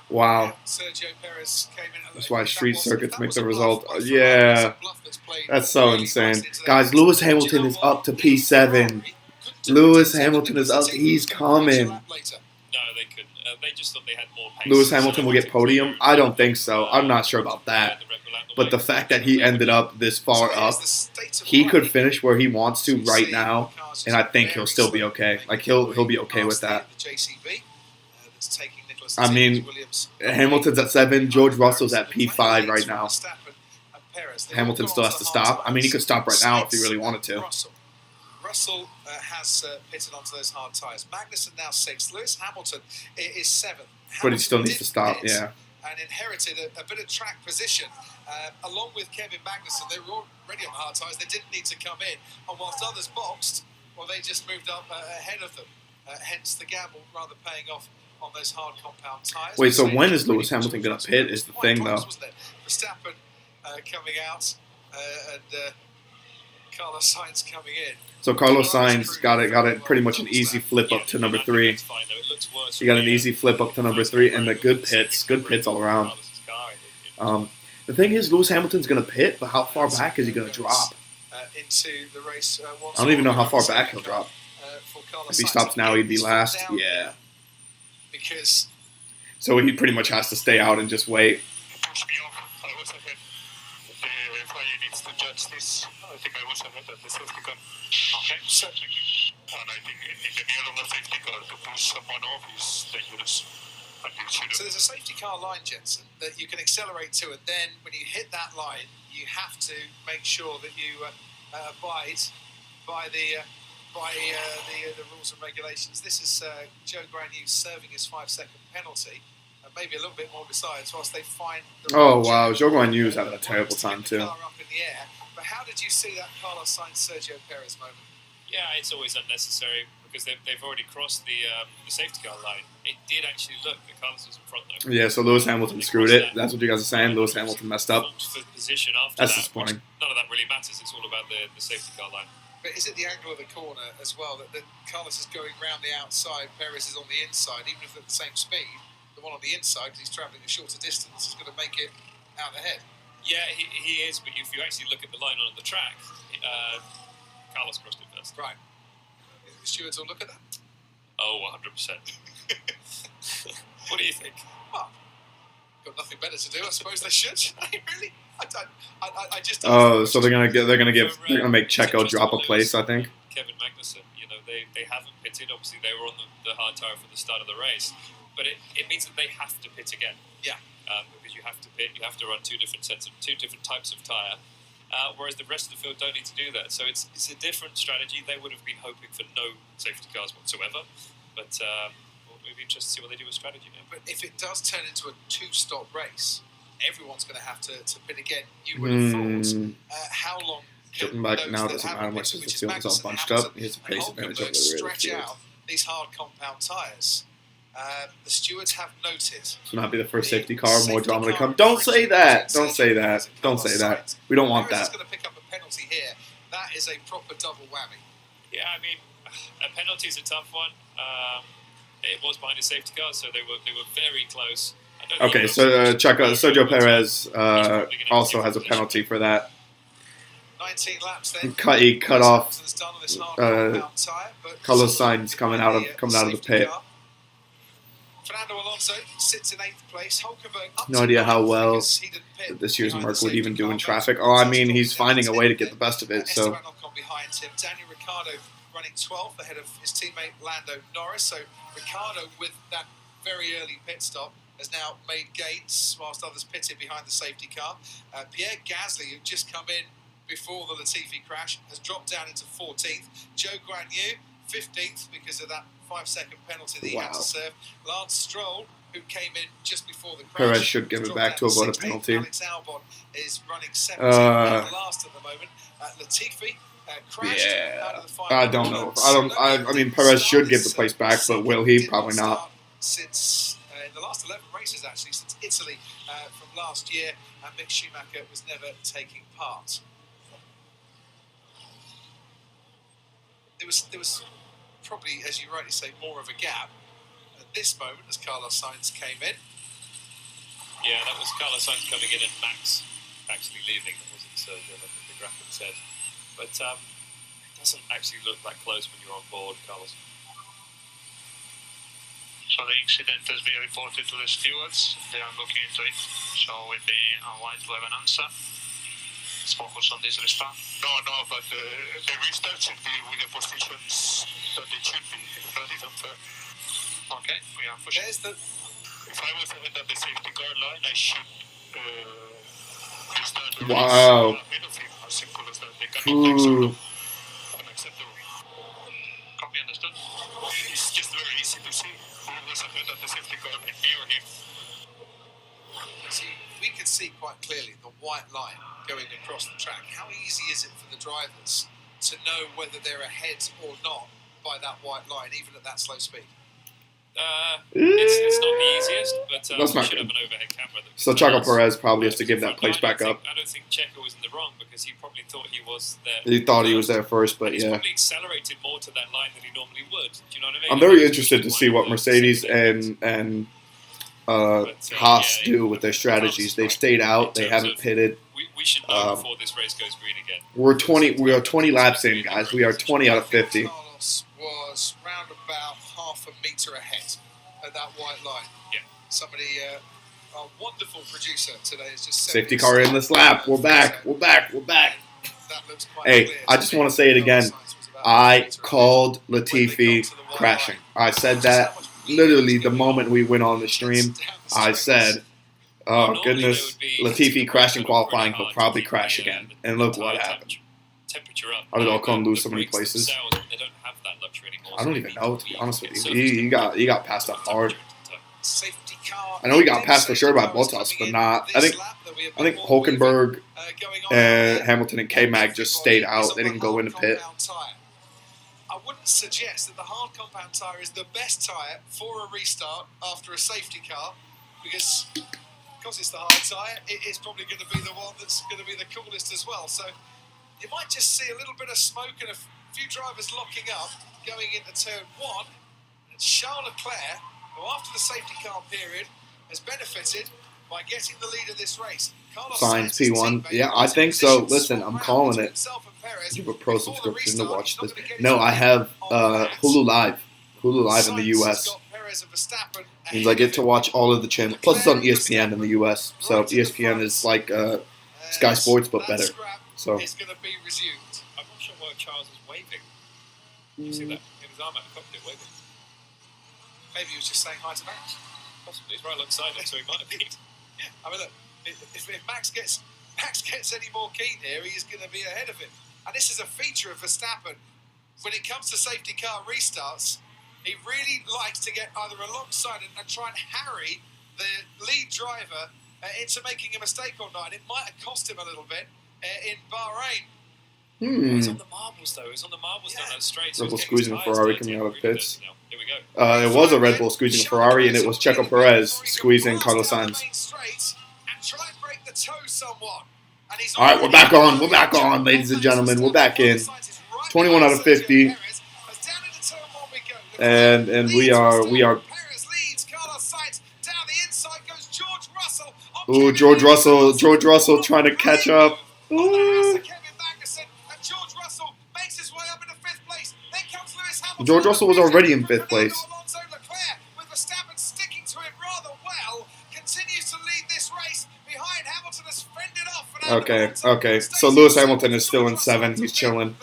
[SPEAKER 1] Wow.
[SPEAKER 2] Sergio Perez came in.
[SPEAKER 1] That's why street circuits make the result. Yeah. That's so insane. Guys, Lewis Hamilton is up to P7. Lewis Hamilton is up. He's coming.
[SPEAKER 3] No, they couldn't. They just thought they had more pace.
[SPEAKER 1] Lewis Hamilton will get podium? I don't think so. I'm not sure about that. But the fact that he ended up this far up, he could finish where he wants to right now, and I think he'll still be okay. Like, he'll be okay with that. I mean, Hamilton's at 7. George Russell's at P5 right now. Hamilton still has to stop. I mean, he could stop right now if he really wanted to.
[SPEAKER 2] Russell has pitted onto those hard tyres. Magnussen now 6th. Lewis Hamilton is 7th.
[SPEAKER 1] But he still needs to stop, yeah.
[SPEAKER 2] And inherited a bit of track position. Along with Kevin Magnussen, they were already on hard tyres. They didn't need to come in. And whilst others boxed, well, they just moved up ahead of them. Hence the gamble rather paying off on those hard compound tyres.
[SPEAKER 1] Wait, so when is Lewis Hamilton going to pit is the thing, though.
[SPEAKER 2] Verstappen coming out and Carlos Sainz coming in.
[SPEAKER 1] So Carlos Sainz got it pretty much an easy flip up to number 3. He got an easy flip up to number 3, and the good pits all around. The thing is, Lewis Hamilton's going to pit, but how far back is he going to drop?
[SPEAKER 2] Into the race,
[SPEAKER 1] I don't even know how far back he'll drop. If he stops now, he'd be last. Yeah.
[SPEAKER 2] Because
[SPEAKER 1] so he pretty much has to stay out and just wait.
[SPEAKER 4] Push me off. I was ahead. The referee needs to judge this. I think I was ahead at the safety car. Okay, certainly. And I think in the middle of the safety car to push someone off is dangerous.
[SPEAKER 2] So there's a safety car line, Jensen, that you can accelerate to, and then when you hit that line, you have to make sure that you abide by the rules and regulations. This is Joe Granu serving his 5-second penalty, and maybe a little bit more besides, whilst they find the
[SPEAKER 1] wow, Joe Granu is having a terrible time too.
[SPEAKER 2] Up in the air. But how did you see that Carlos Sainz Sergio Perez moment?
[SPEAKER 3] Yeah, it's always unnecessary because they've already crossed the safety car line. It did actually look that Carlos was in front though.
[SPEAKER 1] Yeah, so Lewis Hamilton screwed it. That's what you guys are saying. Lewis Hamilton messed up.
[SPEAKER 3] Position after
[SPEAKER 1] That's
[SPEAKER 3] that,
[SPEAKER 1] disappointing.
[SPEAKER 3] None of that really matters. It's all about the safety car line.
[SPEAKER 2] But is it the angle of the corner as well that Carlos is going round the outside, Perez is on the inside, even if they're at the same speed? The one on the inside, because he's travelling a shorter distance, is going to make it out ahead.
[SPEAKER 3] Yeah, he is. But if you actually look at the line on the track, Carlos crossed it first.
[SPEAKER 2] Right. The stewards will look at that.
[SPEAKER 3] Oh, 100%. What do you think?
[SPEAKER 2] Well, got nothing better to do. I suppose they should. Really? I just.
[SPEAKER 1] Oh, so they're gonna make Checo drop a place, I think.
[SPEAKER 3] Kevin Magnussen, they haven't pitted. Obviously, they were on the hard tyre for the start of the race, but it means that they have to pit again.
[SPEAKER 2] Yeah.
[SPEAKER 3] Because you have to pit, you have to run two different types of tyre. Whereas the rest of the field don't need to do that. So it's a different strategy. They would have been hoping for no safety cars whatsoever. But we'll be interested to see what they do with strategy now.
[SPEAKER 2] But if it does turn into a 2-stop race, everyone's going to have to pit again. You would have thought. How long?
[SPEAKER 1] Jumping back now doesn't matter much since the field is all bunched up. He has a pace advantage over the rear of the
[SPEAKER 2] stretch
[SPEAKER 1] field.
[SPEAKER 2] out these hard compound tyres. The stewards have noted.
[SPEAKER 1] This will not be the first safety car. More drama to come. Don't say that. Don't say that. Don't say that. We don't want
[SPEAKER 2] Perez
[SPEAKER 1] that.
[SPEAKER 2] is going to pick up a penalty here. That is a proper double whammy.
[SPEAKER 3] Yeah, I mean, a penalty is a tough one. It was behind a safety car, so they were very close.
[SPEAKER 1] Okay, so Sergio Perez also has a penalty for that.
[SPEAKER 2] 19 laps then.
[SPEAKER 1] He cut off Carlos
[SPEAKER 2] Carlos
[SPEAKER 1] Sainz coming out of the pit.
[SPEAKER 2] Fernando Alonso sits in 8th place. Hulkenberg
[SPEAKER 1] No idea how well this year's Merc would even do in traffic. Oh, I mean, he's finding a way to get the best of it. So
[SPEAKER 2] behind him, Daniel Ricciardo running 12th ahead of his teammate Lando Norris. So Ricciardo, with that very early pit stop, has now made gains whilst others pitted behind the safety car. Pierre Gasly, who just come in before the Latifi crash, has dropped down into 14th. Joe Granu, 15th because of that 5-second penalty that he had to serve. Lance Stroll who came in just before the crash.
[SPEAKER 1] Perez should give it back to avoid a penalty.
[SPEAKER 2] Alex Albon is running 17th last at the moment. Latifi crashed out of the final.
[SPEAKER 1] I don't know. I mean, Perez should give the place back, but will he? Probably not.
[SPEAKER 2] Since in the last 11 races, actually, since Italy from last year, and Mick Schumacher was never taking part. There was probably, as you rightly say, more of a gap at this moment as Carlos Sainz came in.
[SPEAKER 3] Yeah, that was Carlos Sainz coming in and Max actually leaving. That wasn't Sergio, like the graphic said. But it doesn't actually look that close when you're on board, Carlos.
[SPEAKER 4] So the incident has been reported to the stewards. They are looking into it. So we'll be unwise to have an answer. Let's focus on this restart.
[SPEAKER 2] No, but the restart should be with the positions that it should be. That is unfair.
[SPEAKER 4] Okay, we are pushing.
[SPEAKER 2] If I was at the safety car line, I should restart the
[SPEAKER 1] Wow.
[SPEAKER 2] race ahead of him. As simple as that. They cannot take so long. Unacceptable.
[SPEAKER 4] Copy, understood.
[SPEAKER 2] It's just very easy to see who was ahead at the safety car, like me or him. See, we can see quite clearly the white line going across the track. How easy is it for the drivers to know whether they're ahead or not by that white line, even at that slow speed?
[SPEAKER 3] It's not the easiest, but
[SPEAKER 1] That's
[SPEAKER 3] we
[SPEAKER 1] not
[SPEAKER 3] should
[SPEAKER 1] good.
[SPEAKER 3] have an overhead camera.
[SPEAKER 1] So Checo Perez probably has to give that place back up.
[SPEAKER 3] I don't think Checo was in the wrong because he probably thought he was there.
[SPEAKER 1] He thought he was there first, but
[SPEAKER 3] He's
[SPEAKER 1] yeah.
[SPEAKER 3] probably accelerated more to that line than he normally would. Do you know what I mean?
[SPEAKER 1] I'm very interested to see what Mercedes and Haas do with their strategies. They've stayed out. They haven't pitted.
[SPEAKER 3] We should know before this race goes green again.
[SPEAKER 1] We are 20 laps in, guys. We are 20 out of 50.
[SPEAKER 2] Carlos was round about half a metre ahead at that white line.
[SPEAKER 3] Yeah.
[SPEAKER 2] Somebody, our wonderful producer today is just
[SPEAKER 1] Safety car in this lap. We're back. We're back. We're back.
[SPEAKER 2] That looks quite
[SPEAKER 1] Hey,
[SPEAKER 2] clear
[SPEAKER 1] I just want to say it again. I called Latifi crashing. I said that literally the moment we went on the stream. I said, oh goodness, Latifi crashed in qualifying. He'll probably crash again. And look what happened.
[SPEAKER 3] Temperature up.
[SPEAKER 1] I don't know, Ocon lose so many places.
[SPEAKER 3] They don't have that luxury anymore.
[SPEAKER 1] I don't even know, to be honest with you. He got passed up hard.
[SPEAKER 2] Safety car.
[SPEAKER 1] I know he got passed for sure by Bottas, but not. I think Hulkenberg and Hamilton and K-Mag just stayed out. They didn't go in the pit.
[SPEAKER 2] I wouldn't suggest that the hard compound tyre is the best tyre for a restart after a safety car, because it's the hard tyre, it is probably going to be the one that's going to be the coolest as well. So you might just see a little bit of smoke and a few drivers locking up going into turn one. And Charles Leclerc, who after the safety car period has benefited by getting the lead of this race.
[SPEAKER 1] Sainz P1. Yeah, I think so. Listen, I'm calling it. You have a pro subscription to watch this. No, I have Hulu Live. Hulu Live in the US. Means I get to watch all of the channels. Plus, it's on ESPN in the US. So ESPN is like Sky Sports, but better. So.
[SPEAKER 2] It's going to be resumed.
[SPEAKER 3] I'm not sure why Charles is waving. You see that? In his arm at the cockpit waving.
[SPEAKER 2] Maybe he was just saying hi to Max.
[SPEAKER 3] Possibly. He's right alongside him, so he might have been.
[SPEAKER 2] Yeah, I mean, look, if Max gets any more keen here, he is going to be ahead of him. And this is a feature of Verstappen. When it comes to safety car restarts, he really likes to get either alongside and try and harry the lead driver into making a mistake or not. And it might have cost him a little bit in Bahrain.
[SPEAKER 3] He's on the marbles, though. He's on the marbles down those straights.
[SPEAKER 1] Red Bull squeezing a Ferrari coming out of pits.
[SPEAKER 3] Here we go.
[SPEAKER 1] It was a Red Bull squeezing a Ferrari, and it was Checo Perez squeezing Carlos Sainz. All right, we're back on. We're back on, ladies and gentlemen. We're back in. 21 out of 50. And we are. Ooh, George Russell trying to catch up. Ooh. George Russell was already in 5th place. Okay. So Lewis Hamilton is still in 7th. He's chilling.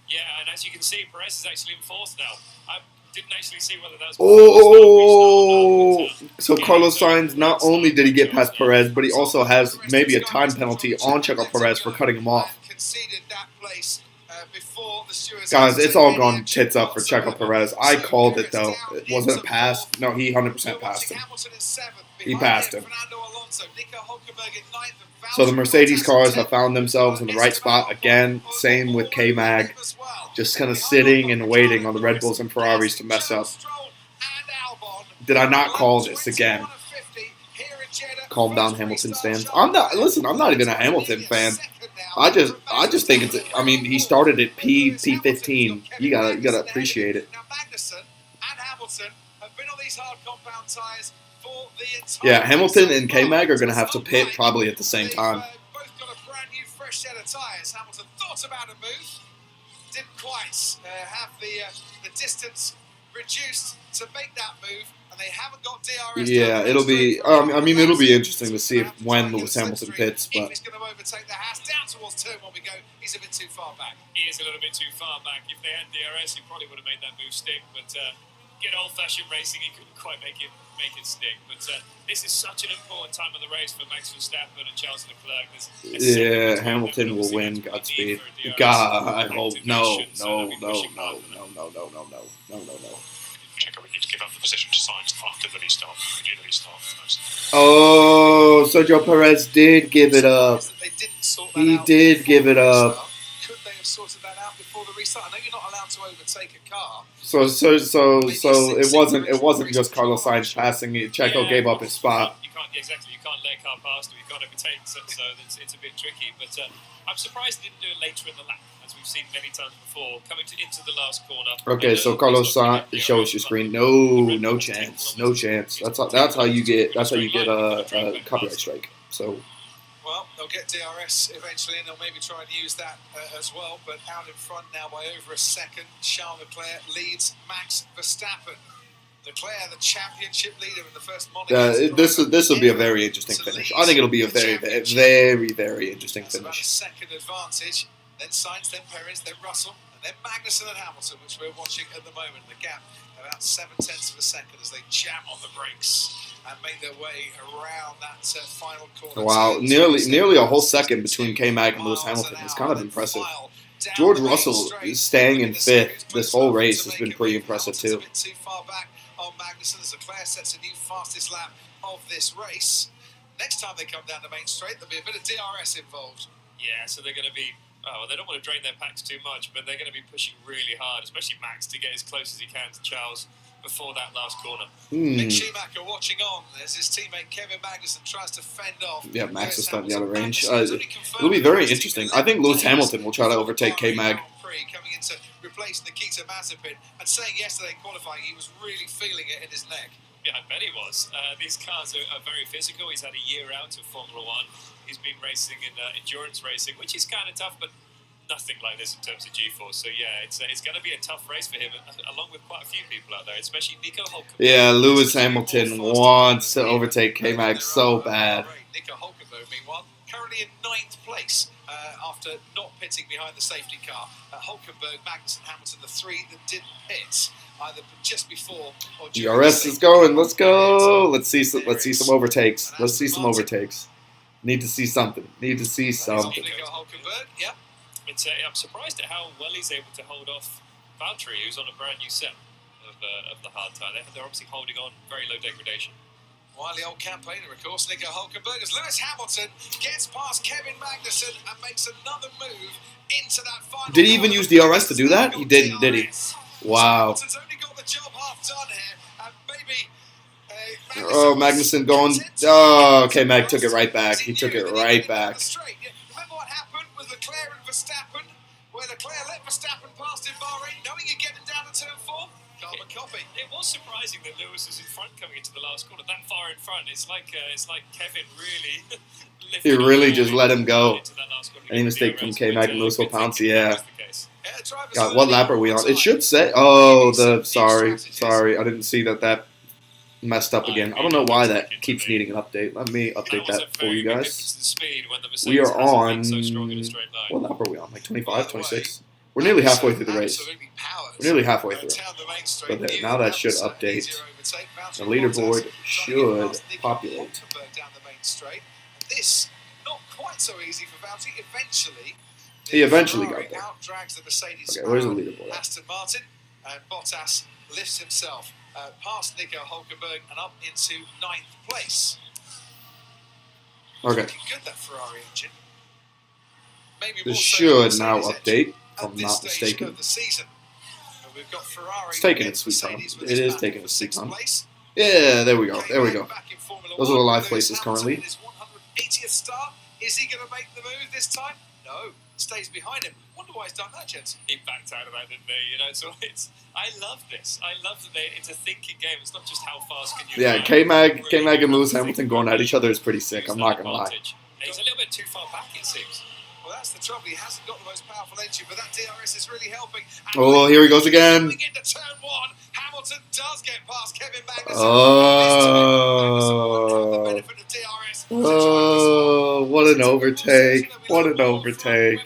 [SPEAKER 3] Yeah, and as you can see, Perez is actually in 4th now. I didn't actually see whether that was.
[SPEAKER 1] Oh! So Carlos Sainz, not only did he get past Perez, but he also has maybe a time penalty on Checo Perez for cutting him off.
[SPEAKER 2] Conceded that place before the stewards.
[SPEAKER 1] Guys, it's all gone tits up for Checo Perez. I called it, though. It wasn't a pass. No, he 100% passed him. He passed him. So the Mercedes cars have found themselves in the right spot again. Same with K-Mag. Just kind of sitting and waiting on the Red Bulls and Ferraris to mess up. Did I not call this again? Calm down, Hamilton stands. I'm not even a Hamilton fan. I just think it's. I mean, he started at P15. You gotta appreciate it.
[SPEAKER 2] Now Magnussen and Hamilton have been on these hard compound tires for the entire.
[SPEAKER 1] Yeah, Hamilton and K-Mag are gonna have to pit probably at the same time.
[SPEAKER 2] Both got a brand new fresh set of tires. Hamilton thought about a move, didn't quite have the distance reduced to make that move. And they haven't got DRS.
[SPEAKER 1] Yeah, it'll be. I mean, it'll be interesting to see when Lewis Hamilton pits. But
[SPEAKER 2] he's going to overtake the Haas down towards turn one. We go. He's a bit too far back.
[SPEAKER 3] He is a little bit too far back. If they had DRS, he probably would have made that move stick. But good old-fashioned racing, he couldn't quite make it stick. But this is such an important time of the race for Max Verstappen and Charles Leclerc.
[SPEAKER 1] Yeah, Hamilton will win. Godspeed. God, I hope. No.
[SPEAKER 4] Checo would need to give up the position to Sainz after the restart.
[SPEAKER 1] Oh, Sergio Perez did give it up.
[SPEAKER 2] They didn't sort that
[SPEAKER 1] He
[SPEAKER 2] out
[SPEAKER 1] did
[SPEAKER 2] before
[SPEAKER 1] give it
[SPEAKER 2] the
[SPEAKER 1] up.
[SPEAKER 2] restart. Could they have sorted that out before the restart? I know you're not allowed to overtake a car.
[SPEAKER 1] So it wasn't just Carlos Sainz passing it. Checo gave up his spot.
[SPEAKER 3] You can't let a car past him. You can't overtake. So it's a bit tricky. But I'm surprised he didn't do it later in the lap, as we've seen many times before, coming into the last corner.
[SPEAKER 1] Okay, so Carlos Sainz, show us your screen. No chance. That's how you get a copyright strike. So.
[SPEAKER 2] Well, they'll get DRS eventually, and they'll maybe try and use that as well. But out in front now by over a second, Charles Leclerc leads Max Verstappen. Leclerc, the championship leader in the first Monaco.
[SPEAKER 1] This will be a very interesting finish. I think it'll be a very, very interesting
[SPEAKER 2] That's about a
[SPEAKER 1] finish.
[SPEAKER 2] second advantage. Then Sainz, then Perez, then Russell, and then Magnussen and Hamilton, which we're watching at the moment. The gap about 0.7 of a second as they jam on the brakes and make their way around that final corner.
[SPEAKER 1] Wow, nearly a whole second between K-Mag and Lewis Hamilton. It's kind of impressive. George Russell is staying in fifth this whole race has been pretty impressive too.
[SPEAKER 2] Too far back on Magnussen as Leclerc sets a new fastest lap of this race. Next time they come down the main straight, there'll be a bit of DRS involved.
[SPEAKER 3] Yeah, so they're going to be. Oh, they don't want to drain their packs too much, but they're going to be pushing really hard, especially Max, to get as close as he can to Charles before that last corner.
[SPEAKER 2] Mick Schumacher watching on as his teammate Kevin Magnussen tries to fend off.
[SPEAKER 1] Yeah, Max is starting out of range. It'll be very interesting. I think Lewis Hamilton will try to overtake K-Mag.
[SPEAKER 2] Prix coming in to replace Nikita Mazepin and saying yesterday in qualifying he was really feeling it in his neck.
[SPEAKER 3] Yeah, I bet he was. These cars are very physical. He's had a year out of Formula One. He's been racing in endurance racing, which is kind of tough, but nothing like this in terms of G-force. So yeah, it's going to be a tough race for him, along with quite a few people out there, especially Nico Hulkenberg.
[SPEAKER 1] Yeah, Lewis Hamilton wants to overtake K-Mag so bad.
[SPEAKER 2] Nico Hulkenberg, meanwhile, currently in 9th place after not pitting behind the safety car. Hulkenberg, Magnussen, Hamilton, the three that didn't pit either just before or during.
[SPEAKER 1] DRS is going. Let's go. Let's see some overtakes. Let's see some overtakes. Need to see something.
[SPEAKER 2] Nico Hulkenberg, yeah.
[SPEAKER 3] I'm surprised at how well he's able to hold off Valtteri, who's on a brand new set of the hard tire. They're obviously holding on, very low degradation.
[SPEAKER 2] Wily old campaigner, of course, Nico Hulkenberg, as Lewis Hamilton gets past Kevin Magnussen and makes another move into that final.
[SPEAKER 1] Did he even use DRS to do that? He didn't, did he? Wow.
[SPEAKER 2] Hamilton's only got the job half done here, and maybe.
[SPEAKER 1] Oh, Magnussen going. Oh, okay, Mag took it right back. He took it right back.
[SPEAKER 2] Remember what happened with Leclerc and Verstappen, where Leclerc let Verstappen past in Bahrain, knowing you're getting down to turn 4? Carbon copy.
[SPEAKER 3] It was surprising that Lewis was in front coming into the last corner, that far in front. It's like Kevin really.
[SPEAKER 1] He really just let him go. Any mistake from K-Mag and Lewis will pounce. Yeah. God, what lap are we on? It should say. Oh, sorry. I didn't see that messed up again. I don't know why that keeps needing an update. Let me update that for you guys. We are on. What lap are we on? Like 25, 26? We're nearly halfway through the race. We're nearly halfway through. But there, now that should update. The leaderboard should populate.
[SPEAKER 2] This not quite so easy for Valtteri. Eventually,
[SPEAKER 1] He eventually got
[SPEAKER 2] Ferrari
[SPEAKER 1] there.
[SPEAKER 2] outdrags the Mercedes
[SPEAKER 1] Okay, where's the leaderboard at?
[SPEAKER 2] Aston Martin, and Bottas lifts himself past Nico Hulkenberg and up into 9th place.
[SPEAKER 1] Okay.
[SPEAKER 2] Looking good, that Ferrari engine. Maybe
[SPEAKER 1] This
[SPEAKER 2] more so
[SPEAKER 1] should
[SPEAKER 2] than
[SPEAKER 1] now
[SPEAKER 2] Mercedes
[SPEAKER 1] update,
[SPEAKER 2] engine
[SPEAKER 1] if I'm
[SPEAKER 2] at this
[SPEAKER 1] not
[SPEAKER 2] stage
[SPEAKER 1] mistaken.
[SPEAKER 2] of the season. And we've got Ferrari
[SPEAKER 1] It's taking its
[SPEAKER 2] against
[SPEAKER 1] sweet time.
[SPEAKER 2] Mercedes with
[SPEAKER 1] It
[SPEAKER 2] this
[SPEAKER 1] is
[SPEAKER 2] battle
[SPEAKER 1] taking
[SPEAKER 2] for
[SPEAKER 1] its sweet
[SPEAKER 2] 6th
[SPEAKER 1] time.
[SPEAKER 2] place.
[SPEAKER 1] Yeah, there we go. There we go.
[SPEAKER 2] Back in Formula
[SPEAKER 1] Those are the
[SPEAKER 2] One.
[SPEAKER 1] live
[SPEAKER 2] Lewis
[SPEAKER 1] places
[SPEAKER 2] Hamilton
[SPEAKER 1] currently.
[SPEAKER 2] in his 180th start. Is he going to make the move this time? No. Stays behind him. Wonder why he's done that, gents.
[SPEAKER 3] He backed out of that, didn't he? You know, so I love this. I love that it's a thinking game. It's not just how fast can you.
[SPEAKER 1] Yeah, K-Mag and Lewis Hamilton going at each other is pretty sick. I'm not gonna lie.
[SPEAKER 3] He's a little bit too far back, it seems.
[SPEAKER 2] Well, that's the trouble. He hasn't got the most powerful engine, but that DRS is really helping. And
[SPEAKER 1] Oh, here he goes again.
[SPEAKER 2] Coming into turn 1, Hamilton does get past Kevin Magnussen.
[SPEAKER 1] Oh. Oh, what an overtake. What an overtake.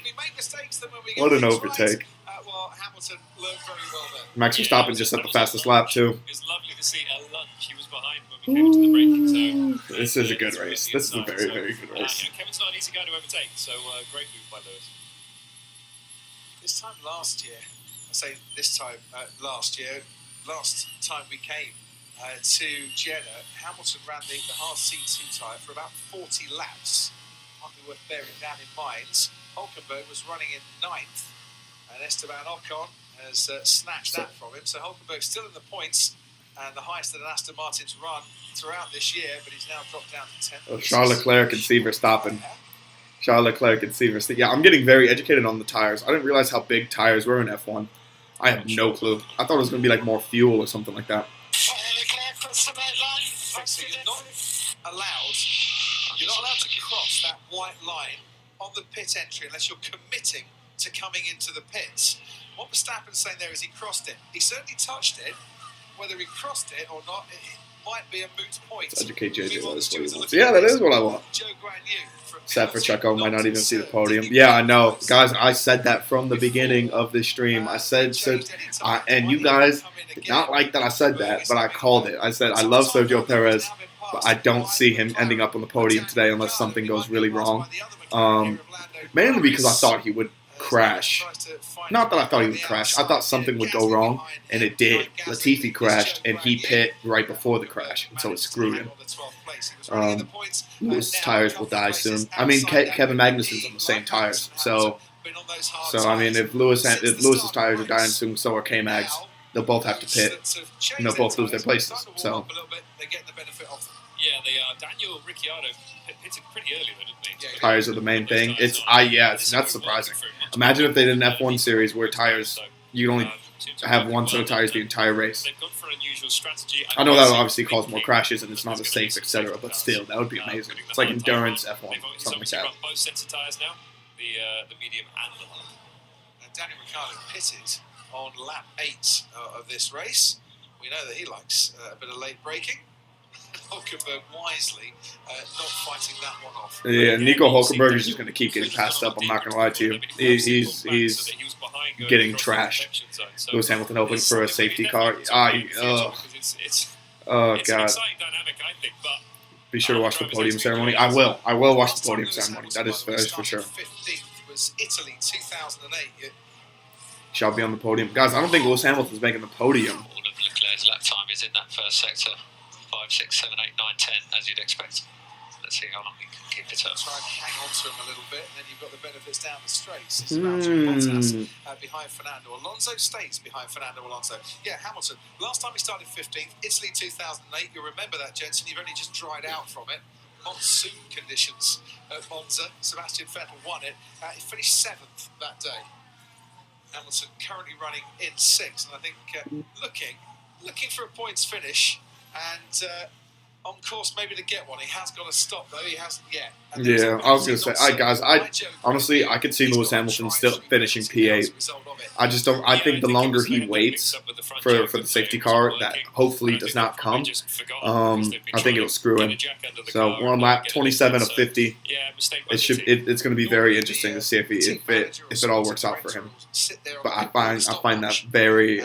[SPEAKER 1] What an overtake.
[SPEAKER 2] Well, Hamilton learned very well there.
[SPEAKER 1] Max Verstappen just set the fastest lap, too.
[SPEAKER 3] It was lovely to see a lunch. He was behind when we came into the braking zone.
[SPEAKER 1] This is a good race. This is a very, very good race.
[SPEAKER 3] Kevin's not an easy guy to overtake, so great move by Lewis.
[SPEAKER 2] This time last year, I say this time last year, last time we came to Jeddah, Hamilton ran the hard C2 tyre for about 40 laps. Might be worth bearing that in mind. Hulkenberg was running in 9th, and Esteban Ocon has snatched that from him. So Hulkenberg's still in the points, and the highest that an Aston Martin's run throughout this year, but he's now dropped down to 10th.
[SPEAKER 1] Oh, Charles Leclerc and see Verstappen. Charles Leclerc and see Verstappen. Yeah, I'm getting very educated on the tires. I didn't realize how big tires were in F1. I have no clue. I thought it was going to be like more fuel or something like that.
[SPEAKER 2] So you're not allowed to cross that white line on the pit entry unless you're committing to coming into the pits. What Verstappen's saying there is he crossed it. He certainly touched it. Whether he crossed it or not, it might be a moot point.
[SPEAKER 1] Let's educate JJ. That is what he wants. Yeah, that is what I want. Except for Checo might not even see the podium. Yeah, I know. Guys, I said that from the beginning of the stream. I said and you guys did not like that I said that, but I called it. I said, I love Sergio Perez, but I don't see him ending up on the podium today unless something goes really wrong. Mainly because I thought he would crash. Not that I thought he would crash. I thought something would go wrong, and it did. Latifi crashed, and he pit right before the crash, and so it screwed him. Lewis' tires will die soon. I mean, Kevin Magnussen's on the same tires, so I mean, if Lewis's tires are dying soon, so are K-Mag's. They'll both have to pit, and they'll both lose their places. So.
[SPEAKER 3] Yeah, Daniel Ricciardo pitted pretty early, though, didn't he?
[SPEAKER 1] Tires are the main thing. That's surprising. Imagine if they did an F1 series where tires, you only have one set of tires the entire race. I know that obviously cause more crashes and it's not as safe, etc. But still, that would be amazing. It's like endurance F1, something like that.
[SPEAKER 3] Both sets of tires now, the medium and the hard.
[SPEAKER 2] Daniel Ricciardo pitted on lap 8 of this race. We know that he likes a bit of late braking. Hulkenberg wisely not fighting that one off.
[SPEAKER 1] Yeah, Nico Hulkenberg is just going to keep getting passed up. I'm not going to lie to you. He's getting trashed. Lewis Hamilton hoping for a safety car. Oh, God. Be sure to watch the podium ceremony. I will. I will watch the podium ceremony. That is for sure.
[SPEAKER 2] 15th was Italy 2008.
[SPEAKER 1] Shall be on the podium. Guys, I don't think Lewis Hamilton's making the podium.
[SPEAKER 6] All of Leclerc's lap time is in that first sector. 5, 6, 7, 8, 9, 10, as you'd expect. Let's see how long he can keep it up.
[SPEAKER 2] Try and hang on to him a little bit, and then you've got the benefits down the straights. It's Bottas behind Fernando Alonso, stays behind Fernando Alonso. Yeah, Hamilton. Last time he started 15th, Italy 2008. You'll remember that, Jensen. You've only just dried out from it. Monsoon conditions at Monza. Sebastian Vettel won it. He finished 7th that day. Hamilton currently running in 6th, and I think looking for a points finish. And on course maybe to get one. He has got to stop though. He hasn't yet.
[SPEAKER 1] Yeah, I was going to say, guys, honestly, I could see Lewis Hamilton still finishing P8. I just don't. I think the longer he waits for the safety car, that hopefully does not come. I think it'll screw him. So we're on lap 27 of 50. It's going to be very interesting to see if it all works out for him. But I find that very.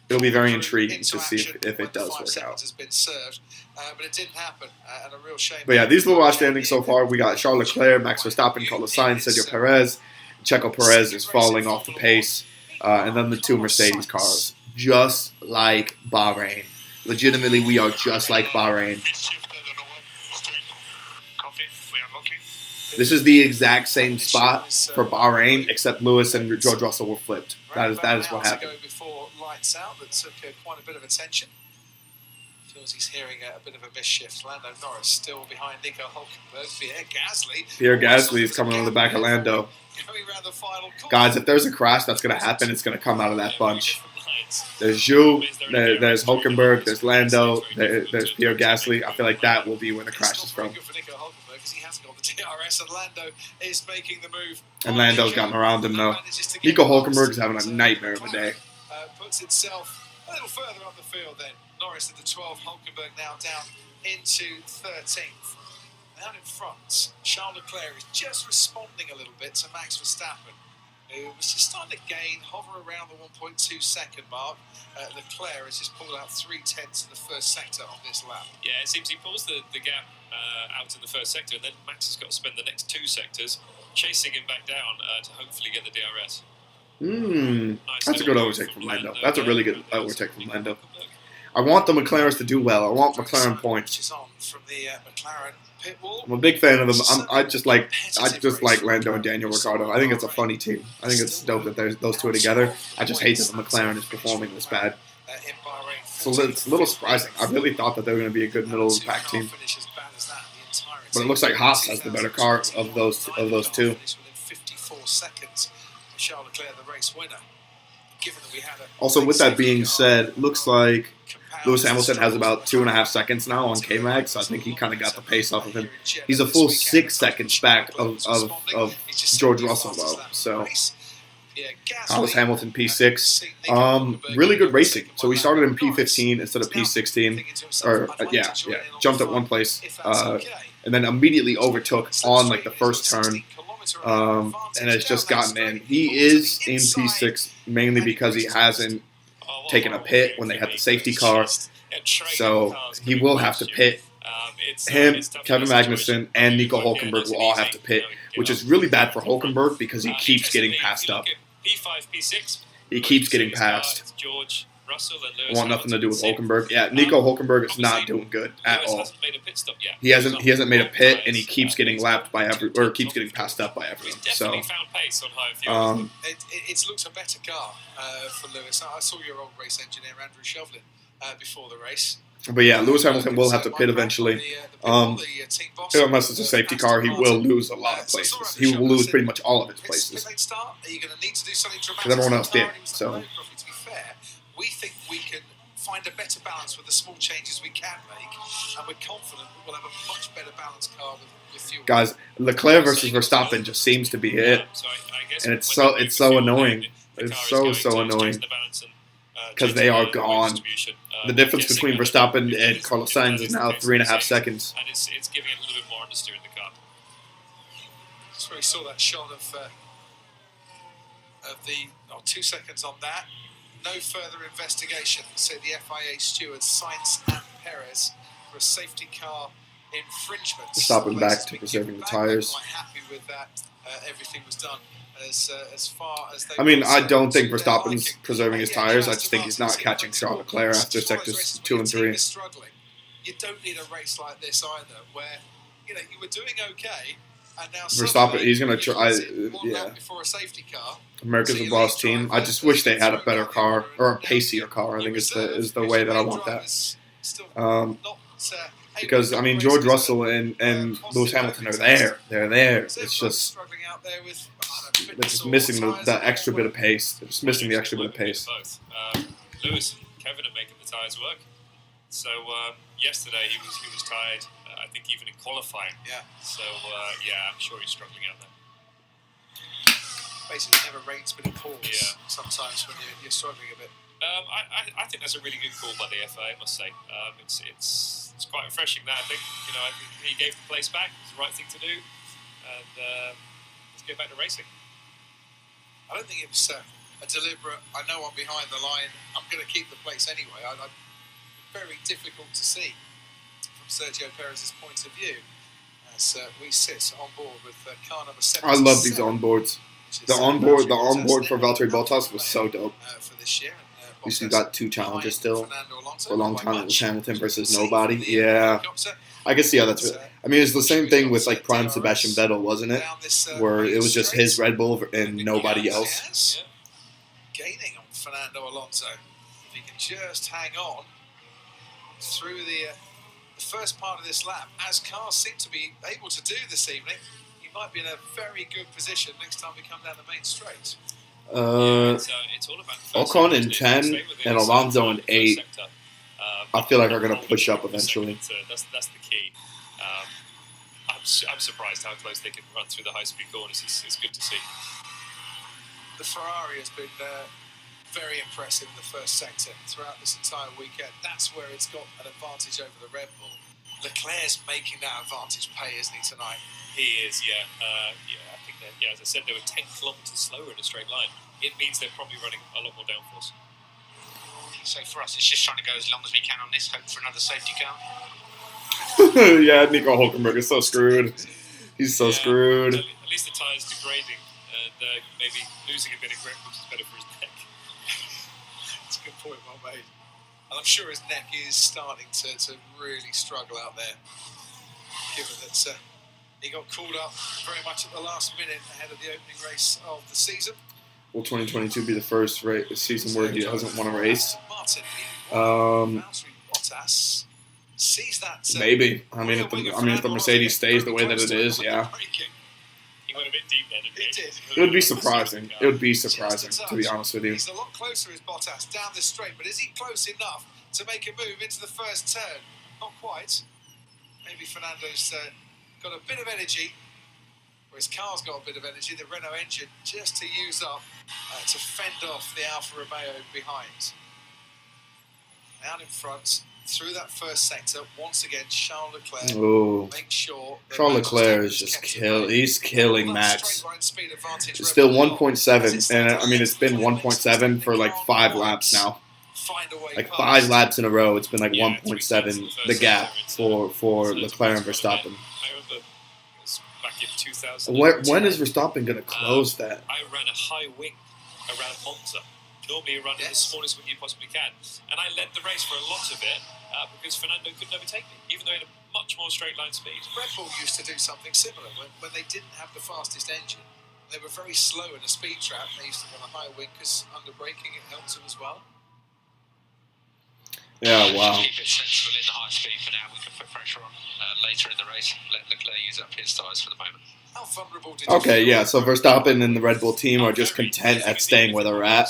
[SPEAKER 1] it'll be very intriguing to see if it does work out.
[SPEAKER 2] Has been served, but it didn't happen, and a real shame.
[SPEAKER 1] But yeah, these little outstanding so far. We got Charles Leclerc, Max Verstappen, Carlos Sainz, Sergio Perez. Checo Perez is falling off the pace. And then the two Mercedes cars. Just like Bahrain. Legitimately, we are just like Bahrain. This is the exact same spot for Bahrain, except Lewis and George Russell were flipped. That is what happened.
[SPEAKER 2] Before lights out, that took quite a bit of attention. Feels he's hearing a bit of a misshift. Lando Norris still behind Nico Hulkenberg.
[SPEAKER 1] Pierre Gasly is coming on the back of Lando. Guys, if there's a crash that's going to happen, it's going to come out of that bunch. There's Zhu, there's Hulkenberg, there's Lando, there's Pierre Gasly. I feel like that will be where the crash is from. And Lando's gotten around him, though. Nico Hulkenberg is having a nightmare of a day.
[SPEAKER 2] Puts itself a little further up the field then. Norris at the 12, Hulkenberg now down into 13th. Down in front, Charles Leclerc is just responding a little bit to Max Verstappen, who was just starting to hover around the 1.2 second mark. Leclerc has just pulled out 0.3 of the first sector on this lap.
[SPEAKER 3] Yeah, it seems he pulls the gap out in the first sector, and then Max has got to spend the next 2 sectors chasing him back down to hopefully get the DRS.
[SPEAKER 1] Nice. That's a good overtake from Lando. That's a really good overtake from Lando. I want the McLarens to do well. I want McLaren points. I'm a big fan of them. I just like Lando and Daniel Ricciardo. I think it's a funny team. I think it's dope that those two are together. I just hate that the McLaren is performing this bad. So it's a little surprising. I really thought that they were going to be a good middle of the pack team. But it looks like Haas has the better car of those two.
[SPEAKER 2] 54 seconds. Charles Leclerc, the race winner.
[SPEAKER 1] Also, with that being said, looks like Lewis Hamilton has about 2.5 seconds now on K-Mag, so I think he kind of got the pace off of him. He's a full 6 seconds back of George Russell, though. So, Lewis Hamilton P6. Really good racing. So we started in P15 instead of P16. Or, jumped at one place. And then immediately overtook on, like, the first turn. And has just gotten in. He is in P6 mainly because he hasn't taken a pit when they had the safety car. So he will have to pit. Him, Kevin Magnussen, and Nico Hulkenberg will all have to pit, which is really bad for Hulkenberg because he keeps getting passed up. He keeps getting passed. I want nothing to do with Hulkenberg. Yeah, Nico Hulkenberg is not doing good at all. He hasn't made a pit, and he keeps getting lapped by keeps getting passed up by everyone. So,
[SPEAKER 2] it looks a better car for Lewis. I saw your old race engineer Andrew Shovlin before the race.
[SPEAKER 1] But yeah, Lewis Hamilton will have to pit eventually. Unless it's a safety car, he will lose a lot of places. He will lose pretty much all of his places because everyone else did. So.
[SPEAKER 2] We think we can find a better balance with the small changes we can make, and we're confident that we'll have a much better balanced car with fuel.
[SPEAKER 1] Guys, Leclerc versus Verstappen just seems to be it, and it's so annoying. It's so annoying because they are gone. The difference between Verstappen and Carlos Sainz is now 3.5 seconds.
[SPEAKER 3] And it's giving it a little bit more understeer in the car.
[SPEAKER 2] That's where we saw that shot of the 2 seconds on that. No further investigation, said the FIA stewards Sainz and Perez for a safety car infringement.
[SPEAKER 1] Stopping back to preserving the tires.
[SPEAKER 2] Quite happy with that. Everything was done as far as they.
[SPEAKER 1] I mean, I don't think Verstappen's preserving his tires. I just think he's not catching Charles Leclerc after sectors 2 and 3.
[SPEAKER 2] You don't need a race like this either, where you were doing okay.
[SPEAKER 1] Verstappen, he's going to try. Yeah. America's a boss team. I just wish they had a better car or a pacier car. I think is the way that I want that. Because I mean, George Russell and Lewis Hamilton are there. They're there. It's just they're just missing the extra bit of pace. They're just missing the extra bit of pace.
[SPEAKER 3] Lewis and Kevin are making the tyres work. So yesterday he was tired. I think even in qualifying.
[SPEAKER 2] Yeah.
[SPEAKER 3] So I'm sure he's struggling out there.
[SPEAKER 2] Basically, it never rains but it pours.
[SPEAKER 3] Yeah.
[SPEAKER 2] Sometimes when you're struggling a bit.
[SPEAKER 3] I think that's a really good call by the FA. I must say, it's quite refreshing. That I think he gave the place back. It's the right thing to do, and let's get back to racing.
[SPEAKER 2] I don't think it was a deliberate, I know I'm behind the line, I'm going to keep the place anyway. Very difficult to see from Sergio Perez's point of view as we sit on board with car number 77.
[SPEAKER 1] I love these onboards. The onboard for Valtteri Bottas was so dope.
[SPEAKER 2] For this year.
[SPEAKER 1] We still got 2 challenges still. For a long time it was Hamilton versus nobody. Yeah. I can see how that's really. I mean, it's the same thing with like prime Sebastian Vettel, wasn't it? Where it was just his Red Bull and nobody else.
[SPEAKER 2] Gaining on Fernando Alonso. If he can just hang on through the first part of this lap, as cars seem to be able to do this evening, he might be in a very good position next time we come down the main straight.
[SPEAKER 3] It's all about
[SPEAKER 1] Ocon in 10 and Alonso in 8. I feel like are going to push up eventually.
[SPEAKER 3] That's the key. I'm surprised how close they can run through the high-speed corners. It's good to see.
[SPEAKER 2] The Ferrari has been very impressive in the first sector throughout this entire weekend. That's where it's got an advantage over the Red Bull. Leclerc's making that advantage pay, isn't he, tonight?
[SPEAKER 3] He is, yeah. I think that, as I said, they were 10 kilometres slower in a straight line. It means they're probably running a lot more downforce.
[SPEAKER 7] So for us, it's just trying to go as long as we can on this, hope for another safety car.
[SPEAKER 1] Yeah, Nico Hulkenberg is so screwed. He's so screwed.
[SPEAKER 3] At least the tyre's degrading and maybe losing a bit of grip, which is better for his neck.
[SPEAKER 2] That's a good point, well made. And I'm sure his neck is starting to really struggle out there, given that he got called up very much at the last minute ahead of the opening race of the season.
[SPEAKER 1] Will 2022 be the first season where he hasn't won a race?
[SPEAKER 2] Bottas sees that.
[SPEAKER 1] Maybe. I mean, if the Mercedes stays the way that it is, yeah.
[SPEAKER 3] He went a bit deep then, didn't he?
[SPEAKER 2] It did.
[SPEAKER 1] It would be surprising. It would be surprising, to be honest with you.
[SPEAKER 2] He's a lot closer as Bottas down the straight, but is he close enough to make a move into the first turn? Not quite. Maybe Fernando's got a bit of energy, or his car's got a bit of energy, the Renault engine, just to use up to fend off the Alfa Romeo behind. Out in front, through that first sector, once again, Charles Leclerc makes sure...
[SPEAKER 1] Charles Leclerc is just he's killing Max. It's still 1.7, and I mean, it's been 1.7 for like 5 laps now. Like 5 laps in a row, it's been like 1.7, the gap for Leclerc and Verstappen.
[SPEAKER 3] I remember back in 2000.
[SPEAKER 1] When is Verstappen going to close that?
[SPEAKER 3] I ran a high wing around Monza. Normally you run the smallest wing you possibly can. And I led the race for a lot of it because Fernando couldn't overtake me, even though he had a much more straight line speed.
[SPEAKER 2] Red Bull used to do something similar when they didn't have the fastest engine. They were very slow in a speed trap. They used to run a high wing because under braking it helps them as well.
[SPEAKER 1] Yeah, wow.
[SPEAKER 7] Keep it sensible in the high speed for now. We can put pressure on later in the race. Let Leclerc use up his tyres for the moment.
[SPEAKER 2] How vulnerable did
[SPEAKER 1] Okay, yeah, so Verstappen and the Red Bull team are just content at staying where they're at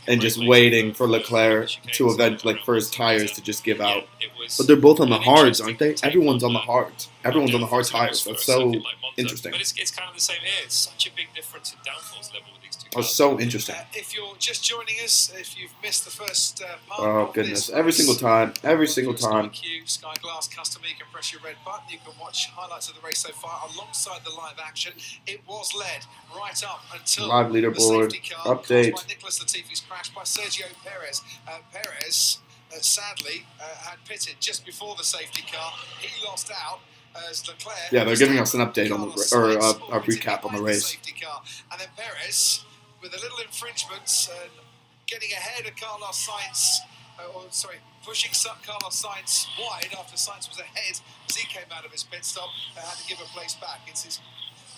[SPEAKER 1] and just waiting for Leclerc to for his tires to just give out. But they're both on the hards, aren't they? Everyone's on the hards. Everyone's on the hard tires. That's so interesting.
[SPEAKER 3] But it's kind of the same here. It's such a big difference in downforce level with these two
[SPEAKER 1] Oh,
[SPEAKER 3] cars.
[SPEAKER 1] so interesting.
[SPEAKER 2] If you're just joining us, if you've missed the first part
[SPEAKER 1] Oh,
[SPEAKER 2] of
[SPEAKER 1] goodness.
[SPEAKER 2] this
[SPEAKER 1] Every single time. Every
[SPEAKER 2] If
[SPEAKER 1] single
[SPEAKER 2] you're a
[SPEAKER 1] time.
[SPEAKER 2] Sky Glass customer, you can press your red button. You can watch highlights of the race so far alongside the live action. It was led right up until
[SPEAKER 1] Live
[SPEAKER 2] the
[SPEAKER 1] leaderboard
[SPEAKER 2] safety car
[SPEAKER 1] update.
[SPEAKER 2] caused by Nicholas Latifi's crash by Sergio Perez. Perez, sadly, had pitted just before the safety car. He lost out. As Leclerc
[SPEAKER 1] Yeah, they're giving us an update on the or a recap on the race.
[SPEAKER 2] And then Perez, with a little infringement, getting ahead of Carlos Sainz, pushing Carlos Sainz wide after Sainz was ahead as he came out of his pit stop and had to give a place back. It's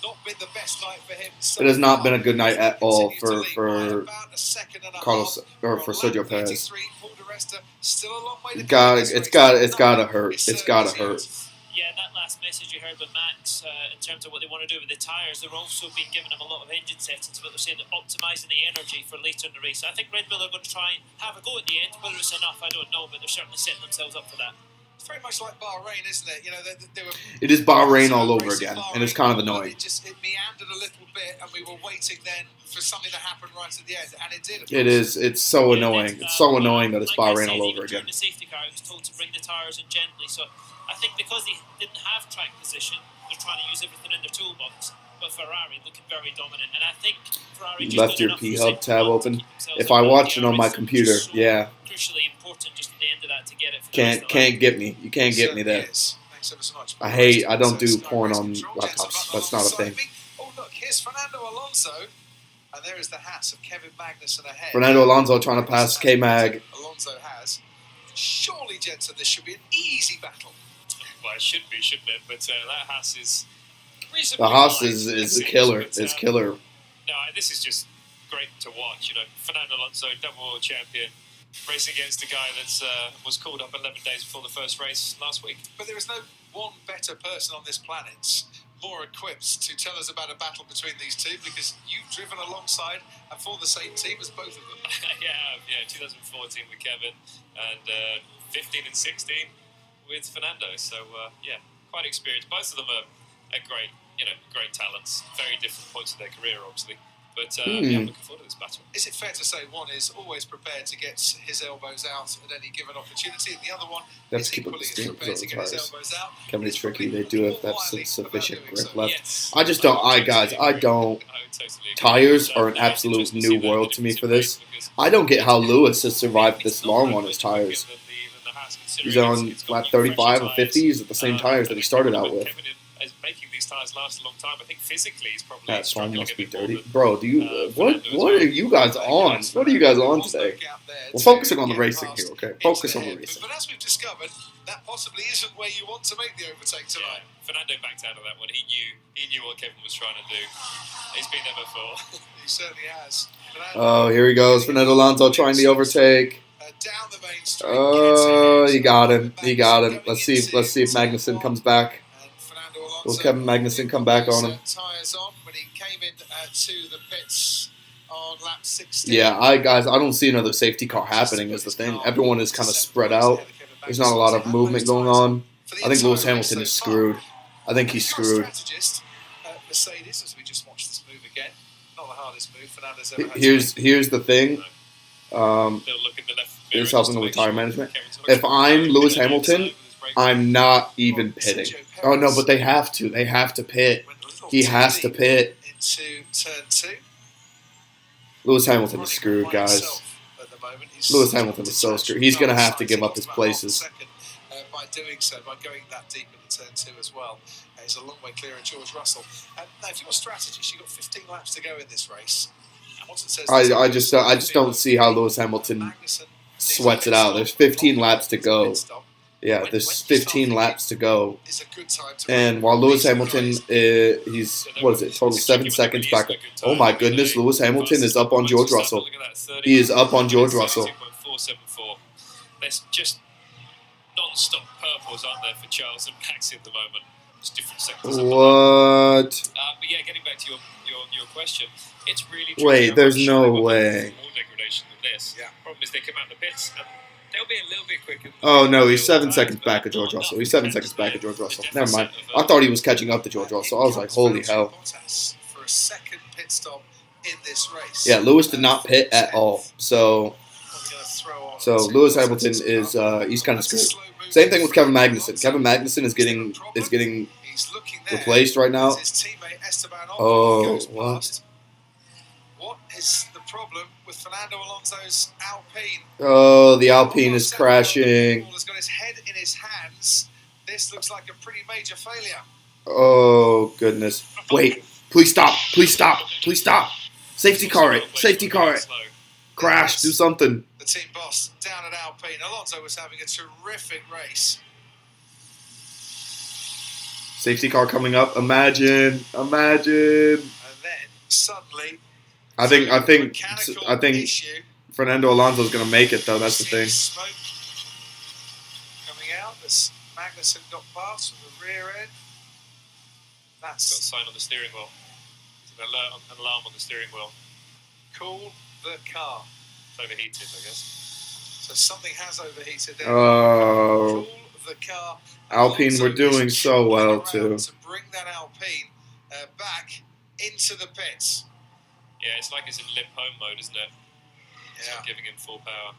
[SPEAKER 2] not been the best night for him.
[SPEAKER 1] It has not been a good night at all for Carlos or for Sergio Perez. It's gotta hurt. It's gotta hurt.
[SPEAKER 5] Yeah, that last message you heard with Max in terms of what they want to do with the tyres, they're also been giving them a lot of engine settings, but they're saying they're optimising the energy for later in the race. I think Red Bull are going to try and have a go at the end. Whether it's enough, I don't know, but they're certainly setting themselves up for that.
[SPEAKER 2] It's very much like Bahrain, isn't it? You know, they were.
[SPEAKER 1] It is Bahrain all over again, and it's kind of annoying.
[SPEAKER 2] It meandered a little bit, and we were waiting then for something to happen right at the end, and it did.
[SPEAKER 1] It is. It's so annoying. It's so annoying that it's Bahrain all over again.
[SPEAKER 5] During the safety car, I was told to bring the tyres in gently, so I think because they didn't have track position, they're trying to use everything in their toolbox. but Ferrari looking very dominant, and I think Ferrari
[SPEAKER 1] You
[SPEAKER 5] just
[SPEAKER 1] left
[SPEAKER 5] done
[SPEAKER 1] your
[SPEAKER 5] enough in
[SPEAKER 1] P
[SPEAKER 5] the
[SPEAKER 1] Hub
[SPEAKER 5] second
[SPEAKER 1] tab
[SPEAKER 5] one to
[SPEAKER 1] open.
[SPEAKER 5] keep themselves
[SPEAKER 1] If
[SPEAKER 5] up
[SPEAKER 1] I
[SPEAKER 5] there.
[SPEAKER 1] watch it
[SPEAKER 5] The
[SPEAKER 1] on my
[SPEAKER 5] DRS
[SPEAKER 1] computer,
[SPEAKER 5] just so
[SPEAKER 1] yeah,
[SPEAKER 5] crucially important just at the end of that to get it for the rest of the
[SPEAKER 1] can't
[SPEAKER 5] lap.
[SPEAKER 1] get me. You can't get me there.
[SPEAKER 2] Thanks ever so much.
[SPEAKER 1] I don't do porn on laptops. That's not a thing.
[SPEAKER 2] Oh look, here's Fernando Alonso, and there is the hats of Kevin Magnussen ahead.
[SPEAKER 1] Fernando Alonso trying to pass K-Mag.
[SPEAKER 2] Alonso has. Surely, Jensen, this should be an easy battle.
[SPEAKER 3] Well, it should be, shouldn't it? But that Haas is
[SPEAKER 1] The Haas is a killer. Is killer.
[SPEAKER 3] No, this is just great to watch. You know, Fernando Alonso, double world champion, racing against a guy that was called up 11 days before the first race last week.
[SPEAKER 2] But there is no one better person on this planet more equipped to tell us about a battle between these two, because you've driven alongside and for the same team as both of them.
[SPEAKER 3] yeah, 2014 with Kevin and 15 and 16 with Fernando. So yeah, quite experienced. Both of them are great, great talents. Very different points of their career, obviously. But yeah, I'm looking forward to this battle.
[SPEAKER 2] Is it fair to say one is always prepared to get his elbows out at any given opportunity, and the other one is equally as prepared to get his elbows out?
[SPEAKER 1] Can be tricky. They do have that sufficient grip left.
[SPEAKER 3] Yes.
[SPEAKER 1] I just don't. I don't.
[SPEAKER 3] I would totally agree.
[SPEAKER 1] Tires are an absolute new world to me for this. I don't get how Lewis has survived this long on his tires. He's on lap 35 or 50. He's at the same tires that he started out with.
[SPEAKER 3] Kevin is making these tires last a long time. I think physically he's probably
[SPEAKER 1] That phone
[SPEAKER 3] struggling
[SPEAKER 1] must
[SPEAKER 3] a
[SPEAKER 1] be
[SPEAKER 3] bit more
[SPEAKER 1] dirty,
[SPEAKER 3] than,
[SPEAKER 1] bro. Do you what?
[SPEAKER 3] Fernando as
[SPEAKER 1] What
[SPEAKER 3] well.
[SPEAKER 1] are you guys on? What are you guys on today? We're focusing on the racing here, okay? Focus on the racing.
[SPEAKER 2] But as we've discovered, that possibly isn't where you want to make the overtake tonight.
[SPEAKER 3] Fernando backed out of that one. He knew what Kevin was trying to do. He's been there before.
[SPEAKER 2] He certainly has.
[SPEAKER 1] Oh, here he goes. Fernando Alonso trying the overtake.
[SPEAKER 2] Down the main street.
[SPEAKER 1] Oh, he got him. He got him. Let's see if Magnussen comes back. Will Kevin Magnussen come back on him?
[SPEAKER 2] Tires on when he came in to the pits on lap 16.
[SPEAKER 1] Yeah, I don't see another safety car happening is the thing. Everyone is kind of spread out. There's not a lot of movement going on. I think Lewis Hamilton is screwed. I think he's screwed.
[SPEAKER 2] Mercedes, as we just watched this move again, not the hardest move Fernando's ever had.
[SPEAKER 1] Here's the thing. Here's helping with tire management. If I'm Lewis Hamilton, I'm not even pitting. Oh no, but they have to. They have to pit. He has to pit.
[SPEAKER 2] Into turn 2.
[SPEAKER 1] Lewis Hamilton is screwed, guys. Lewis Hamilton is so screwed. He's gonna have to give up his places.
[SPEAKER 2] By doing so, by going that deep into turn 2 as well, he's a long way clear of George Russell. Now, if you're a strategist, you've got 15 laps to go in this race.
[SPEAKER 1] I just don't see how Lewis Hamilton sweats it out. There's 15 laps to go. Yeah, there's 15 laps to go. And while Lewis Hamilton, he's, what is it, total 7 seconds back. Oh my goodness, Lewis Hamilton is up on George Russell. He is up on George Russell.
[SPEAKER 3] There's just non-stop purples, aren't there, for Charles and Maxi at the moment? Just different sectors.
[SPEAKER 1] What?
[SPEAKER 3] But yeah, getting back to your question, it's really
[SPEAKER 1] wait. There's no way.
[SPEAKER 3] More degradation than this. Yeah. Problem is they come out the pits and they'll be a little bit quicker.
[SPEAKER 1] Oh no, he's 7 seconds back of George Russell. He's 7 seconds back of George Russell. Never mind. I thought he was catching up to George Russell. I was like, holy hell.
[SPEAKER 2] For a second pit stop in this race.
[SPEAKER 1] Yeah, Lewis did not pit at all. So Lewis Hamilton is he's kind of screwed. Same thing with Kevin Magnussen. Kevin Magnussen is getting replaced right now. Oh, what?
[SPEAKER 2] What is the problem with Fernando Alonso's Alpine?
[SPEAKER 1] Oh, the Alpine is crashing.
[SPEAKER 2] He's got his head in his hands. This looks like a pretty major failure.
[SPEAKER 1] Oh, goodness. Wait, please stop. Please stop. Please stop. Safety car it. Safety car it. Crash. Do something.
[SPEAKER 2] The team boss down at Alpine. Alonso was having a terrific race.
[SPEAKER 1] Safety car coming up. Imagine.
[SPEAKER 2] And then suddenly,
[SPEAKER 1] I think
[SPEAKER 2] issue,
[SPEAKER 1] Fernando Alonso is going to make it though. That's the thing.
[SPEAKER 2] Smoke coming out as Magnussen got past from the rear end. That's
[SPEAKER 3] got a sign on the steering wheel. There's an alarm on the steering wheel.
[SPEAKER 2] Cool the car.
[SPEAKER 3] It's overheated, I guess.
[SPEAKER 2] So something has overheated there.
[SPEAKER 1] Oh.
[SPEAKER 2] Cool the car.
[SPEAKER 1] Alpine were doing so well too.
[SPEAKER 2] To bring that Alpine back into the pits.
[SPEAKER 3] Yeah, it's like it's in limp home mode, isn't it?
[SPEAKER 2] Yeah.
[SPEAKER 3] It's giving him full power.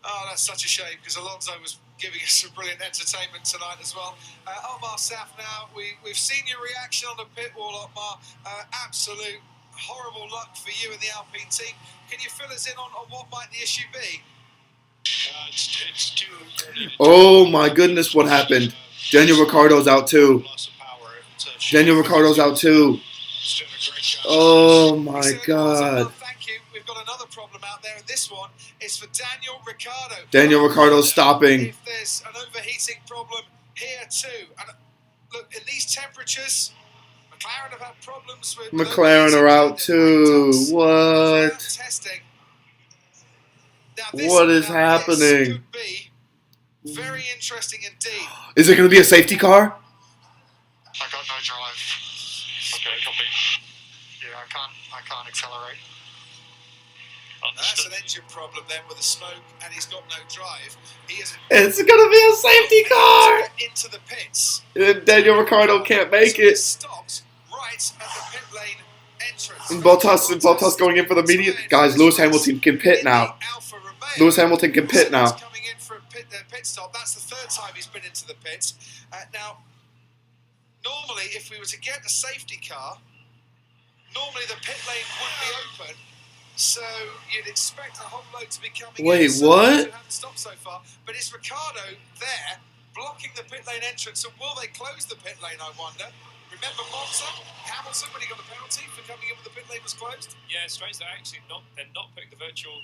[SPEAKER 2] Oh, that's such a shame because Alonso was giving us some brilliant entertainment tonight as well. Otmar Saf now, we've seen your reaction on the pit wall, Otmar. Absolute horrible luck for you and the Alpine team. Can you fill us in on what might the issue be?
[SPEAKER 4] It's too early to
[SPEAKER 1] Oh my goodness, what happened? Daniel Ricciardo's out too.
[SPEAKER 4] loss of power.
[SPEAKER 1] Daniel Ricciardo's out too.
[SPEAKER 4] He's doing a great job.
[SPEAKER 1] Oh my
[SPEAKER 2] So,
[SPEAKER 1] god.
[SPEAKER 2] thank you. We've got another problem out there, and this one is for Daniel Ricciardo.
[SPEAKER 1] Daniel Ricciardo's stopping.
[SPEAKER 2] If there's an overheating problem here too, and look, in these temperatures, McLaren have had problems with
[SPEAKER 1] McLaren are out too. What?
[SPEAKER 2] Testing.
[SPEAKER 1] What is happening?
[SPEAKER 2] This could be very interesting indeed.
[SPEAKER 1] Is it going to be a safety car?
[SPEAKER 4] I got no drive. Okay, copy. Yeah, I can't accelerate.
[SPEAKER 2] That's an engine problem then with the smoke, and he's got no drive. He isn't.
[SPEAKER 1] It's going to be a safety car.
[SPEAKER 2] Into the pits.
[SPEAKER 1] And Daniel Ricciardo can't make it.
[SPEAKER 2] Stopped right at the pit lane entrance.
[SPEAKER 1] And Bottas going in for the median. Guys, Lewis Hamilton can pit now. Lewis Hamilton can pit now.
[SPEAKER 2] Coming in for a pit stop. That's the third time he's been into the pits. Now, normally, if we were to get a safety car, normally the pit lane would be open. So you'd expect a whole load to be coming in.
[SPEAKER 1] Wait,
[SPEAKER 2] So
[SPEAKER 1] what?
[SPEAKER 2] they haven't stopped so far. But is Ricciardo there blocking the pit lane entrance? And will they close the pit lane, I wonder? Remember Monza? Hamilton, when he got the penalty for coming in when the pit lane was closed?
[SPEAKER 3] Yeah, it's strange they're actually they're not putting the virtual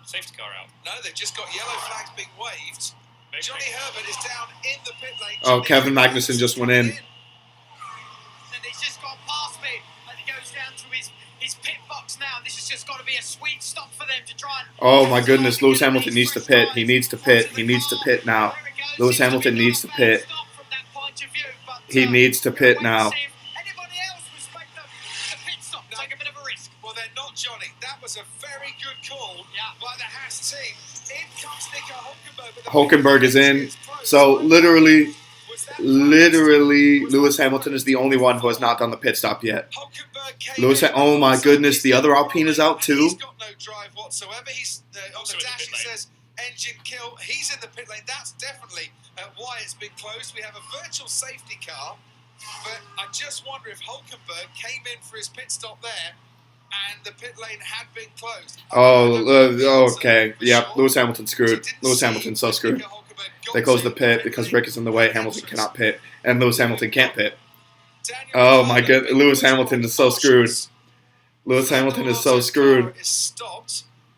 [SPEAKER 3] safety car out.
[SPEAKER 2] No, they've just got yellow flags being waved.
[SPEAKER 3] Maybe
[SPEAKER 2] Johnny Herbert is down in the pit lane.
[SPEAKER 1] Oh,
[SPEAKER 2] Johnny
[SPEAKER 1] Kevin
[SPEAKER 2] Herbert
[SPEAKER 1] Magnussen just went in.
[SPEAKER 8] And he's just gone past me and he goes down to his pit box now. This has just got to be a sweet stop for them to try and...
[SPEAKER 1] Oh my goodness, Lewis Hamilton needs to pit. He needs to pit. He needs to pit now. Lewis Hamilton needs to pit. He needs to pit now.
[SPEAKER 8] Anybody else respect the pit stop? Take a bit of a risk.
[SPEAKER 2] Well, they're not, Johnny. That was a very good call by the Haas team. In comes Nico Hulkenberg. But the
[SPEAKER 1] Hulkenberg is in.
[SPEAKER 2] close.
[SPEAKER 1] So literally, Lewis Hamilton is the only one who has not done the pit stop yet.
[SPEAKER 2] Hulkenberg came
[SPEAKER 1] Lewis,
[SPEAKER 2] in.
[SPEAKER 1] oh my goodness, the other Alpine is out too.
[SPEAKER 2] He's got no drive whatsoever. He's on
[SPEAKER 3] Also
[SPEAKER 2] the
[SPEAKER 3] in the
[SPEAKER 2] dash.
[SPEAKER 3] pit
[SPEAKER 2] It
[SPEAKER 3] lane.
[SPEAKER 2] says engine kill. He's in the pit lane. That's definitely why it's been closed. We have a virtual safety car, but I just wonder if Hulkenberg came in for his pit stop there, and the pit lane had been closed.
[SPEAKER 1] Okay. Yep, Lewis Hamilton's screwed. Lewis Hamilton's so screwed. They closed the pit because Rick is in the way. Hamilton cannot pit. And Lewis Hamilton can't pit. Oh my god, Lewis Hamilton is so screwed. Lewis Hamilton is so screwed.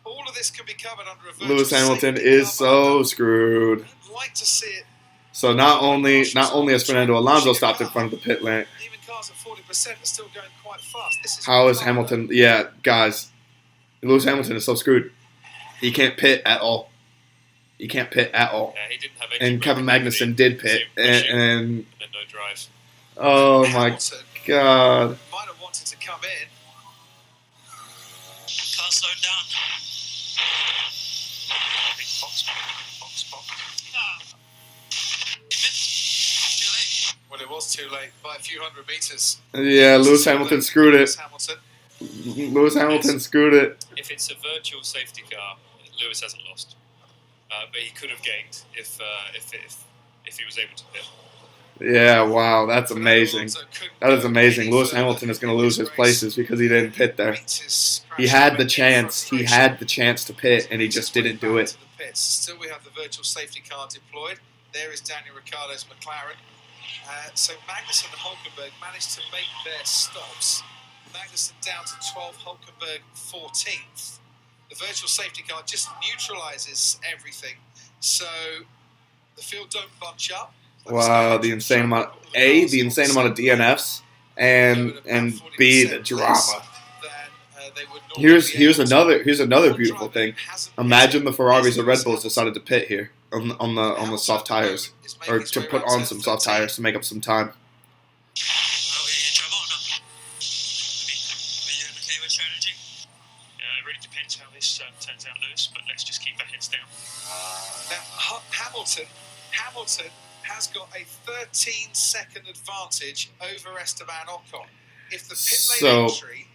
[SPEAKER 2] All of this can be covered under a virtual
[SPEAKER 1] Lewis Hamilton
[SPEAKER 2] safety
[SPEAKER 1] is
[SPEAKER 2] car,
[SPEAKER 1] so
[SPEAKER 2] but
[SPEAKER 1] screwed.
[SPEAKER 2] I'd like to see it.
[SPEAKER 1] So not only has Fernando Alonso stopped in front of the pit lane,
[SPEAKER 2] Even cars at 40% are still going quite fast. This is
[SPEAKER 1] how is Hamilton? Yeah, guys, Lewis Hamilton is so screwed. He can't pit at all. He can't pit at all.
[SPEAKER 3] Yeah, he didn't have any.
[SPEAKER 1] And Kevin Magnussen did pit, and
[SPEAKER 3] and no drive.
[SPEAKER 1] oh my
[SPEAKER 2] Hamilton
[SPEAKER 1] god.
[SPEAKER 2] might have wanted to come in.
[SPEAKER 8] Car slowed down.
[SPEAKER 4] Big box.
[SPEAKER 8] Too late.
[SPEAKER 2] Well, it was too late by a few hundred meters.
[SPEAKER 1] Yeah, Lewis Hamilton screwed it.
[SPEAKER 2] Lewis Hamilton.
[SPEAKER 1] Lewis Hamilton screwed it.
[SPEAKER 3] If it's a virtual safety car, Lewis hasn't lost, but he could have gained if he was able to pit.
[SPEAKER 1] Yeah, wow, that's amazing. That is amazing. Lewis Hamilton is going to lose his places because he didn't pit there. He had the chance. He had the chance to pit, and he just didn't do it.
[SPEAKER 2] Still, we have the virtual safety car deployed. There is Daniel Ricciardo's McLaren. So Magnussen and Hulkenberg managed to make their stops. Magnussen down to 12th, Hulkenberg 14th. The virtual safety car just neutralises everything. So the field don't bunch up.
[SPEAKER 1] Wow, the insane amount of DNFs, and B, the drama. Here's another beautiful thing. Imagine the Ferraris or Red Bulls decided to pit here on the soft tires, or to put on some soft tires to make up some time.
[SPEAKER 8] Are we in trouble or not? Are we okay with strategy?
[SPEAKER 3] It really depends how this turns out, Lewis. But let's just keep our heads down.
[SPEAKER 2] Now, Hamilton has got a 13-second advantage over Esteban Ocon. If the pit lane entry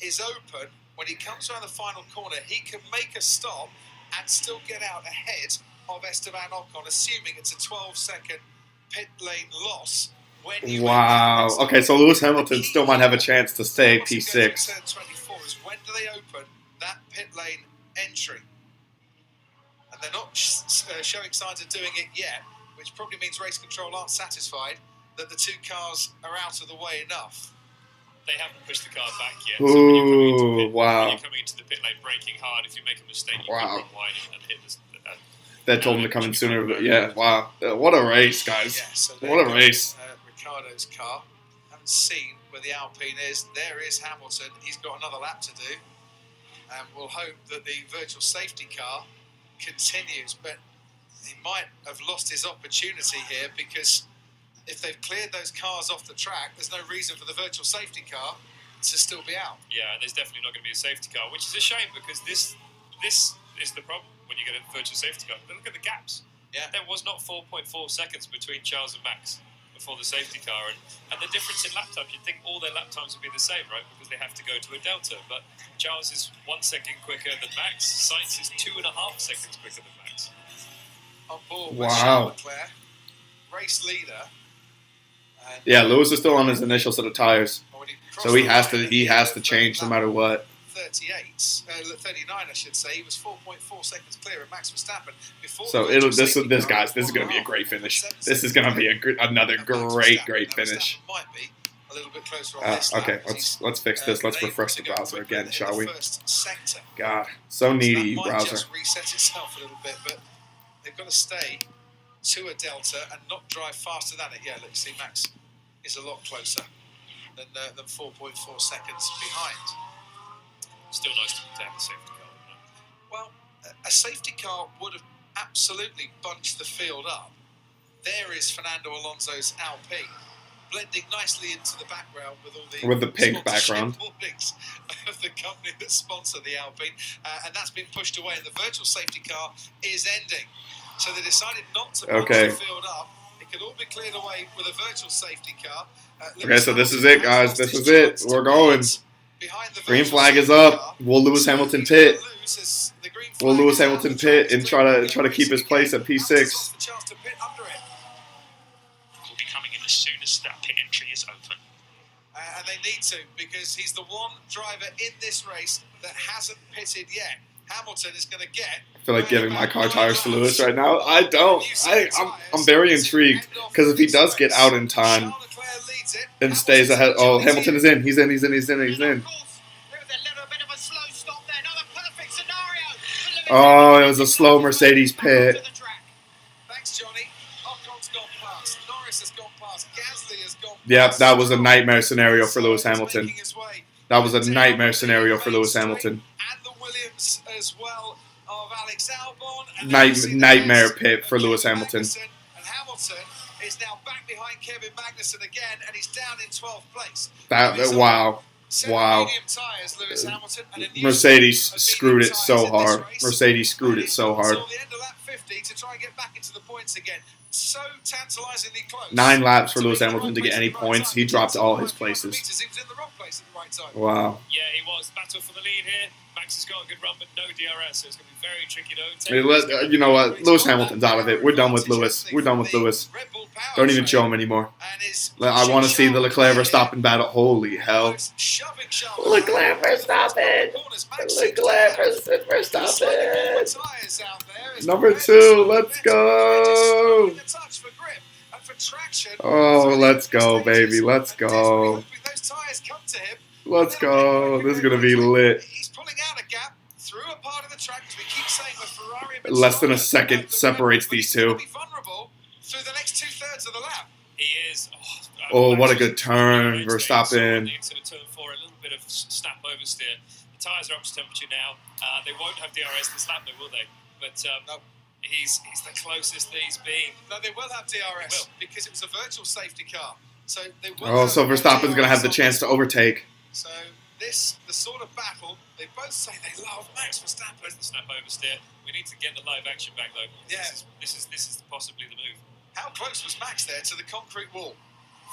[SPEAKER 2] is open, when he comes around the final corner, he can make a stop and still get out ahead of Esteban Ocon, assuming it's a 12-second pit lane loss. When
[SPEAKER 1] Wow. Okay, so Lewis Hamilton still might have a chance to stay P6.
[SPEAKER 2] Turn 24 is when do they open that pit lane entry? And they're not showing signs of doing it yet, which probably means race control aren't satisfied that the two cars are out of the way enough.
[SPEAKER 3] They haven't pushed the car back yet.
[SPEAKER 1] Ooh, wow.
[SPEAKER 3] When you're coming into the pit lane braking hard, if you make a mistake, you can run wide and hit the...
[SPEAKER 1] They told him to come in sooner, but yeah, wow. What a race, guys.
[SPEAKER 2] Yeah, so
[SPEAKER 1] what a race.
[SPEAKER 2] Ricciardo's car. Haven't seen where the Alpine is. There is Hamilton. He's got another lap to do. And we'll hope that the virtual safety car continues. But he might have lost his opportunity here because if they've cleared those cars off the track, there's no reason for the virtual safety car to still be out.
[SPEAKER 3] Yeah, and there's definitely not going to be a safety car, which is a shame because this is the problem when you get a virtual safety car. But look at the gaps.
[SPEAKER 2] Yeah.
[SPEAKER 3] There was not 4.4 seconds between Charles and Max before the safety car, and the difference in lap times, you'd think all their lap times would be the same, right? Because they have to go to a delta. But Charles is 1 second quicker than Max. Sainz is 2.5 seconds quicker than Max.
[SPEAKER 2] On board with
[SPEAKER 1] Wow.
[SPEAKER 2] Charles Leclerc, race leader. And
[SPEAKER 1] Yeah, Lewis is still on his initial set of tires,
[SPEAKER 2] when he
[SPEAKER 1] so he has
[SPEAKER 2] crossed
[SPEAKER 1] to change no matter what.
[SPEAKER 2] 39, I should say. He was 4.4 seconds clear of Max Verstappen before.
[SPEAKER 1] So
[SPEAKER 2] the virtual safety
[SPEAKER 1] this
[SPEAKER 2] car
[SPEAKER 1] guys, this is going to be a great finish. This is going to be another great finish.
[SPEAKER 2] Might be a little bit closer on this
[SPEAKER 1] Okay,
[SPEAKER 2] lap.
[SPEAKER 1] let's fix this. Let's
[SPEAKER 2] Able
[SPEAKER 1] refresh
[SPEAKER 2] to
[SPEAKER 1] the
[SPEAKER 2] go
[SPEAKER 1] browser
[SPEAKER 2] quicker
[SPEAKER 1] again,
[SPEAKER 2] in
[SPEAKER 1] shall
[SPEAKER 2] the
[SPEAKER 1] we?
[SPEAKER 2] first sector.
[SPEAKER 1] God, so needy,
[SPEAKER 2] That might
[SPEAKER 1] browser.
[SPEAKER 2] just reset itself a little bit, but they've got to stay to a delta and not drive faster than it. Yeah, look, see, Max is a lot closer than 4.4 seconds behind.
[SPEAKER 3] Still nice to have a safety car.
[SPEAKER 2] Well, a safety car would have absolutely bunched the field up. There is Fernando Alonso's Alpine, blending nicely into the background with the
[SPEAKER 1] pink
[SPEAKER 2] sponsorship
[SPEAKER 1] background
[SPEAKER 2] holdings of the company that sponsor the Alpine, and that's been pushed away. And the virtual safety car is ending, so they decided not to bunch the field up. It could all be cleared away with a virtual safety car.
[SPEAKER 1] Okay, so this is it, guys. This is it. We're going. Green flag is up. Will Lewis Hamilton pit? Will Lewis Hamilton pit and try to keep his place at P6?
[SPEAKER 4] Will be coming in as soon as that pit entry is open.
[SPEAKER 2] And they need to, because he's the one driver in this race that hasn't pitted yet. Hamilton is going to get...
[SPEAKER 1] I feel like giving my car tires to Lewis right now. I don't. I'm very intrigued, because if he does get out in time and stays ahead... Oh, Hamilton is in. He's in. Oh, it was a slow Mercedes pit.
[SPEAKER 2] Thanks, Johnny. Ocon's gone past. Norris has gone past. Gasly has gone past.
[SPEAKER 1] Yep, that was a nightmare scenario for Lewis Hamilton. That was a nightmare scenario for Lewis Hamilton.
[SPEAKER 2] And the Williams as well of Alex Albon.
[SPEAKER 1] Nightmare pit for Lewis Hamilton.
[SPEAKER 2] And Hamilton is now back behind Kevin Magnussen again, and he's down in 12th place.
[SPEAKER 1] Wow. Mercedes screwed it so hard. Mercedes screwed it so hard.
[SPEAKER 2] Until the end of lap 50 to try and get back into the points again. So tantalizingly close.
[SPEAKER 1] 9 laps for Lewis Hamilton to get any points. He dropped all his places.
[SPEAKER 2] He was in the wrong place at the right time.
[SPEAKER 1] Wow.
[SPEAKER 3] Yeah, he was. Battle for the lead here. Max has got a good run, but no DRS, so it's going to be very tricky to
[SPEAKER 1] You know what? Lewis Hamilton's out of it. We're done with Lewis. Don't even show him anymore. I want to see the Leclerc Verstappen battle. Holy hell. Leclerc Verstappen. Number 2. Let's go. Oh, let's go, baby. Let's go. Let's go. This is going to be lit.
[SPEAKER 2] He's pulling out a gap through a part of the track, as we keep saying, with Ferrari.
[SPEAKER 1] Less than a second separates these two.
[SPEAKER 2] Vulnerable through the next 2/3 of the lap.
[SPEAKER 3] He is.
[SPEAKER 1] Oh, what a good turn, Verstappen.
[SPEAKER 3] Turn 4, a little bit of snap oversteer. The tyres are up to temperature now. They won't have DRS this lap, though, will they? But
[SPEAKER 2] no.
[SPEAKER 3] He's the closest that he's been.
[SPEAKER 2] No, they will have DRS because it was a virtual safety car. So they will.
[SPEAKER 1] Oh, so Verstappen's going to have the chance to overtake.
[SPEAKER 2] So the sort of battle, they both say they love Max Verstappen.
[SPEAKER 3] The snap oversteer. We need to get the live action back, though.
[SPEAKER 2] Yeah.
[SPEAKER 3] This is possibly the move.
[SPEAKER 2] How close was Max there to the concrete wall?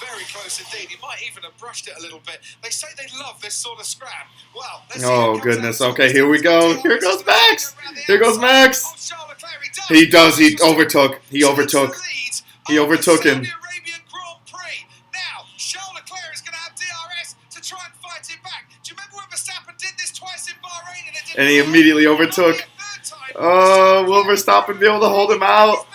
[SPEAKER 2] Very close indeed. He might even have brushed it a little bit. They say they love this sort of scrap. Well, let's see
[SPEAKER 1] Oh,
[SPEAKER 2] who comes
[SPEAKER 1] goodness.
[SPEAKER 2] out.
[SPEAKER 1] Okay, here we go. Here goes Max. Here goes
[SPEAKER 2] Oh,
[SPEAKER 1] Max.
[SPEAKER 2] Charles Leclerc,
[SPEAKER 1] He does. He
[SPEAKER 2] Verstappen
[SPEAKER 1] overtook. He
[SPEAKER 2] takes
[SPEAKER 1] overtook.
[SPEAKER 2] the lead
[SPEAKER 1] He
[SPEAKER 2] of the
[SPEAKER 1] overtook him.
[SPEAKER 2] Saudi Arabian Grand Prix. Now, Charles Leclerc is going to have DRS to try and fight it back. Do you remember when Verstappen did this twice in Bahrain and it didn't
[SPEAKER 1] And he
[SPEAKER 2] work?
[SPEAKER 1] immediately overtook.
[SPEAKER 2] Only a third time.
[SPEAKER 1] Oh, will Verstappen be able to hold him out?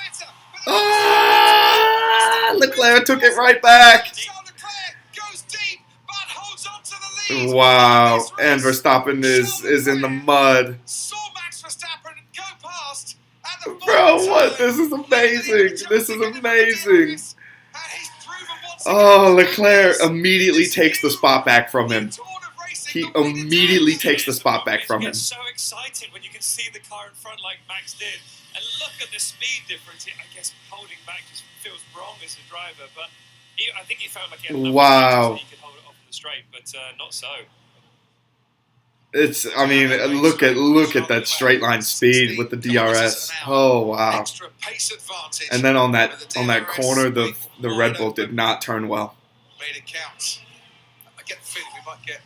[SPEAKER 1] Ah, Leclerc took it right back.
[SPEAKER 2] Charles Leclerc goes deep, but holds on to the lead.
[SPEAKER 1] Wow. And Verstappen is in the mud.
[SPEAKER 2] Saw Max Verstappen go past at the
[SPEAKER 1] Bro, what? This is amazing. This is amazing. Oh, Leclerc immediately takes the spot back from him. He immediately takes the spot back from him.
[SPEAKER 3] You get so excited when you can see the car in front like Max did. And look at the speed difference. I guess holding back just feels wrong as a driver. But I think he found like he had enough
[SPEAKER 1] Wow.
[SPEAKER 3] that he could hold it off in the straight, but not so.
[SPEAKER 1] It's, I mean, look at that straight line speed with the DRS. Oh wow! And then on that corner, the Red Bull did not turn well.
[SPEAKER 2] Made it count. I get the feeling we might get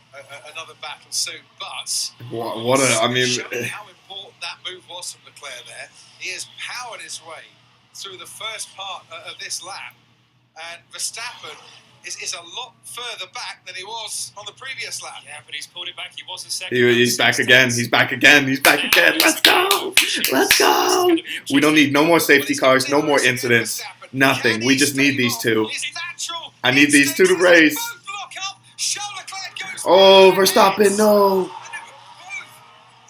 [SPEAKER 2] another battle soon, but
[SPEAKER 1] What a, I mean,
[SPEAKER 2] showing how important that move was from Leclerc there. He has powered his way through the first part of this lap, and Verstappen is a lot further back than he was on the previous lap.
[SPEAKER 3] Yeah, but he's pulled it back. He was a second.
[SPEAKER 1] he's back again. He's back again. He's back again. Let's go! Let's go! We don't need no more safety cars, no more incidents, nothing. We just need these two. I need these two to race. Oh, Verstappen, no!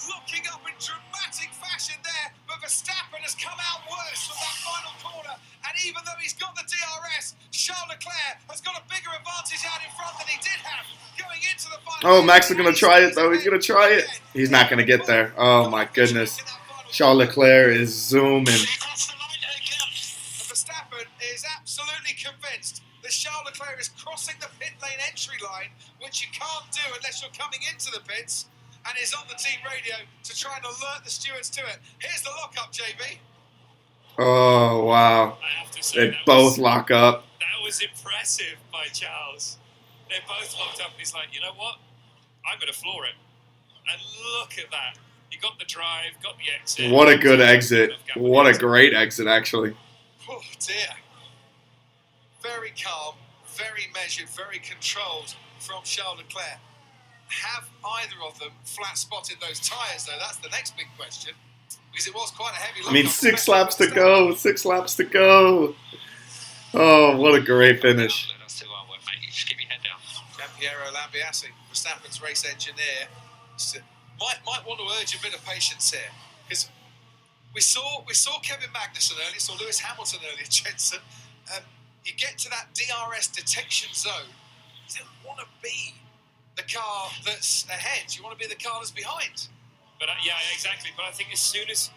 [SPEAKER 2] Looking up in dramatic fashion there, but Verstappen has come out worse from that final corner. And even though he's got the DRS, Charles Leclerc has got a bigger advantage out in front than he did have going into the final.
[SPEAKER 1] Oh, Max is gonna try it though. He's gonna try it. He's not gonna get there. Oh my goodness. Charles Leclerc is zooming.
[SPEAKER 2] Verstappen is absolutely convinced that Charles Leclerc is crossing the pit lane entry line, which you can't do unless you're coming into the pits, and is on the team radio to try and alert the stewards to it. Here's the lock-up, JB.
[SPEAKER 1] Oh wow.
[SPEAKER 3] I have to say,
[SPEAKER 1] They both lock up.
[SPEAKER 3] That was impressive by Charles. They're both locked up, and he's like, you know what? I'm going to floor it. And look at that. You got the drive, got the exit.
[SPEAKER 1] What a good exit. What a great exit, actually.
[SPEAKER 2] Oh dear. Very calm, very measured, very controlled from Charles Leclerc. Have either of them flat spotted those tyres though? That's the next big question. Because it was quite a heavy lock.
[SPEAKER 1] I mean, 6 laps to go. 6 laps to go. Oh, what a great finish.
[SPEAKER 6] Let's do our work, mate. Just keep your head down.
[SPEAKER 2] Giampiero Lambiase, Verstappen's race engineer, might want to urge a bit of patience here. Because we saw Kevin Magnussen earlier, saw Lewis Hamilton earlier, Jensen. You get to that DRS detection zone, you don't want to be the car that's ahead. You want to be the car that's behind.
[SPEAKER 3] But yeah, exactly. But I think as soon as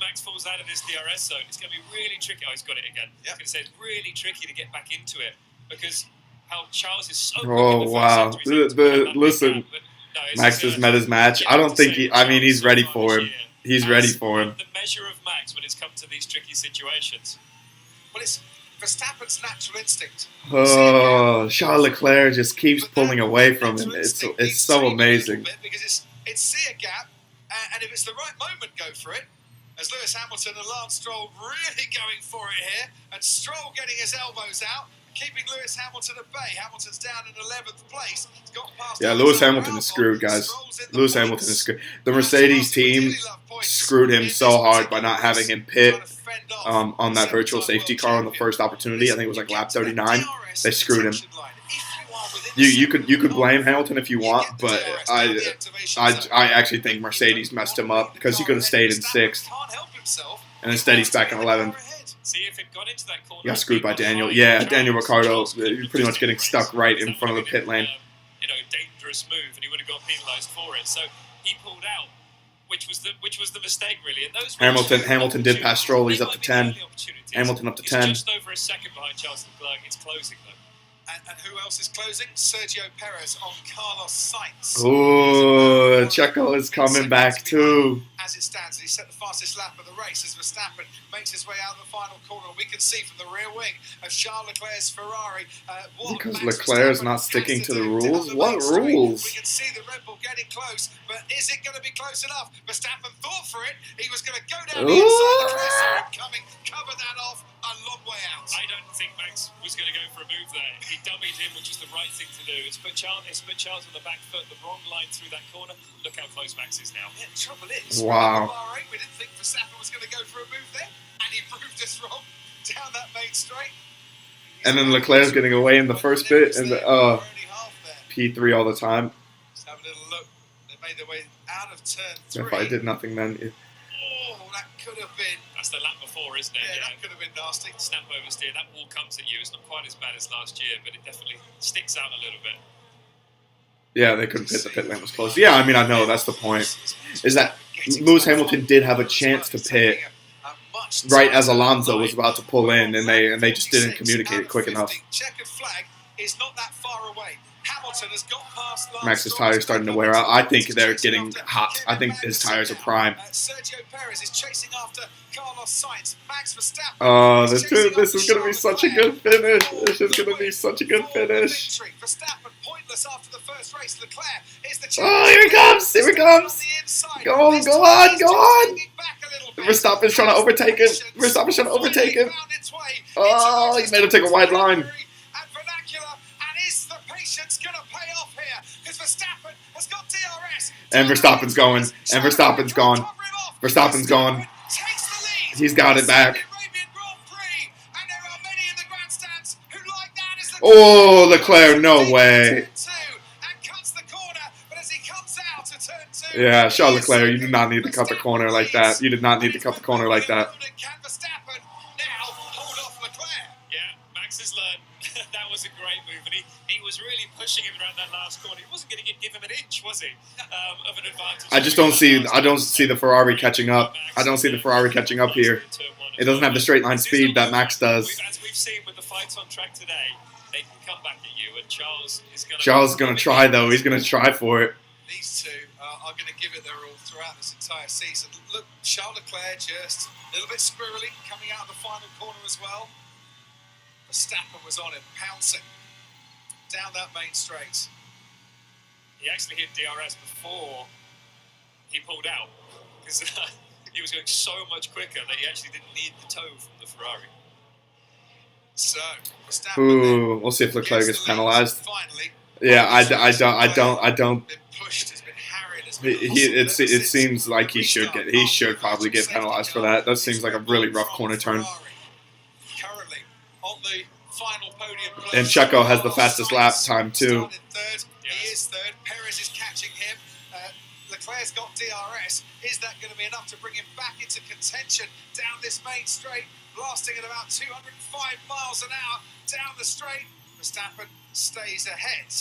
[SPEAKER 3] Max falls out of this DRS zone, it's going to be really tricky. Oh, he's got it again.
[SPEAKER 2] Yep.
[SPEAKER 3] I was going to say it's really tricky to get back into it because how Charles is so.
[SPEAKER 1] Oh wow! Listen, Max just met his match. I don't think he. I mean, he's ready for him. He's ready for him.
[SPEAKER 3] The measure of Max when it's come to these tricky situations.
[SPEAKER 2] Well, it's Verstappen's natural instinct.
[SPEAKER 1] Oh, Charles Leclerc just keeps pulling away from him. It's so amazing.
[SPEAKER 2] Because it's see a gap, and if it's the right moment, go for it. As Lewis Hamilton and Lance Stroll really going for it here, and Stroll getting his elbows out, keeping Lewis Hamilton at bay. Hamilton's down in 11th place. He's got past
[SPEAKER 1] Lewis Hamilton is screwed, guys. Lewis Hamilton is screwed. The Mercedes team screwed him so hard by not having him pit on that virtual safety car on the first opportunity. I think it was like lap 39. They screwed him. You could blame Hamilton if you want, but I actually think Mercedes messed him up because he could have stayed in 6th, and instead he's back in 11th.
[SPEAKER 3] See if it got into that corner.
[SPEAKER 1] He got screwed by Daniel. Yeah, Daniel Ricciardo pretty much getting stuck right in front of the pit lane.
[SPEAKER 3] Dangerous move, and he would have got penalised for it. So he pulled out, which was the mistake really. And those
[SPEAKER 1] Hamilton did pass Stroll. He's up to 10. Hamilton up to 10.
[SPEAKER 3] Just over a second behind Charles Leclerc. It's closing though.
[SPEAKER 2] And who else is closing? Sergio Perez on Carlos Sainz.
[SPEAKER 1] Ooh, Checo is coming back too.
[SPEAKER 2] as it stands. He set the fastest lap of the race as Verstappen makes his way out of the final corner. We can see from the rear wing of Charles Leclerc's Ferrari what
[SPEAKER 1] Because
[SPEAKER 2] Max
[SPEAKER 1] Leclerc's
[SPEAKER 2] Verstappen
[SPEAKER 1] not sticking
[SPEAKER 2] has
[SPEAKER 1] to the
[SPEAKER 2] do
[SPEAKER 1] rules?
[SPEAKER 2] down the
[SPEAKER 1] What
[SPEAKER 2] main straight.
[SPEAKER 1] rules?
[SPEAKER 2] We can see the Red Bull getting close, but is it going to be close enough? Verstappen thought for it. He was going to go down the inside. Leclerc saw him coming, cover that off, a long way out.
[SPEAKER 3] I don't think Max was going to go for a move there. He dummied him, which is the right thing to do. It's put Charles on the back foot, the wrong line through that corner. Look how close Max is now.
[SPEAKER 2] Yeah, the trouble is,
[SPEAKER 1] wow.
[SPEAKER 2] We didn't think Verstappen was going to go for a move there, and he proved us wrong down that main straight.
[SPEAKER 1] And then Leclerc's getting away in the first bit, and the P3 all the time.
[SPEAKER 2] Just have a little look. They made their way out of turn 3.
[SPEAKER 1] If I did nothing, then
[SPEAKER 2] Oh, that could have been.
[SPEAKER 3] That's the lap before, isn't it?
[SPEAKER 2] Yeah, that could have been nasty.
[SPEAKER 3] Snap oversteer. That wall comes at you. It's not quite as bad as last year, but it definitely sticks out a little bit.
[SPEAKER 1] yeah, they couldn't pit. The pit lane was closed. Yeah, I mean, I know that's the point. Is that Lewis Hamilton did have a chance to pit right as Alonso was about to pull in, and they just didn't communicate it quick enough.
[SPEAKER 2] Checkered flag is not that far away. Hamilton has got past
[SPEAKER 1] Max's tires starting to wear out. I think they're getting hot. I think his tires are prime.
[SPEAKER 2] Sergio Perez is chasing after Carlos Sainz. Max Verstappen.
[SPEAKER 1] Oh, this is going to be such a good finish. This is going to be such a good finish.
[SPEAKER 2] Verstappen pointless after the first race. Leclerc is the
[SPEAKER 1] Oh, here he comes! Here he comes! Go on! Verstappen's trying to overtake him. Verstappen's trying to overtake him. Oh, he made him take a wide line. And Verstappen's going. And Verstappen's gone. Verstappen's gone. He's got it back. Oh, Leclerc, no way. Yeah, Charles Leclerc, you did not need to cut the corner like that. You did not need to cut the corner like that.
[SPEAKER 3] Yeah, Max has learned. That was a great move, and he was really pushing him around that last corner. He wasn't going to give him an inch, was he? Of an advantage.
[SPEAKER 1] I don't see the Ferrari catching up. I don't see the Ferrari catching up here. It doesn't have the straight line speed that Max does.
[SPEAKER 3] As we've seen with the fights on track today, they can come back at you, and Charles is going to.
[SPEAKER 1] Charles is going to try though. He's going to try for it.
[SPEAKER 2] These two are going to give it their all throughout this entire season. Look, Charles Leclerc just a little bit squirrely coming out of the final corner as well. Verstappen was on him, pouncing down that main straight.
[SPEAKER 3] He actually hit DRS before he pulled out because he was going so much quicker that he actually didn't need the tow from the Ferrari.
[SPEAKER 2] So, Verstappen
[SPEAKER 1] Ooh, we'll see if Leclerc gets penalized.
[SPEAKER 2] Finally,
[SPEAKER 1] Yeah, I don't.
[SPEAKER 2] been pushed, has been harried, has
[SPEAKER 1] It seems like he should probably get penalized for that. That seems like a really rough corner turn.
[SPEAKER 2] Currently on the final podium.
[SPEAKER 1] And Checo has the fastest lap time too.
[SPEAKER 2] He is third. Perez is catching him. Leclerc's got DRS. Is that going to be enough to bring him back into contention down this main straight? Blasting at about 205 miles an hour down the straight. Verstappen stays ahead.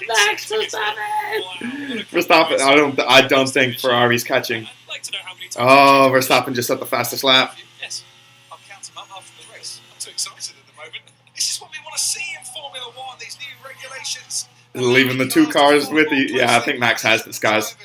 [SPEAKER 1] Max Verstappen. Verstappen. I don't think Ferrari's catching.
[SPEAKER 3] I'd like to know how many times.
[SPEAKER 1] Oh, Verstappen just set the fastest lap.
[SPEAKER 2] Yes, I'll count him up after the race. I'm too excited at the moment. This is what we want to see in Formula One. These new regulations.
[SPEAKER 1] Leaving the two cars with you. Yeah, I think Max has this, guys.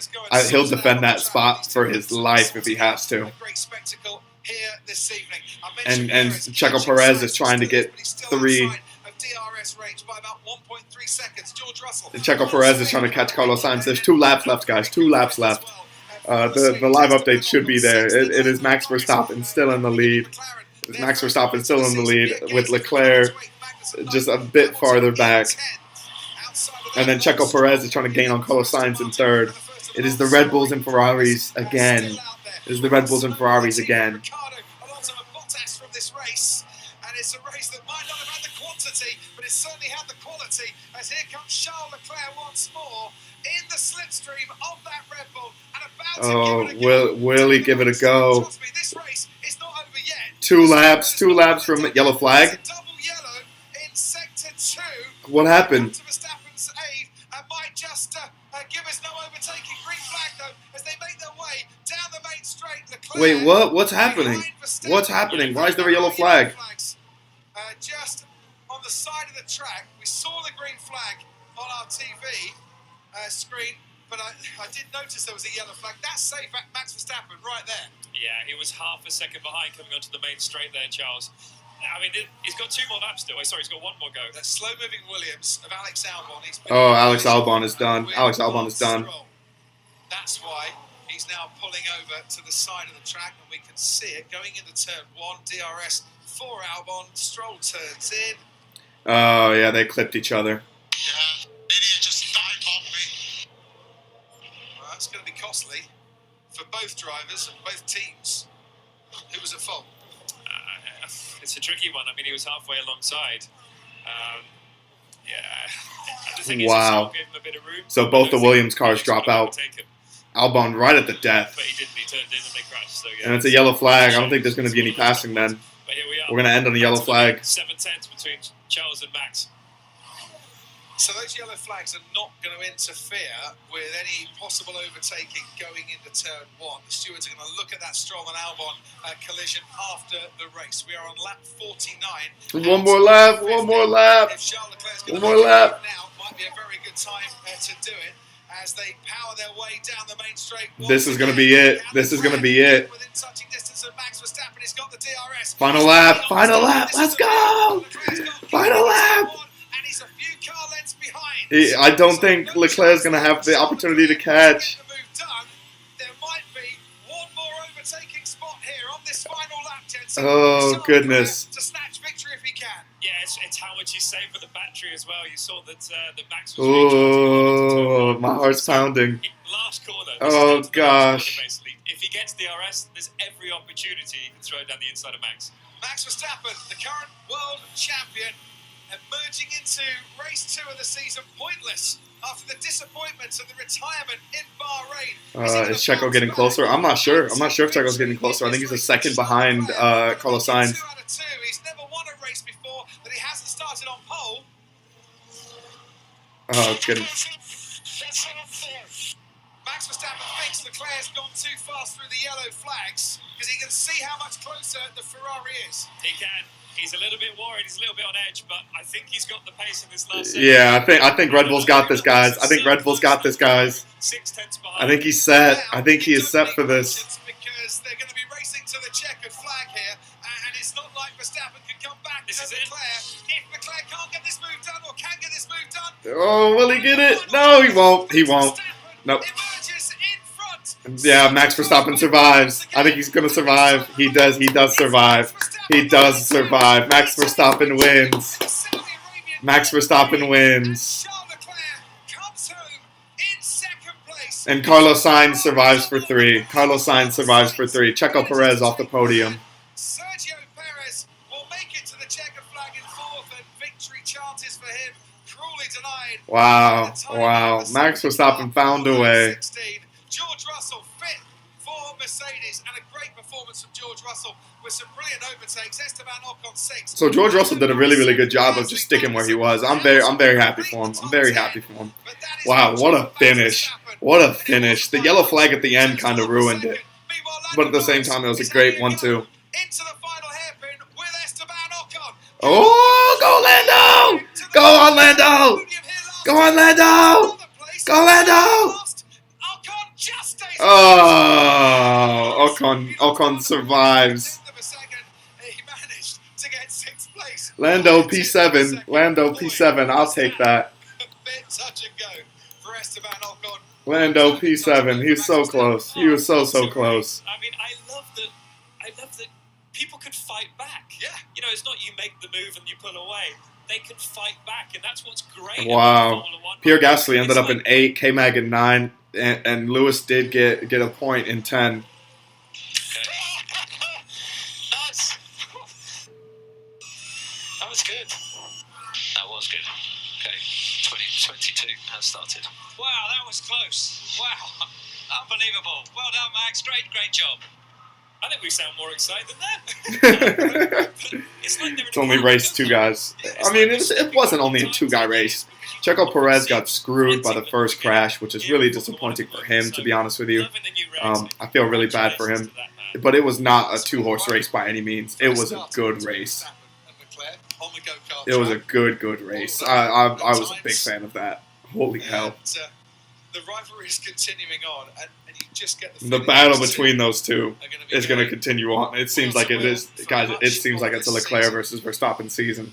[SPEAKER 1] He'll defend that spot for his life if he has to.
[SPEAKER 2] A great spectacle here this evening.
[SPEAKER 1] And Checo Perez is trying to get 3.
[SPEAKER 2] DRS range by about 1.3 seconds. George Russell.
[SPEAKER 1] Checo Perez is trying to catch Carlos Sainz. There's 2 laps left, guys. 2 laps left. The live update should be there. It is Max Verstappen still in the lead. It's Max Verstappen still in the lead with Leclerc just a bit farther back. And then Checo Perez is trying to gain on Carlos Sainz in third. It is the Red Bulls and Ferraris again. It is the Red Bulls and Ferraris again.
[SPEAKER 2] And it's a race that might not have had the quantity, but it certainly had the quality. As here comes Charles Leclerc once more in the slipstream of that Red Bull and about to give it a go.
[SPEAKER 1] Will he give it a go?
[SPEAKER 2] Trust me, this race is not over yet.
[SPEAKER 1] 2 laps from yellow flag.
[SPEAKER 2] Double yellow in sector 2.
[SPEAKER 1] What happened?
[SPEAKER 2] To Verstappen's aid and might just give us no overtaking. Green flag though as they make their way down the main straight. Leclerc
[SPEAKER 1] Wait, what? What's happening? What's happening? Why is there a yellow flag?
[SPEAKER 2] Just on the side of the track, we saw the green flag on our TV screen, but I did notice there was a yellow flag. That's safe at Max Verstappen right there.
[SPEAKER 3] Yeah, he was half a second behind coming onto the main straight there, Charles. I mean, he's got 2 more laps still. Sorry, he's got 1 more go.
[SPEAKER 2] That slow-moving Williams of Alex Albon.
[SPEAKER 1] Oh, Alex Albon is done. Alex Albon is done.
[SPEAKER 2] That's why he's now pulling over to the side of the track, and we can see it going into turn 1. DRS for Albon. Stroll turns in.
[SPEAKER 1] Oh, yeah, they clipped each other.
[SPEAKER 4] Yeah, idiot just dive bombed me.
[SPEAKER 2] Well, that's going to be costly for both drivers and both teams. Who was at fault?
[SPEAKER 3] It's a tricky one. I mean, he was halfway alongside. Yeah, I just think
[SPEAKER 1] Wow.
[SPEAKER 3] gave him a bit of room.
[SPEAKER 1] So both the Williams cars drop out. Albon right at the death.
[SPEAKER 3] But he didn't. He turned in and they crashed. So, yeah,
[SPEAKER 1] And it's a yellow flag. I don't think there's going to be any passing then.
[SPEAKER 3] But here we are.
[SPEAKER 1] We're going to end on a yellow flag.
[SPEAKER 3] 7/10 between Charles and Max.
[SPEAKER 2] So those yellow flags are not going to interfere with any possible overtaking going into turn 1. The stewards are going to look at that Stroll and Albon collision after the race. We are on lap 49.
[SPEAKER 1] One more lap. One more lap.
[SPEAKER 2] If Charles Leclerc's going
[SPEAKER 1] One more lap.
[SPEAKER 2] now, might be a very good time to do it as they power their way down the main straight.
[SPEAKER 1] This is going to be it. This is going to be it.
[SPEAKER 2] Within touching distance of Max Verstappen, he's got the DRS.
[SPEAKER 1] Final lap. Final lap. Let's go. Final lap.
[SPEAKER 2] And he's a few car lengths behind.
[SPEAKER 1] I don't think Leclerc's going to have the opportunity to catch.
[SPEAKER 2] There might be one more overtaking spot here on this final lap, Jensen.
[SPEAKER 1] Oh, goodness.
[SPEAKER 2] To snatch victory if he can.
[SPEAKER 3] Yeah, it's how much he's saved for the battery as well. You saw that the Max was
[SPEAKER 1] Oh, my heart's pounding.
[SPEAKER 3] last corner.
[SPEAKER 1] Oh, gosh.
[SPEAKER 3] Basically, if he gets DRS, there's every opportunity he can throw it down the inside of Max.
[SPEAKER 2] Max Verstappen, the current world champion, emerging into race 2 of the season pointless after the disappointments of the retirement in Bahrain.
[SPEAKER 1] Is Checo getting closer? I'm not sure. I'm not sure if Checo's getting closer. I think he's a second behind Carlos Sainz.
[SPEAKER 2] 2 out of 2. He's never won a race before that he hasn't started on pole.
[SPEAKER 1] Oh, goodness.
[SPEAKER 2] Max Verstappen thinks Leclerc's gone too fast through the yellow flags because he can see how much closer the Ferrari is.
[SPEAKER 3] He can. He's a little bit worried. He's a little bit on edge, but I think he's got the pace in this last second.
[SPEAKER 1] Yeah, I think Red Bull's got this, guys. I think Red Bull's got this, guys.
[SPEAKER 3] 6/10 behind.
[SPEAKER 1] I think he's set. I think he is set for this.
[SPEAKER 2] Because they're going to be racing to the checkered flag here, and it's not like Verstappen can come back
[SPEAKER 3] This
[SPEAKER 2] to
[SPEAKER 3] is it.
[SPEAKER 2] Leclerc. If Leclerc can't get this move done or can get this move done,
[SPEAKER 1] Oh, will he get it? No, he won't. He won't. Nope.
[SPEAKER 2] emerges in front.
[SPEAKER 1] Yeah, Max Verstappen survives. I think he's going to survive. He does. He does survive. He does survive. Max Verstappen wins. Max Verstappen wins.
[SPEAKER 2] Charles Leclerc comes home in second place.
[SPEAKER 1] And Carlos Sainz survives for 3. Carlos Sainz survives for 3. Checo Perez off the podium.
[SPEAKER 2] Sergio Perez will make it to the checkered flag in 4th, and victory chances for him cruelly denied.
[SPEAKER 1] Wow. Wow. Max Verstappen found a way.
[SPEAKER 2] 16. George Russell 5th for Mercedes, and a great performance from George Russell with some brilliant overtakes. Esteban Ocon 6th.
[SPEAKER 1] So George Russell did a really, really good job of just sticking where he was. I'm very happy for him. I'm very happy for him. Wow, what a finish. What a finish. The yellow flag at the end kind of ruined it. But at the same time, it was a great 1-2.
[SPEAKER 2] Into the final hairpin with Esteban Ocon.
[SPEAKER 1] Oh, go Lando! Go on, Lando! Go on, Lando! Go, Lando!
[SPEAKER 2] Ocon just stays.
[SPEAKER 1] Oh, Ocon survives.
[SPEAKER 2] He managed to get 6th place.
[SPEAKER 1] Lando P7. Lando P7. I'll take that.
[SPEAKER 2] A bit touch and go for Esteban Ocon.
[SPEAKER 1] Lando P7. He was so close. He was so close.
[SPEAKER 3] I mean, I love that people could fight back.
[SPEAKER 2] Yeah.
[SPEAKER 3] You know, it's not you make the move and you pull away. They can fight back, and that's what's great.
[SPEAKER 1] Wow.
[SPEAKER 3] About Formula One.
[SPEAKER 1] Pierre Gasly ended up
[SPEAKER 3] It's
[SPEAKER 1] in 8, K-Mag in 9, and Lewis did get a point in 10.
[SPEAKER 6] Nice. That was good. That was good. Okay, 2022 has started.
[SPEAKER 8] Wow, that was close. Wow, unbelievable. Well done, Max. Great job.
[SPEAKER 3] I think we sound more excited than them.
[SPEAKER 1] It's only raced 2 guys. I mean, it wasn't only a 2-guy race. Checo Perez got screwed by the first crash, which is really disappointing for him, to be honest with you. I feel really bad for him. But it was not a 2-horse race by any means. It was a good race. It was a good race. I was a big fan of that. Holy hell.
[SPEAKER 2] the rivalry is continuing on, and you just get the
[SPEAKER 1] The
[SPEAKER 2] feeling
[SPEAKER 1] battle
[SPEAKER 2] these
[SPEAKER 1] between
[SPEAKER 2] two
[SPEAKER 1] those two
[SPEAKER 2] are gonna be
[SPEAKER 1] is going to
[SPEAKER 2] going
[SPEAKER 1] continue on. It seems like it is, guys. It seems like it's a Leclerc versus Verstappen season.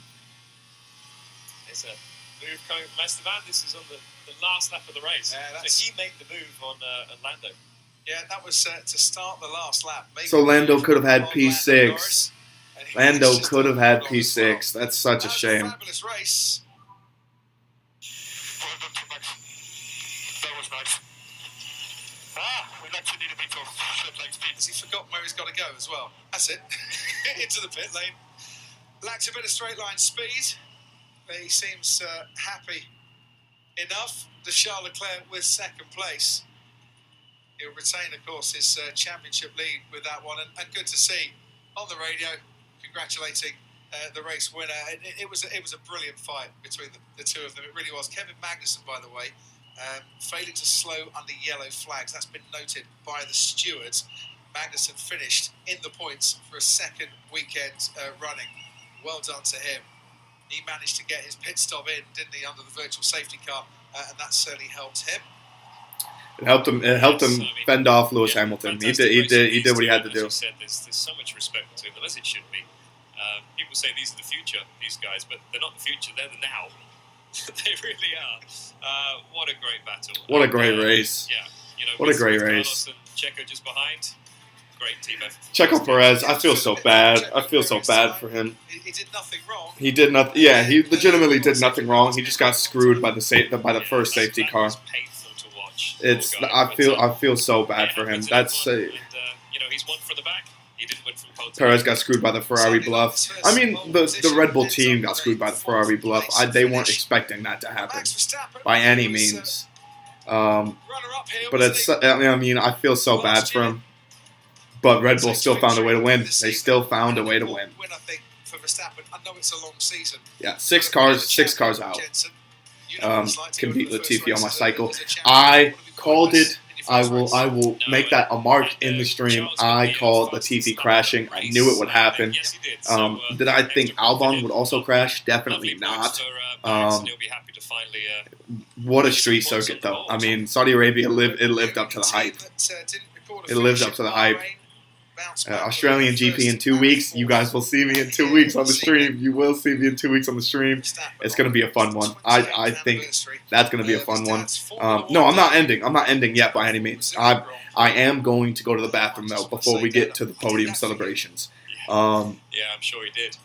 [SPEAKER 3] It's a move coming from Esteban. This is on the last lap of the race.
[SPEAKER 2] Yeah,
[SPEAKER 3] So he made the move on Lando.
[SPEAKER 2] Yeah, that was to start the last lap.
[SPEAKER 1] So Lando could have had
[SPEAKER 2] On
[SPEAKER 1] P6.
[SPEAKER 2] Norris, and he
[SPEAKER 1] Lando
[SPEAKER 2] was just
[SPEAKER 1] could have had
[SPEAKER 2] on as well.
[SPEAKER 1] P6. That's such a
[SPEAKER 2] That was
[SPEAKER 1] shame.
[SPEAKER 2] fabulous race.
[SPEAKER 4] Well done to Max. That was nice. We actually need a bit of short line speed.
[SPEAKER 2] Has he forgotten where he's got to go as well? That's it. Into the pit lane. Lacks a bit of straight line speed, but he seems happy enough. The Charles Leclerc with second place. He'll retain, of course, his championship lead with that one, and good to see on the radio congratulating the race winner. It was a brilliant fight between the two of them. It really was. Kevin Magnussen, by the way, failing to slow under yellow flags. That's been noted by the stewards. Magnussen finished in the points for a second weekend running. Well done to him. He managed to get his pit stop in, didn't he, under the virtual safety car, and that certainly helped him.
[SPEAKER 1] It helped him. It helped him fend off Lewis Hamilton. He did what he had to do.
[SPEAKER 3] As you said, there's so much respect between them, as it should be. People say these are the future, these guys, but they're not the future. They're the now. They really are. What a great battle.
[SPEAKER 1] What a great race.
[SPEAKER 3] Yeah. You know,
[SPEAKER 1] What a great
[SPEAKER 3] Carlos
[SPEAKER 1] race.
[SPEAKER 3] and Checo just behind. Great team effort.
[SPEAKER 1] Checo Perez, I feel so bad. I feel so bad for him.
[SPEAKER 2] He did nothing wrong.
[SPEAKER 1] He did nothing. Yeah, he legitimately did nothing wrong. He just got screwed by the first safety car.
[SPEAKER 3] It's painful to watch.
[SPEAKER 1] It's.
[SPEAKER 3] Poor guy,
[SPEAKER 1] I feel so bad for him. That's.
[SPEAKER 3] you know, he's one for the back. He didn't win from pole.
[SPEAKER 1] Perez got screwed by the Ferrari bluff. I mean, the Red Bull team got screwed by the Ferrari bluff. They weren't expecting that to happen by any means. But it's. I mean, I feel so bad for him. But Red Bull still found a way to win. They still found a way to win.
[SPEAKER 2] I think for Verstappen. I know it's a long season.
[SPEAKER 1] Yeah, six cars out. Can beat Latifi on my cycle. I called it. I will make that a mark in the stream. I called Latifi crashing. I knew it would happen. Did I think Albon would also crash? Definitely not. What a street circuit, though. I mean, Saudi Arabia lived up to the hype. It lived up to the hype. Australian GP in 2 weeks. You guys will see me in 2 weeks on the stream. You will see me in 2 weeks on the stream. It's going to be a fun one. I think that's going to be a fun one. No, I'm not ending. I'm not ending yet by any means. I am going to go to the bathroom, though, before we get to the podium celebrations.
[SPEAKER 3] Yeah, I'm sure he did.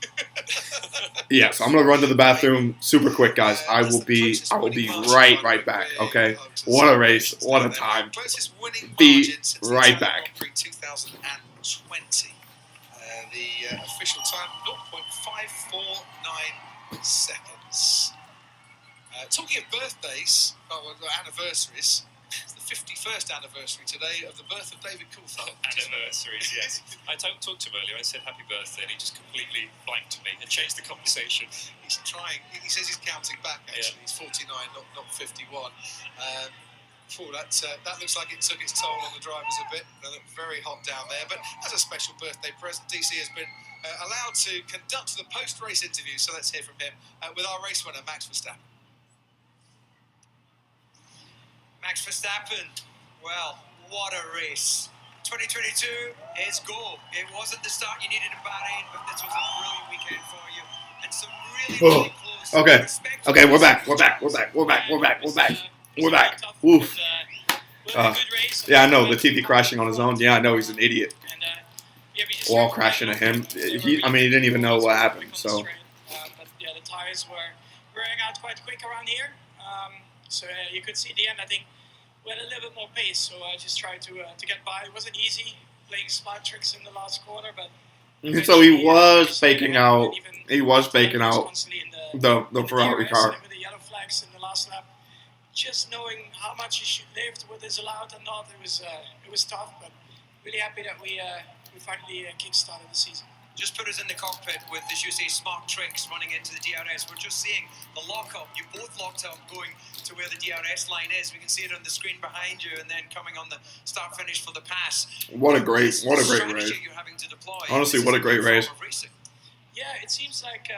[SPEAKER 1] Yeah, so I'm going to run to the bathroom super quick, guys. I will be right back, okay? What a race. What a time. Be right back.
[SPEAKER 2] 2020. The official time, 0.549 seconds. Talking of birthdays, anniversaries, it's the 51st anniversary today of the birth of David Coulthard.
[SPEAKER 3] Anniversaries, yes. I talked to him earlier. I said happy birthday, and he just completely blanked me and changed the conversation.
[SPEAKER 2] He's trying. He says he's counting back. Actually, he's 49, not 51. That looks like it took its toll on the drivers a bit. They look very hot down there. But as a special birthday present, DC has been allowed to conduct the post-race interview. So let's hear from him with our race winner, Max Verstappen.
[SPEAKER 8] Max Verstappen, well, what a race. 2022 is go. It wasn't the start you needed in Bahrain, but this was a brilliant weekend for you. And some really close.
[SPEAKER 1] Okay, we're back. Oof. Yeah, I know. Latifi crashing on his own. Yeah, I know he's an idiot. Wall crashing at him. He didn't even know what happened. So.
[SPEAKER 9] But yeah, the tires were wearing out quite quick around here. So you could see the end. I think we had a little bit more pace. So I just tried to get by. It wasn't easy playing smart tricks in the last quarter, but.
[SPEAKER 1] So he was faking out. He was faking out the Ferrari car.
[SPEAKER 9] With the yellow flags in the last lap. Just knowing how much you should lift, what is allowed and not, it was tough, but really happy that we finally kick-started the season.
[SPEAKER 8] Just put us in the cockpit with, as you say, smart tricks running into the DRS. We're just seeing the lock-up. You both locked up going to where the DRS line is. We can see it on the screen behind you, and then coming on the start-finish for the pass.
[SPEAKER 1] What a great race!
[SPEAKER 8] You're having to deploy.
[SPEAKER 1] Honestly, what a great race!
[SPEAKER 9] Yeah, it seems like.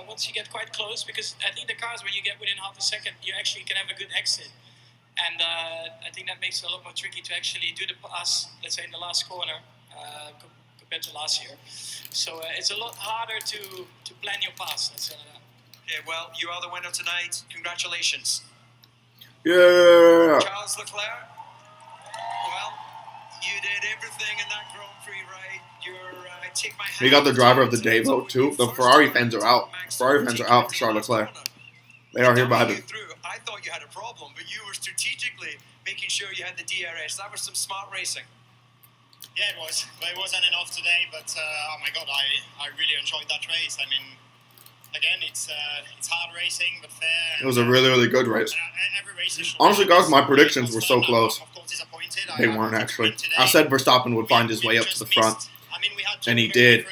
[SPEAKER 9] Once you get quite close, because I think the cars when you get within half a second, you actually can have a good exit. And I think that makes it a lot more tricky to actually do the pass, let's say in the last corner, compared to last year. So it's a lot harder to plan your pass. Let's say that.
[SPEAKER 8] Okay, well, you are the winner tonight. Congratulations.
[SPEAKER 1] Yeah.
[SPEAKER 8] Charles Leclerc, well, you did everything in that Grand Prix, right? Take my
[SPEAKER 1] He got the
[SPEAKER 8] hand
[SPEAKER 1] driver of the
[SPEAKER 8] to
[SPEAKER 1] day vote too. The Ferrari fans are out. Ferrari fans are out for Charles Leclerc. They are here by the.
[SPEAKER 8] I thought you had a problem, but you were strategically making sure you had the DRS. That was some smart racing.
[SPEAKER 10] Yeah, it was. But it wasn't enough today. But oh my God, I really enjoyed that race. I mean, again, it's hard racing, but fair.
[SPEAKER 1] It was a really, really good race.
[SPEAKER 10] Every race is
[SPEAKER 1] Honestly, guys, my predictions were so close.
[SPEAKER 10] Of course, disappointed.
[SPEAKER 1] They weren't actually. I said Verstappen would find his way up to the front,
[SPEAKER 10] I mean, we had
[SPEAKER 1] and he did,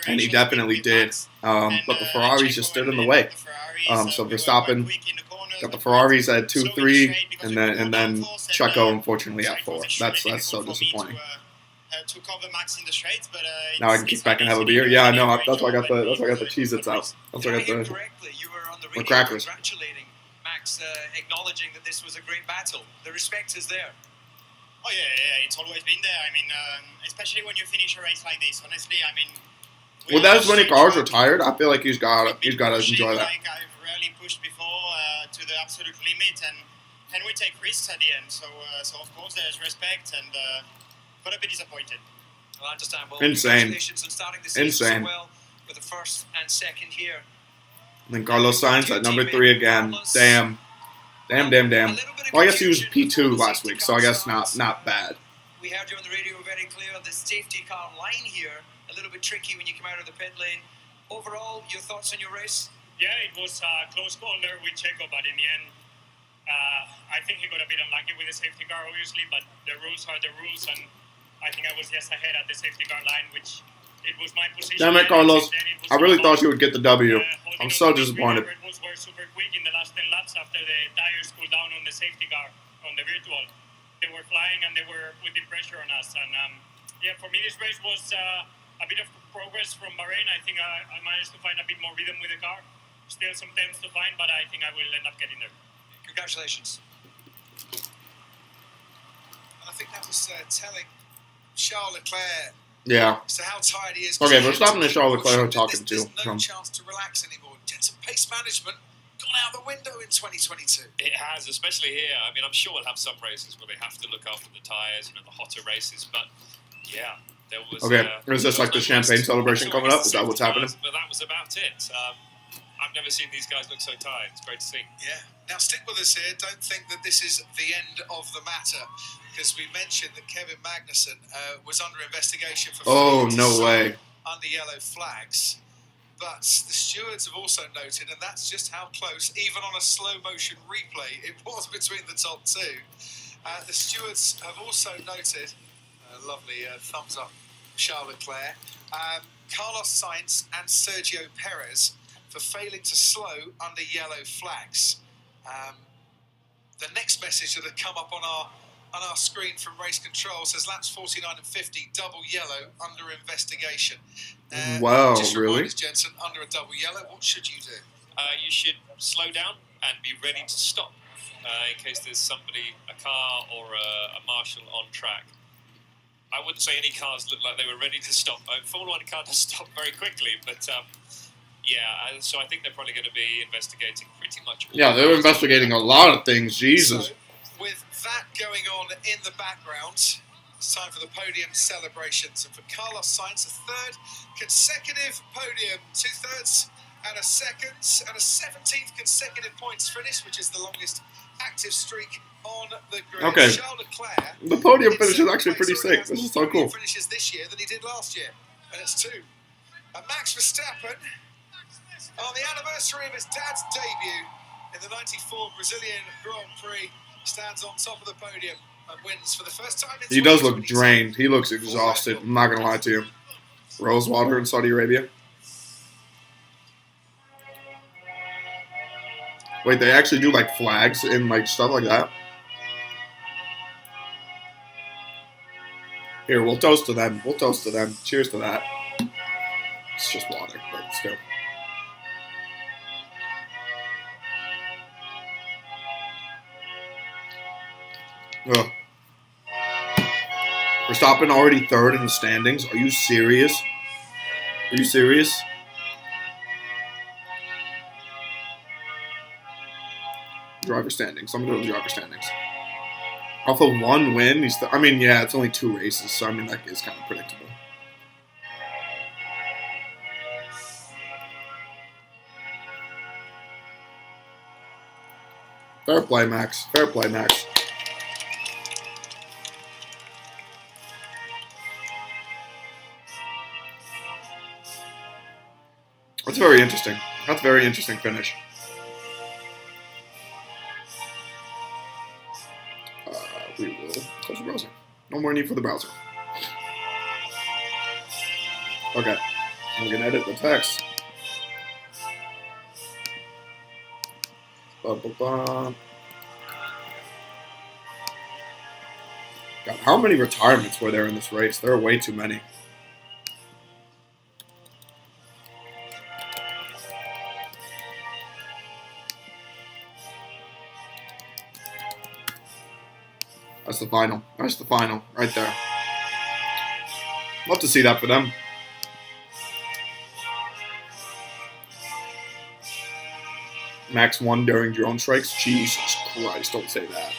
[SPEAKER 1] and he definitely did. But the Ferraris just stood in the way. So Verstappen got the Ferraris at 2-3, and then Checo unfortunately at 4. That's so disappointing.
[SPEAKER 10] To cover Max in the straight, but
[SPEAKER 1] Now I can kick back and have a beer. Yeah, I know. That's why I got the Cheez-Its out. That's why I got the crackers.
[SPEAKER 8] Congratulating Max, acknowledging that this was a great battle. The respect is there.
[SPEAKER 10] Oh yeah, it's always been there. I mean, especially when you finish a race like this. Honestly, I mean,
[SPEAKER 1] with as many cars retired, I feel like he's got to enjoy that.
[SPEAKER 10] Like I've rarely pushed before to the absolute limit, and we take risks at the end. So of course there's respect, and but a bit disappointed.
[SPEAKER 8] Well, I understand. Well,
[SPEAKER 1] insane.
[SPEAKER 8] Congratulations on starting the season so well with the first and second here.
[SPEAKER 1] And then Carlos Sainz at number 3 again. Damn. Well, I guess he was P2 last week, so I guess not bad.
[SPEAKER 8] We heard you on the radio very clear. The safety car line here, a little bit tricky when you come out of the pit lane. Overall, your thoughts on your race?
[SPEAKER 11] Yeah, it was a close call there with Checo, but in the end, I think he got a bit unlucky with the safety car, obviously, but the rules are the rules, and I think I was just ahead at the safety car line, which it was my position.
[SPEAKER 1] Damn it, Carlos. I really thought you would get the W. I'm so disappointed.
[SPEAKER 11] Red Bulls were super quick in the last 10 laps after the tires cooled down on the safety car, on the virtual. They were flying and they were putting pressure on us. And yeah, for me, this race was a bit of progress from Bahrain. I think I managed to find a bit more rhythm with the car. Still some temps to find, but I think I will end up getting there.
[SPEAKER 8] Congratulations.
[SPEAKER 2] I think that was telling Charles Leclerc.
[SPEAKER 1] Yeah.
[SPEAKER 2] So how tired he is.
[SPEAKER 1] Okay, Verstappen and Charles Leclerc are talking too.
[SPEAKER 2] There's no chance to relax anymore. Some pace management gone out the window in 2022.
[SPEAKER 3] It has, especially here. I mean, I'm sure we'll have some races where they have to look after the tyres, the hotter races. But yeah, there was.
[SPEAKER 1] Okay, is this like the champagne celebration coming up? Is that what's happening?
[SPEAKER 3] But that was about it. I've never seen these guys look so tired. It's great to see.
[SPEAKER 2] Yeah. Now stick with us here. Don't think that this is the end of the matter, because we mentioned that Kevin Magnussen was under investigation for.
[SPEAKER 1] Oh, no way.
[SPEAKER 2] Under yellow flags. But the stewards have also noted, and that's just how close, even on a slow motion replay, it was between the top two. The stewards have also noted, lovely thumbs up, Charles Leclerc, Carlos Sainz and Sergio Perez for failing to slow under yellow flags. The next message that had come up on our screen from race control says laps 49 and 50, double yellow, under investigation.
[SPEAKER 1] Wow,
[SPEAKER 2] just
[SPEAKER 1] really?
[SPEAKER 2] Us, Jensen, under a double yellow, what should you do?
[SPEAKER 3] You should slow down and be ready to stop in case there's somebody, a car or a marshal on track. I wouldn't say any cars looked like they were ready to stop. Formula 1 car does stop very quickly, but yeah, so I think they're probably going to be investigating pretty much all.
[SPEAKER 1] Yeah, they're investigating a lot of things, Jesus.
[SPEAKER 2] So, with that going on in the background, it's time for the podium celebrations. And for Carlos Sainz, a third consecutive podium, 2/3 and a second, and a 17th consecutive points finish, which is the longest active streak on the grid.
[SPEAKER 1] Okay.
[SPEAKER 2] Charles Leclerc,
[SPEAKER 1] The podium finish is actually pretty sick. This is so cool.
[SPEAKER 2] Finishes this year than he did last year, and it's 2. And Max Verstappen, on the anniversary of his dad's debut in the '94 Brazilian Grand Prix, stands on top of the podium and wins for the first time in
[SPEAKER 1] He does look
[SPEAKER 2] 2022.
[SPEAKER 1] drained. He looks exhausted. I'm not going to lie to you. Rose water in Saudi Arabia. Wait, they actually do like flags and like stuff like that? Here, we'll toast to them. We'll toast to them. Cheers to that. It's just water, but still. Ugh. Verstappen already third in the standings. Are you serious? Are you serious? Driver standings. I'm going to go to driver standings. Off of one win, I mean, yeah, it's only 2 races, so I mean, that is kind of predictable. Fair play, Max. Fair play, Max. That's very interesting. That's a very interesting finish. We will close the browser. No more need for the browser. Okay. I'm going to edit the text. God, how many retirements were there in this race? There are way too many. That's the final. That's the final right there. Love to see that for them. Max won during drone strikes. Jesus Christ, don't say that.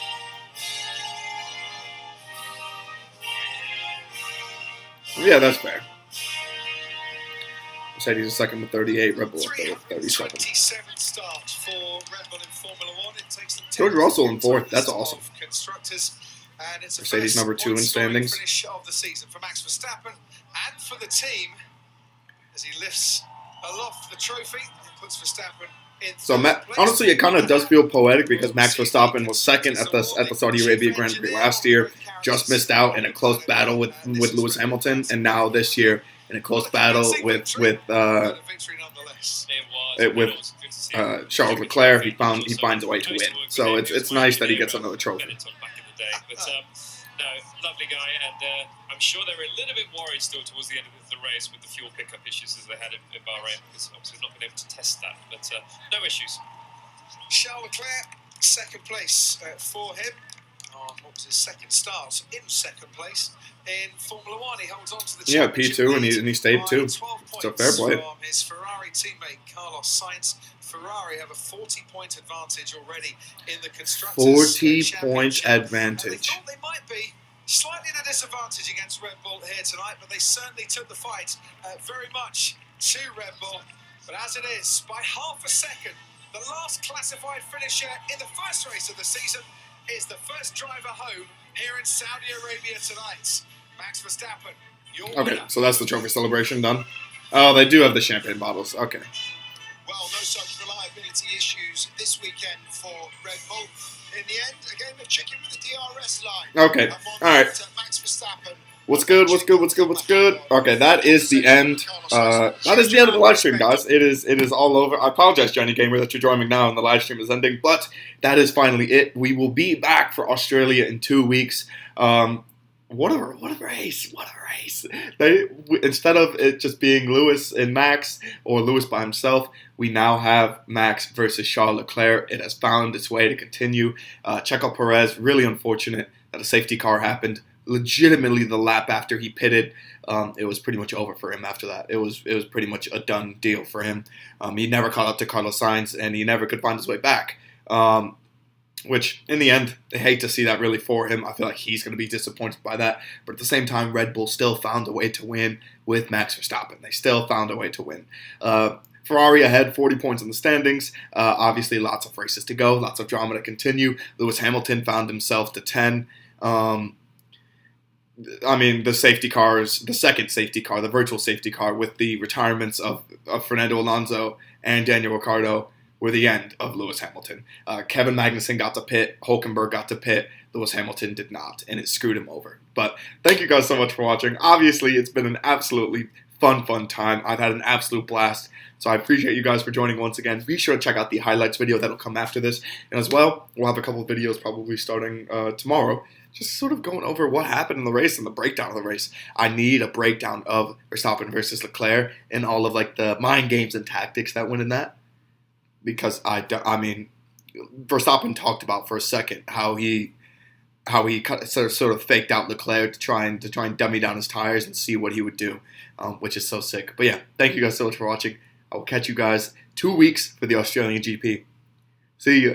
[SPEAKER 1] Yeah, that's fair. Mercedes is second with 38, Red Bull with 37.
[SPEAKER 2] 27 starts for Red Bull in Formula 1. It takes them
[SPEAKER 1] George Russell in fourth. That's awesome.
[SPEAKER 2] Constructors, and it's
[SPEAKER 1] Mercedes number 2 in standings.
[SPEAKER 2] Finish of the season for Max Verstappen and for the team as he lifts aloft the trophy and puts Verstappen in.
[SPEAKER 1] So honestly, it kind of does feel poetic because Max Verstappen was second at the Saudi Arabia Grand Prix last year, just missed out in a close battle with Lewis Hamilton, and now this year in a close battle with Charles Leclerc, he finds a way to win. So it's nice that he gets another trophy.
[SPEAKER 3] No, lovely guy, and I'm sure they were a little bit worried still towards the end of the race with the fuel pickup issues as they had in Bahrain, because obviously they've not been able to test that, but no issues.
[SPEAKER 2] Charles Leclerc, second place for him. What was his second start in second place in Formula 1. He holds on to the
[SPEAKER 1] P2 and he stayed too. So fair play.
[SPEAKER 2] From his Ferrari teammate Carlos Sainz. Ferrari have a 40-point advantage already in the constructors.
[SPEAKER 1] 40-point advantage.
[SPEAKER 2] They thought they might be slightly at a disadvantage against Red Bull here tonight, but they certainly took the fight very much to Red Bull. But as it is, by half a second, the last classified finisher in the first race of the season is the first driver home here in Saudi Arabia tonight. Max Verstappen, your
[SPEAKER 1] Okay, so that's the trophy celebration done. Oh, they do have the champagne bottles. Okay.
[SPEAKER 2] Well, no such reliability issues this weekend for Red Bull. In the end, a game of chicken with the DRS line.
[SPEAKER 1] Okay, all right.
[SPEAKER 2] Max Verstappen.
[SPEAKER 1] What's good? What's good? What's good? What's good? Okay, that is the end. That is the end of the live stream, guys. It is all over. I apologize, Johnny Gamer, that you're joining now and the live stream is ending, but that is finally it. We will be back for Australia in 2 weeks. What a race! What a race! Instead of it just being Lewis and Max or Lewis by himself, we now have Max versus Charles Leclerc. It has found its way to continue. Checo Perez, really unfortunate that a safety car happened. Legitimately, the lap after he pitted, it was pretty much over for him after that. It was pretty much a done deal for him. He never caught up to Carlos Sainz, and he never could find his way back. Which, in the end, I hate to see that really for him. I feel like he's going to be disappointed by that. But at the same time, Red Bull still found a way to win with Max Verstappen. They still found a way to win. Ferrari ahead, 40 points in the standings. Obviously, lots of races to go, lots of drama to continue. Lewis Hamilton found himself to 10. The safety cars, the second safety car, the virtual safety car with the retirements of Fernando Alonso and Daniel Ricciardo were the end of Lewis Hamilton. Kevin Magnussen got to pit, Hulkenberg got to pit, Lewis Hamilton did not, and it screwed him over. But thank you guys so much for watching. Obviously, it's been an absolutely fun time. I've had an absolute blast. So I appreciate you guys for joining once again. Be sure to check out the highlights video that'll come after this. And as well, we'll have a couple of videos probably starting tomorrow, just sort of going over what happened in the race and the breakdown of the race. I need a breakdown of Verstappen versus Leclerc and all of like the mind games and tactics that went in that. Because Verstappen talked about for a second how he how he sort of faked out Leclerc to try and dummy down his tires and see what he would do, which is so sick. But yeah, thank you guys so much for watching. I will catch you guys 2 weeks for the Australian GP. See ya.